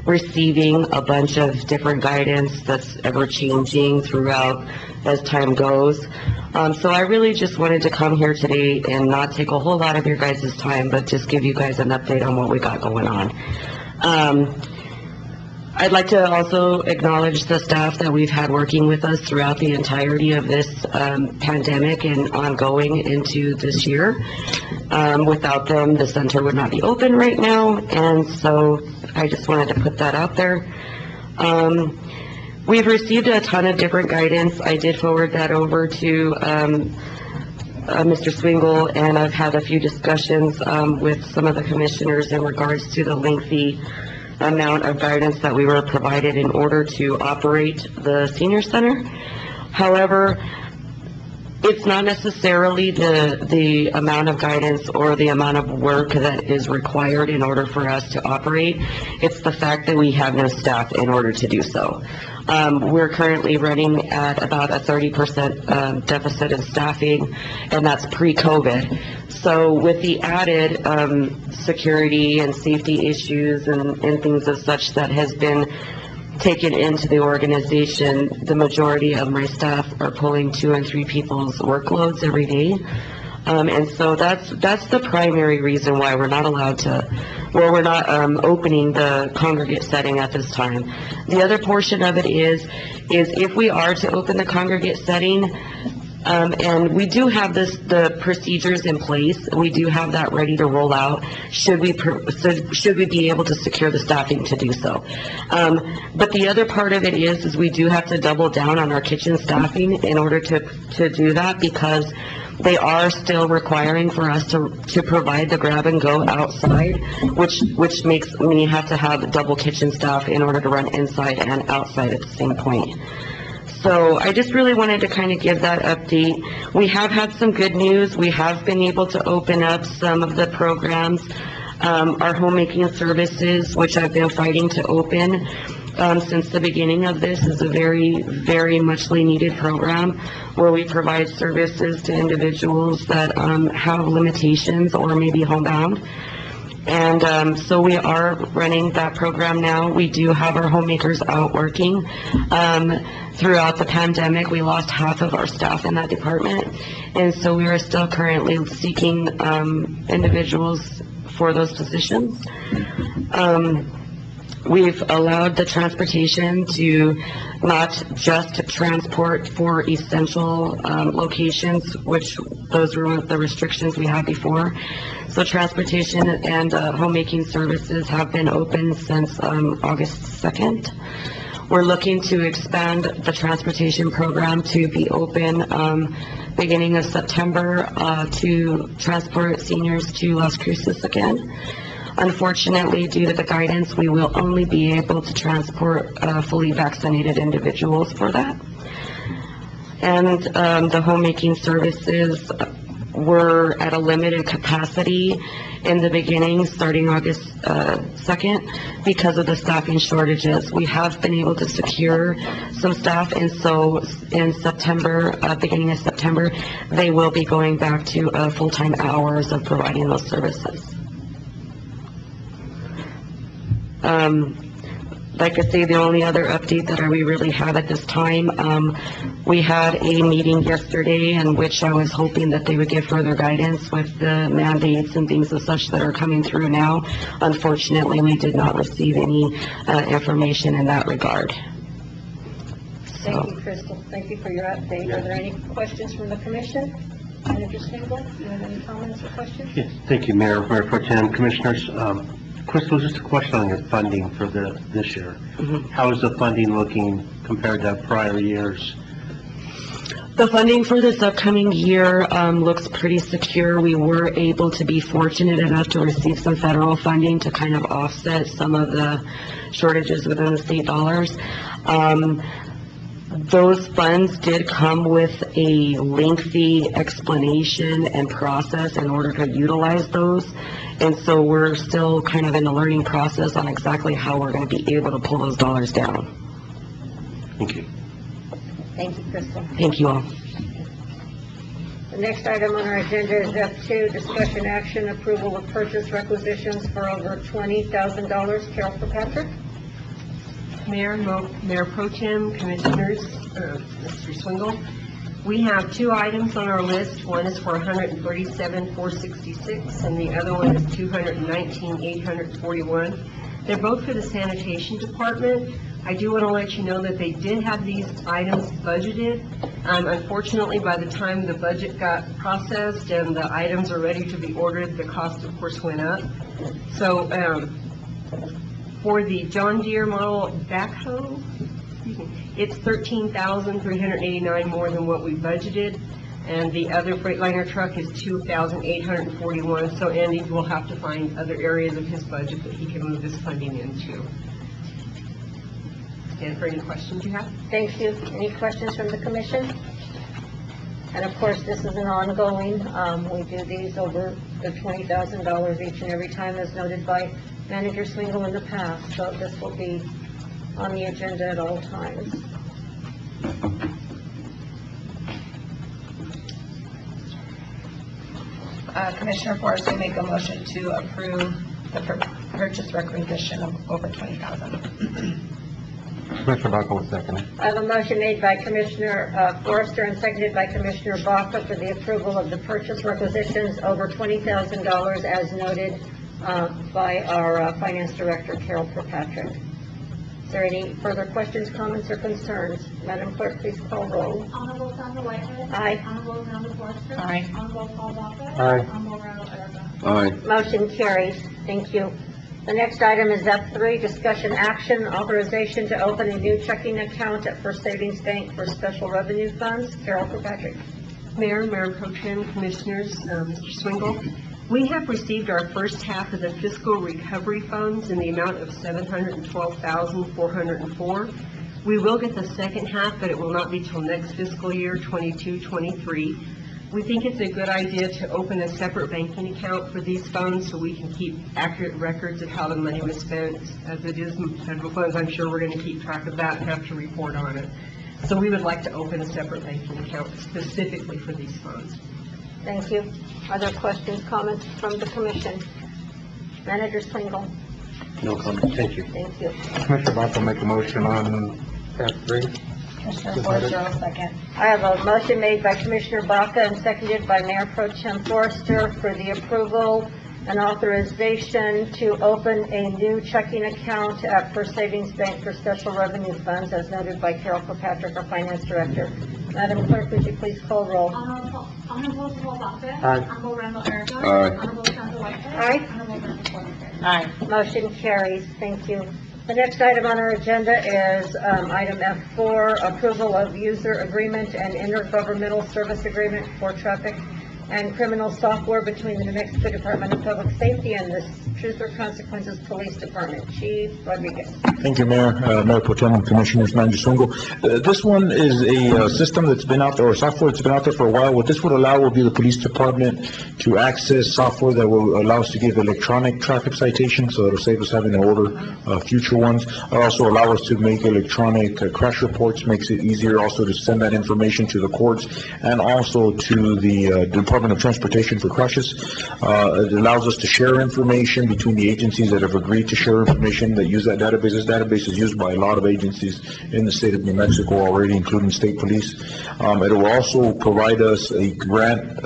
S8: receiving a bunch of different guidance that's ever changing throughout as time goes. So I really just wanted to come here today and not take a whole lot of your guys' time, but just give you guys an update on what we got going on. I'd like to also acknowledge the staff that we've had working with us throughout the entirety of this pandemic and ongoing into this year. Without them, the center would not be open right now, and so I just wanted to put that out there. We've received a ton of different guidance. I did forward that over to Mr. Swingle, and I've had a few discussions with some of the commissioners in regards to the lengthy amount of guidance that we were provided in order to operate the senior center. However, it's not necessarily the amount of guidance or the amount of work that is required in order for us to operate. It's the fact that we have no staff in order to do so. We're currently running at about a 30% deficit in staffing, and that's pre-COVID. So with the added security and safety issues and things of such that has been taken into the organization, the majority of my staff are pulling 2 and 3 people's workloads every day. And so that's the primary reason why we're not allowed to, well, we're not opening the congregate setting at this time. The other portion of it is if we are to open the congregate setting, and we do have the procedures in place, we do have that ready to roll out, should we be able to secure the staffing to do so. But the other part of it is we do have to double down on our kitchen staffing in order to do that, because they are still requiring for us to provide the grab and go outside, which makes me have to have double kitchen staff in order to run inside and outside at the same point. So I just really wanted to kind of give that update. We have had some good news. We have been able to open up some of the programs, our homemaking services, which I've been fighting to open. since the beginning of this, is a very, very muchly needed program where we provide services to individuals that have limitations or maybe homebound. And so we are running that program now. We do have our homemakers out working. Throughout the pandemic, we lost half of our staff in that department. And so we are still currently seeking individuals for those positions. We've allowed the transportation to not just transport for essential locations, which those were the restrictions we had before. So transportation and homemaking services have been open since August 2nd. We're looking to expand the transportation program to be open beginning of September to transport seniors to Las Cruces again. Unfortunately, due to the guidance, we will only be able to transport fully vaccinated individuals for that. And the homemaking services were at a limited capacity in the beginning, starting August 2nd, because of the staffing shortages. We have been able to secure some staff, and so in September, beginning of September, they will be going back to full-time hours of providing those services. Like I say, the only other update that we really have at this time, we had a meeting yesterday in which I was hoping that they would give further guidance with the mandates and things of such that are coming through now. Unfortunately, we did not receive any information in that regard.
S1: Thank you, Crystal. Thank you for your update. Are there any questions from the commission? Manager Stingle, do you have any comments or questions?
S9: Yes, thank you, Mayor Pro Tem, Commissioners. Crystal, just a question on your funding for this year. How is the funding looking compared to prior years?
S8: The funding for this upcoming year looks pretty secure. We were able to be fortunate enough to receive some federal funding to kind of offset some of the shortages within the state dollars. Those funds did come with a lengthy explanation and process in order to utilize those. And so we're still kind of in the learning process on exactly how we're going to be able to pull those dollars down.
S9: Thank you.
S1: Thank you, Crystal.
S8: Thank you all.
S1: The next item on our agenda is F2, discussion action, approval of purchase requisitions for over $20,000. Carol Kirkpatrick.
S10: Mayor Pro Tem, Commissioners, Mr. Swingle, we have two items on our list. One is for $137,466, and the other one is $219,841. They're both for the sanitation department. I do want to let you know that they did have these items budgeted. Unfortunately, by the time the budget got processed and the items are ready to be ordered, the cost, of course, went up. So, for the John Deere model backhoe, it's $13,389 more than what we budgeted, and the other Freightliner truck is $2,841. So Andy will have to find other areas of his budget that he can move this funding into. And for any questions you have?
S1: Thank you. Any questions from the commission? And of course, this is an ongoing, we do these over the $20,000 each and every time, as noted by Manager Swingle in the past, so this will be on the agenda at all times.
S3: Commissioner Forrest will make a motion to approve the purchase requisition of over $20,000.
S2: Commissioner Baca will second it.
S1: I have a motion made by Commissioner Forrester and seconded by Commissioner Baca for the approval of the purchase requisitions over $20,000 as noted by our Finance Director, Carol Kirkpatrick. Is there any further questions, comments, or concerns? Madam Clerk, please call roll.
S21: Honorable Sandra Whitehead.
S1: Aye.
S21: Honorable Amanda Forrester.
S3: Aye.
S21: Honorable Paul Baca.
S2: Aye.
S21: Honorable Randall Aragon.
S5: Aye.
S1: Motion carries. Thank you. The next item is F3, discussion action, authorization to open a new checking account at First Savings Bank for special revenue funds. Carol Kirkpatrick.
S10: Mayor Pro Tem, Commissioners, Mr. Swingle, we have received our first half of the fiscal recovery funds in the amount of $712,404. We will get the second half, but it will not be till next fiscal year, 22-23.
S6: We think it's a good idea to open a separate banking account for these funds so we can keep accurate records of how the money was spent. As it is in federal funds, I'm sure we're going to keep track of that and have to report on it. So we would like to open a separate banking account specifically for these funds.
S1: Thank you. Are there questions, comments from the commission? Manager Swingle?
S9: No comment, thank you.
S1: Thank you.
S2: Commissioner Baca make a motion on F3.
S3: Commissioner Forrester, second.
S1: I have a motion made by Commissioner Baca and seconded by Mayor Pro Tem Forrester for the approval and authorization to open a new checking account at First Savings Bank for special revenue funds, as noted by Carol Kirkpatrick, our Finance Director. Madam Clerk, would you please call roll?
S21: Honorable Paul Baca.
S2: Aye.
S21: Honorable Randall Aragon.
S11: Aye.
S21: Honorable Sandra Whitehead.
S1: Aye.
S21: Honorable Bernie Dorchenez.
S3: Aye.
S1: Motion carries. Thank you. The next item on our agenda is item F4, approval of user agreement and intergovernmental service agreement for traffic and criminal software between the New Mexico Department of Public Safety and the Truth or Consequences Police Department. Chief Rodriguez.
S22: Thank you, Mayor. Mayor Pro Tem, Commissioners, Manager Swingle. This one is a system that's been out there, or software that's been out there for a while. What this would allow will be the police department to access software that will allow us to give electronic traffic citations, so it'll save us having to order future ones. It'll also allow us to make electronic crash reports, makes it easier also to send that information to the courts and also to the Department of Transportation for crashes. It allows us to share information between the agencies that have agreed to share information that use that database. This database is used by a lot of agencies in the state of New Mexico already, including state police. It will also provide us a grant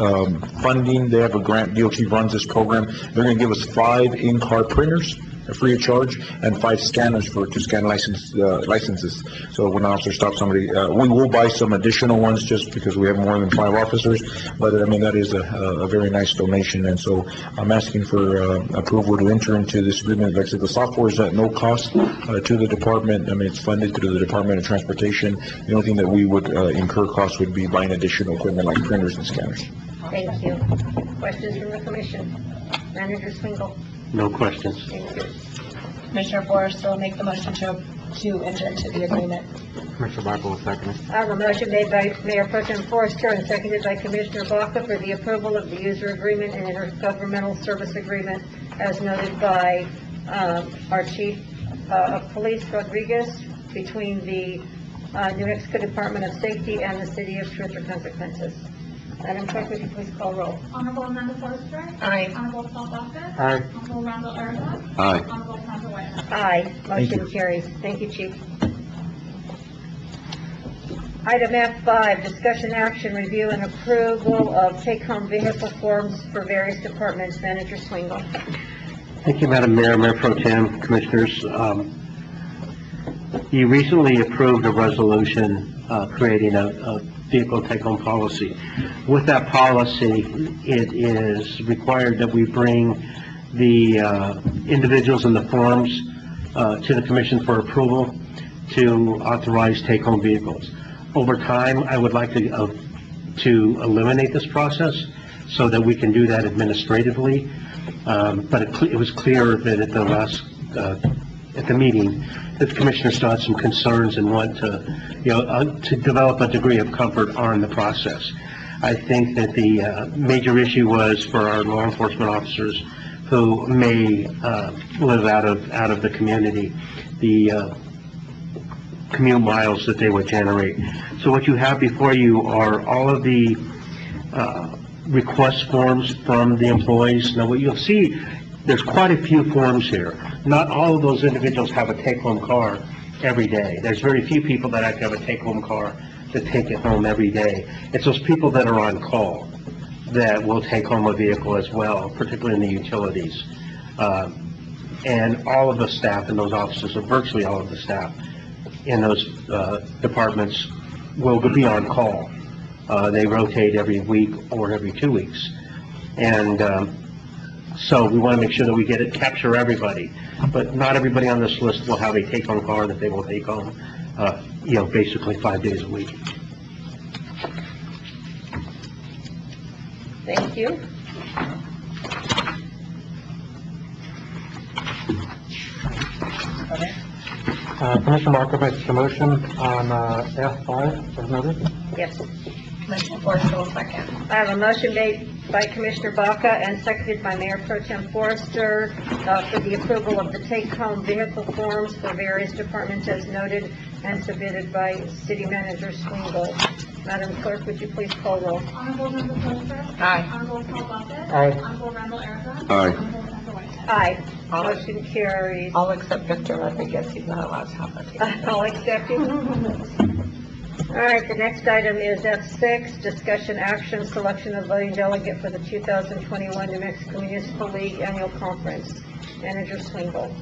S22: funding. They have a grant. DOT runs this program. They're going to give us 5 in-car printers free of charge and 5 scanners to scan licenses. So when an officer stops somebody, we will buy some additional ones just because we have more than 5 officers. But I mean, that is a very nice donation. And so I'm asking for approval to enter into this agreement. Like I said, the software is at no cost to the department. I mean, it's funded through the Department of Transportation. The only thing that we would incur costs would be buying additional equipment like printers and scanners.
S1: Thank you. Questions from the commission? Manager Swingle?
S9: No questions.
S1: Thank you.
S3: Commissioner Forrester will make the motion to enter into the agreement.
S2: Commissioner Baca will second it.
S1: I have a motion made by Mayor Pro Tem Forrester and seconded by Commissioner Baca for the approval of the user agreement and intergovernmental service agreement as noted by our Chief of Police Rodriguez between the New Mexico Department of Safety and the City of Truth or Consequences. Madam Clerk, would you please call roll?
S21: Honorable Amanda Forrester.
S3: Aye.
S21: Honorable Paul Baca.
S2: Aye.
S21: Honorable Randall Aragon.
S11: Aye.
S21: Honorable Sandra Whitehead.
S1: Aye.
S22: Thank
S1: Motion
S22: you.
S1: carries. Thank you, Chief. Item F5, discussion action, review and approval of take-home vehicle forms for various departments. Manager Swingle.
S9: Thank you, Madam Mayor, Mayor Pro Tem, Commissioners. You recently approved a resolution creating a vehicle take-home policy. With that policy, it is required that we bring the individuals in the forms to the Commission for approval to authorize take-home vehicles. Over time, I would like to eliminate this process so that we can do that administratively. But it was clear that at the last, at the meeting, that the Commissioner still had some concerns and want to develop a degree of comfort on the process. I think that the major issue was for our law enforcement officers who may live out of the community, the commute miles that they would generate. So what you have before you are all of the request forms from the employees. Now what you'll see, there's quite a few forms here. Not all of those individuals have a take-home car every day. There's very few people that actually have a take-home car that take it home every day. It's those people that are on call that will take home a vehicle as well, particularly in the utilities. And all of the staff in those offices, or virtually all of the staff in those departments, will be on call. They rotate every week or every 2 weeks. And so we want to make sure that we capture everybody. But not everybody on this list will have a take-home car that they will take home, basically 5 days a week.
S1: Thank you.
S2: Commissioner Baca makes a motion on F5, as noted.
S1: Yes.
S3: Commissioner Forrester will second.
S1: I have a motion made by Commissioner Baca and seconded by Mayor Pro Tem Forrester for the approval of the take-home vehicle forms for various departments as noted and submitted by City Manager Swingle. Madam Clerk, would you please call roll?
S21: Honorable Member Foster.
S3: Aye.
S21: Honorable Paul Baca.
S2: Aye.
S21: Honorable Randall Aragon.
S11: Aye.
S21: Honorable Member Whitehead.
S1: Aye. Motion carries.
S3: I'll accept Victor Rodriguez, he's not allowed to have it.
S1: I'll accept it. All right, the next item is F6, discussion action, selection of voting delegate for the 2021 New Mexico Municipal League Annual Conference. Manager Swingle.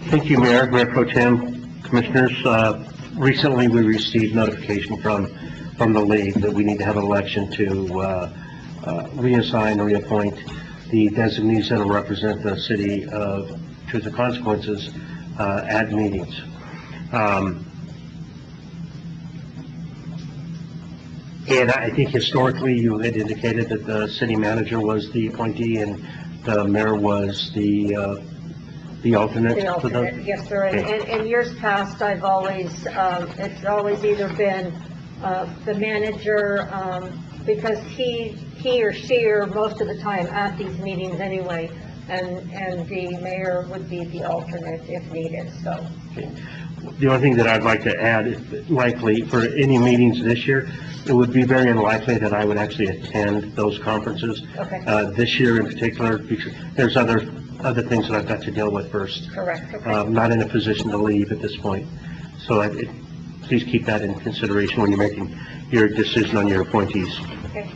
S9: Thank you, Mayor, Mayor Pro Tem, Commissioners. Recently, we received notification from the league that we need to have an election to reassign or reappoint the designees that will represent the city of Truth and Consequences at meetings. And I think historically, you had indicated that the city manager was the appointee and the mayor was the alternate.
S1: The
S9: for
S1: alternate, yes, sir. And in years past, I've always, it's always either been the manager, because he or she are most of the time at these meetings anyway, and the mayor would be the alternate if needed, so.
S9: The only thing that I'd like to add, is likely for any meetings this year, it would be very unlikely that I would actually attend those conferences.
S1: Okay.
S9: This year in particular, because there's other things that I've got to deal with first.
S1: Correct, okay.
S9: I'm not in a position to leave at this point. So please keep that in consideration when you're making your decision on your appointees.
S1: Okay.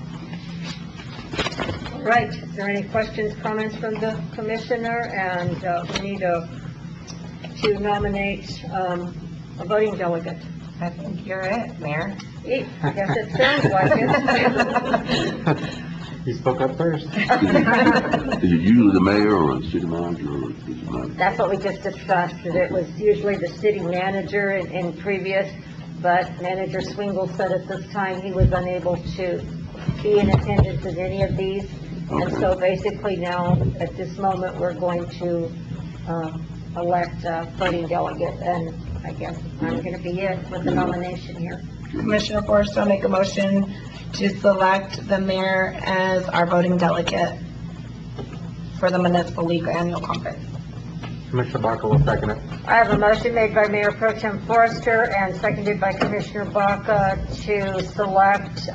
S1: All right, is there any questions, comments from the commissioner? And we need to nominate a voting delegate.
S3: I think you're it, Mayor.
S1: I guess it sounds like it.
S2: You spoke up first.
S11: Is it usually the mayor or the city manager or does it matter?
S1: That's what we just discussed, that it was usually the city manager in previous, but Manager Swingle said at this time he was unable to be in attendance at any of these. And so basically now, at this moment, we're going to elect a voting delegate, and I guess I'm going to be it with the nomination here.
S3: Commissioner Forrester, I'll make a motion to select the mayor as our voting delegate for the Municipal League Annual Conference.
S2: Commissioner Baca will second it.
S1: I have a motion made by Mayor Pro Tem Forrester and seconded by Commissioner Baca to select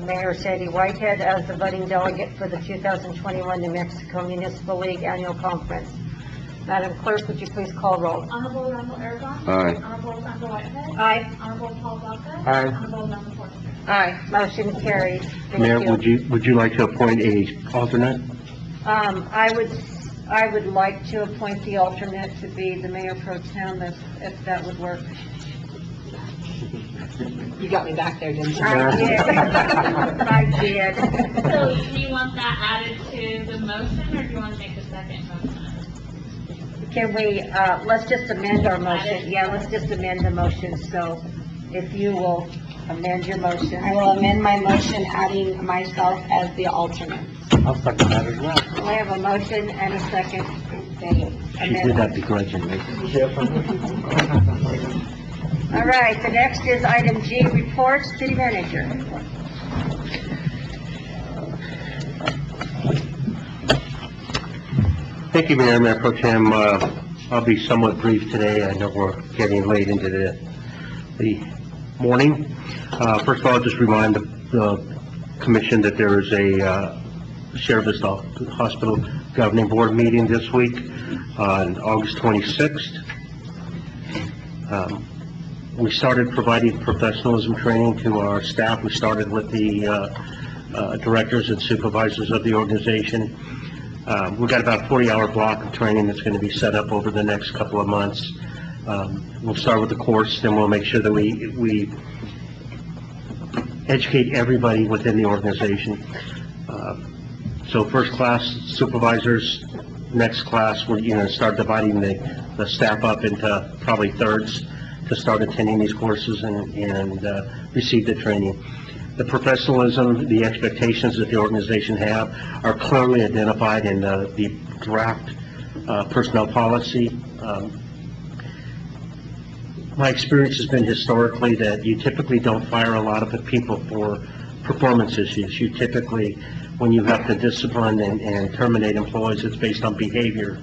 S1: Mayor Sandy Whitehead as the voting delegate for the 2021 New Mexico Municipal League Annual Conference. Madam Clerk, would you please call roll?
S21: Honorable Randall Aragon.
S11: Aye.
S21: Honorable Sandra Whitehead.
S1: Aye.
S21: Honorable Paul Baca.
S2: Aye.
S21: Honorable Member Forster.
S1: Aye. Motion carries. Thank
S9: Mayor,
S1: you.
S9: would you like to appoint a alternate?
S1: I would like to appoint the alternate to be the Mayor Pro Tem if that would work.
S3: You got me back there, didn't you?
S1: I did. I did.
S21: So do you want that added to the motion, or do you want to make a second motion?
S1: Can we, let's just amend our motion. Yeah, let's just amend the motion. So if you will amend your motion.
S3: I will amend my motion, adding myself as the alternate.
S2: I'll second that as well.
S1: We have a motion and a second.
S9: She did that begrudgingly.
S1: All right, the next is item G, reports, city manager.
S9: Thank you, Mayor, Mayor Pro Tem. I'll be somewhat brief today. I know we're getting late into the morning. First of all, I'll just remind the commission that there is a Sheriff's Hospital Governing Board meeting this week on August 26th. We started providing professionalism training to our staff. We started with the directors and supervisors of the organization. We've got about a 40-hour block of training that's going to be set up over the next couple of months. We'll start with the course, then we'll make sure that we educate everybody within the organization. So first class supervisors, next class, we're going to start dividing the staff up into probably thirds to start attending these courses and receive the training. The professionalism, the expectations that the organization have are clearly identified in the draft personnel policy. My experience has been historically that you typically don't fire a lot of people for performance issues. You typically, when you have to discipline and terminate employees, it's based on behavior,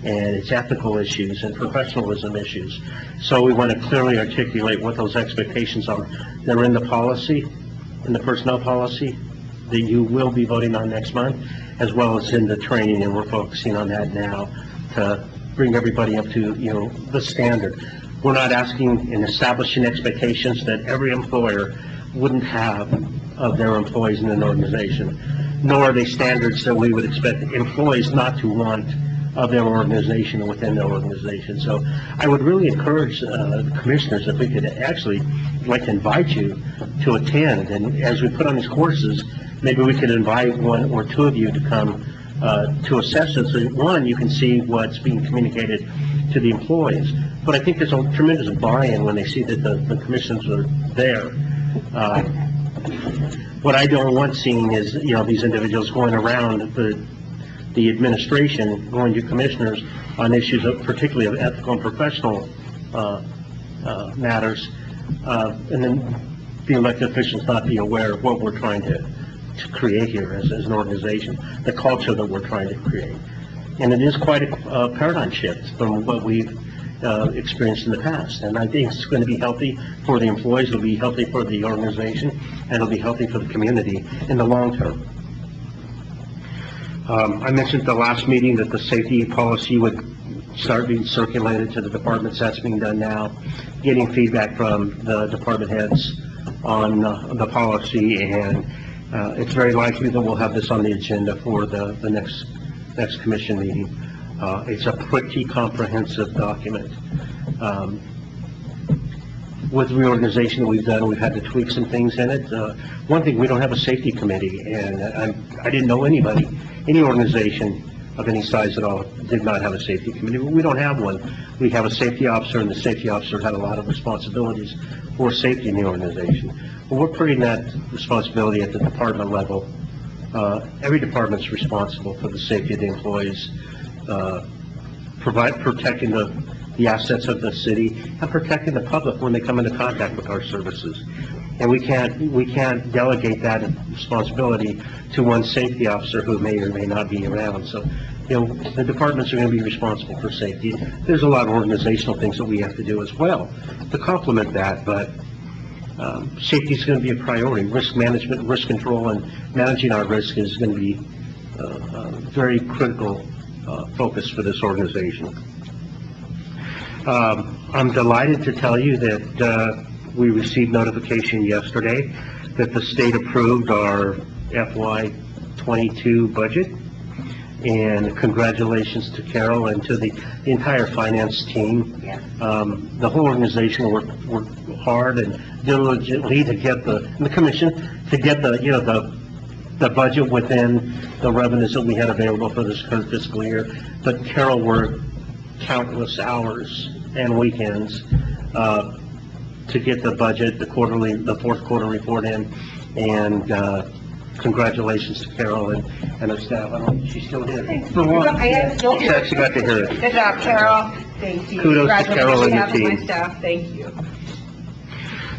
S9: and it's ethical issues and professionalism issues. So we want to clearly articulate what those expectations are. They're in the policy, in the personnel policy, that you will be voting on next month, as well as in the training, and we're focusing on that now to bring everybody up to, the standard. We're not asking and establishing expectations that every employer wouldn't have of their employees in an organization, nor are they standards that we would expect employees not to want of their organization and within their organization. So I would really encourage the commissioners, if we could actually, like to invite you to attend, and as we put on these courses, maybe we could invite one or two of you to come to assess it. So one, you can see what's being communicated to the employees. But I think there's a tremendous buy-in when they see that the commissioners are there. What I don't want seeing is, these individuals going around the administration, going to commissioners on issues of, particularly of ethical and professional matters, and then the elected officials not be aware of what we're trying to create here as an organization, the culture that we're trying to create. And it is quite a paradigm shift from what we've experienced in the past. And I think it's going to be healthy for the employees, it'll be healthy for the organization, and it'll be healthy for the community in the long term. I mentioned at the last meeting that the safety policy would start being circulated to the departments. That's being done now, getting feedback from the department heads on the policy, and it's very likely that we'll have this on the agenda for the next commission meeting. It's a pretty comprehensive document. With reorganization that we've done, we've had to tweak some things in it. One thing, we don't have a safety committee, and I didn't know any organization of any size at all did not have a safety committee. We don't have one. We have a safety officer, and the safety officer had a lot of responsibilities for safety in the organization. Well, we're putting that responsibility at the department level. Every department's responsible for the safety of the employees, protecting the assets of the city, and protecting the public when they come into contact with our services. And we can't delegate that responsibility to one safety officer who may or may not be around. So, the departments are going to be responsible for safety. There's a lot of organizational things that we have to do as well to complement that, but safety is going to be a priority. Risk management, risk control, and managing our risk is going to be a very critical focus for this organization. I'm delighted to tell you that we received notification yesterday that the state approved our FY22 budget, and congratulations to Carol and to the entire finance team. The whole organization worked hard and diligently to get the commission to get the budget within the revenues that we had available for this current fiscal year. But Carol worked countless hours and weekends to get the budget, the fourth quarter report in, and congratulations to Carol and her staff. I don't know if she's still here. She actually got to hear it.
S3: Good job, Carol. Thank you.
S9: Kudos to Carol and your
S3: Congratulations on behalf of
S9: team.
S3: my staff. Thank you.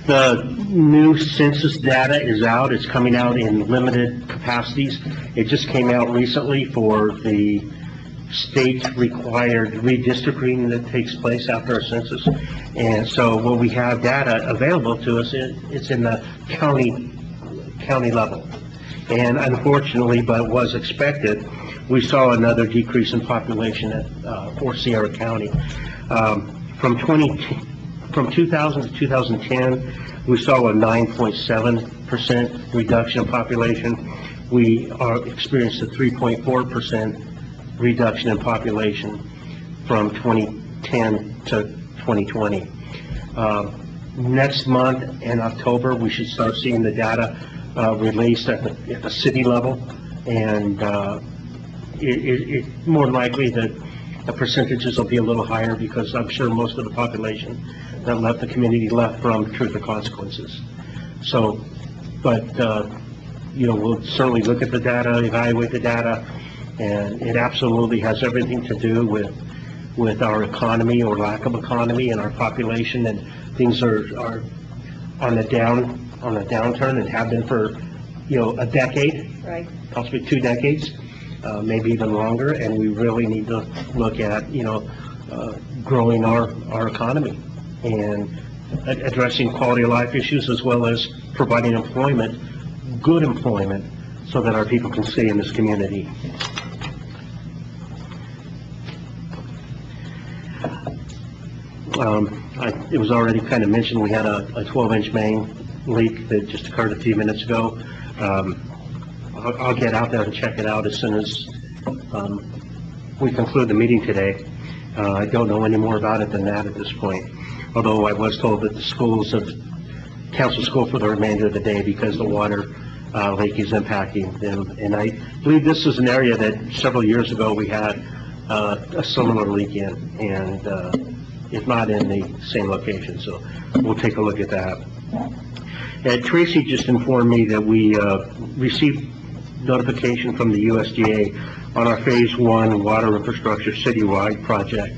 S9: The new census data is out. It's coming out in limited capacities. It just came out recently for the state-required redistricting that takes place after a census. And so when we have data available to us, it's in the county level. And unfortunately, but was expected, we saw another decrease in population for Sierra County. From 2000 to 2010, we saw a 9.7% reduction in population. We experienced a 3.4% reduction in population from 2010 to 2020. Next month in October, we should start seeing the data released at the city level, and it's more likely that the percentages will be a little higher, because I'm sure most of the population that left the community left from truth or consequences. So, but, we'll certainly look at the data, evaluate the data, and it absolutely has everything to do with with our economy or lack of economy and our population, and things are on the downturn and have been for, a decade,
S1: Right.
S9: possibly 2 decades, maybe even longer, and we really need to look at, growing our economy and addressing quality of life issues as well as providing employment, good employment, so that our people can stay in this community. It was already kind of mentioned, we had a 12-inch main leak that just occurred a few minutes ago. I'll get out there and check it out as soon as we conclude the meeting today. I don't know any more about it than that at this point, although I was told that the schools have canceled school for the remainder of the day because the water leak is impacting them. And I believe this is an area that several years ago we had a similar leak in, and if not in the same location, so we'll take a look at that. Tracy just informed me that we received notification from the USDA on our Phase 1 water infrastructure citywide project,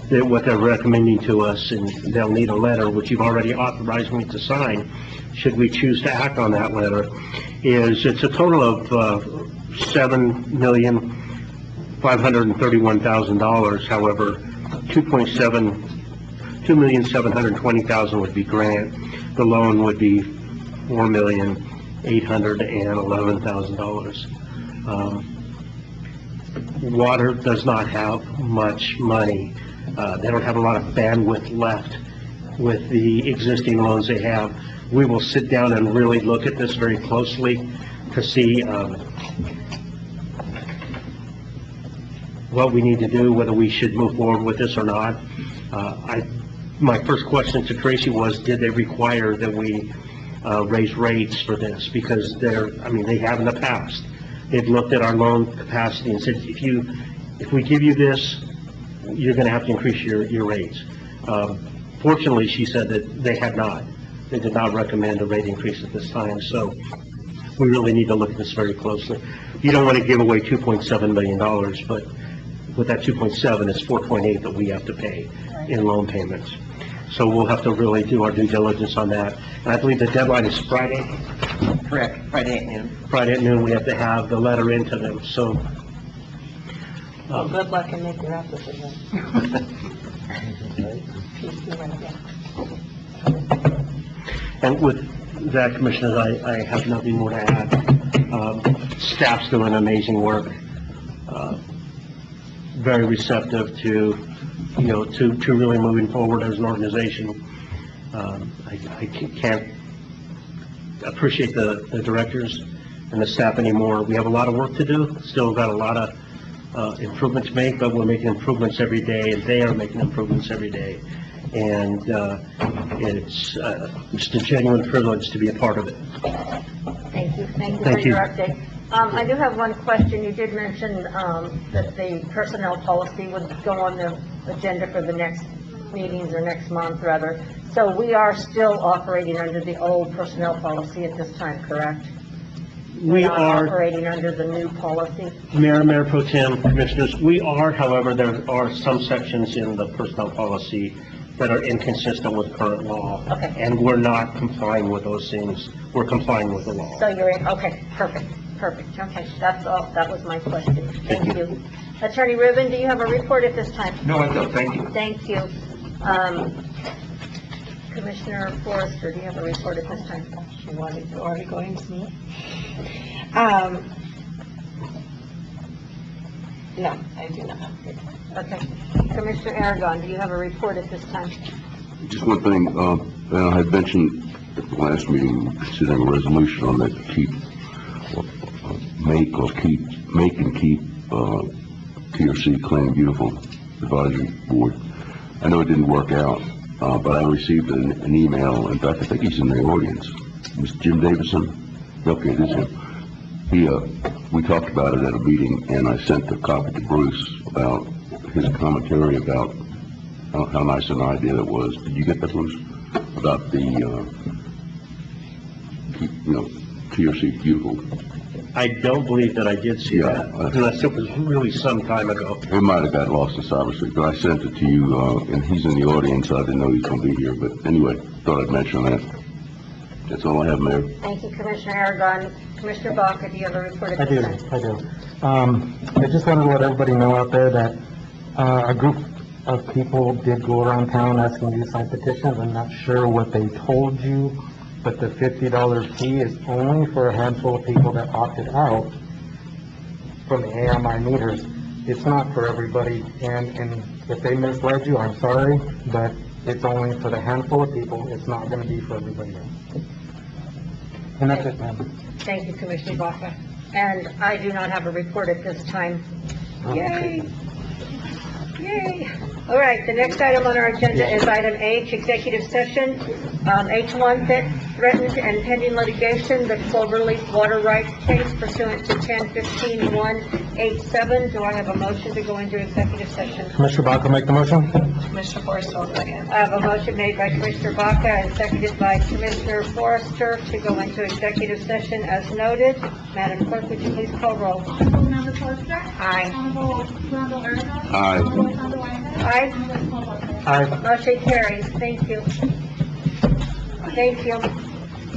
S9: that what they're recommending to us, and they'll need a letter, which you've already authorized me to sign, should we choose to act on that letter, it's a total of $7,531,000. However, $2,720,000 would be grant. The loan would be $4,811,000. Water does not have much money. They don't have a lot of bandwidth left with the existing loans they have. We will sit down and really look at this very closely to see what we need to do, whether we should move forward with this or not. My first question to Tracy was, did they require that we raise rates for this? Because they have in the past. They've looked at our loan capacity and said, if we give you this, you're going to have to increase your rates. Fortunately, she said that they had not. They did not recommend a rate increase at this time, so we really need to look at this very closely. You don't want to give away $2.7 million, but with that 2.7, it's 4.8 that we have to pay in loan payments. So we'll have to really do our due diligence on that. And I believe the deadline is Friday.
S18: Correct, Friday at noon.
S9: Friday at noon, we have to have the letter into them, so.
S1: Well, good luck and make your application.
S9: And with that, Commissioners, I have nothing more to add. Staff's doing amazing work. Very receptive to really moving forward as an organization. I can't appreciate the directors and the staff anymore. We have a lot of work to do, still got a lot of improvements to make, but we're making improvements every day, and they are making improvements every day. And it's just a genuine privilege to be a part of it.
S1: Thank you. Thank you for
S9: Thank you.
S1: your update. I do have one question. You did mention that the personnel policy would go on the agenda for the next meetings, or next month, rather. So we are still operating under the old personnel policy at this time, correct?
S9: We
S1: We're not
S9: are,
S1: operating under the new policy?
S9: Mayor Pro Tem, Commissioners, we are, however, there are some sections in the personnel policy that are inconsistent with current law.
S1: Okay.
S9: And we're not complying with those things. We're complying with the law.
S1: So you're in, okay, perfect. Okay, that's all. That was my question. Thank you. Attorney Rubin, do you have a report at this time?
S5: No, I don't, thank you.
S1: Thank you. Commissioner Forrester, do you have a report at this time?
S4: She wanted to already go into me. No, I do not.
S1: Okay. Commissioner Aragon, do you have a report at this time?
S11: Just one thing, I had mentioned at the last meeting, considering a resolution on that to make and keep TRC Clean and Beautiful Advisory Board. I know it didn't work out, but I received an email. In fact, I think he's in the audience. Mr. Jim Davison. Okay, it is him. We talked about it at a meeting, and I sent a copy to Bruce about his commentary about how nice an idea it was. Did you get that, Bruce? About the, TRC Beautiful
S9: I don't believe that I did see that, unless it was really some time ago.
S11: It might have got lost in cyberspace, but I sent it to you, and he's in the audience, so I didn't know he was gonna be here, but anyway, thought I'd mention that. That's all I have, Mayor.
S1: Thank you, Commissioner Aragon. Commissioner Baca, do you have a report of
S2: I do,
S1: consent?
S2: I do. I just want to let everybody know out there that, a group of people did go around town asking you to sign petitions. I'm not sure what they told you, but the $50 fee is only for a handful of people that opted out from the AMI meters. It's not for everybody, and if they misled you, I'm sorry, but it's only for the handful of people. It's not gonna be for everybody else. And that's it, ma'am.
S1: Thank you, Commissioner Baca. And I do not have a report at this time. Yay! Yay! All right, the next item on our agenda is item H, executive session. H1, threatened and pending litigation, the Cloverleaf Water Rights case pursuant to 10-15-187. Do I have a motion to go into executive session?
S2: Commissioner Baca, make the motion?
S3: Commissioner Forrester will second.
S1: I have a motion made by Commissioner Baca and seconded by Commissioner Forrester to go into executive session as noted. Madam Clerk, would you please call roll?
S21: Councilmember Forrester?
S1: Aye.
S21: Honorable Randall Aragon?
S11: Aye.
S21: Honorable Sandra Whitehead?
S1: Aye.
S21: Honorable Paul Walker?
S2: Aye.
S1: Motion carries. Thank you. Thank you.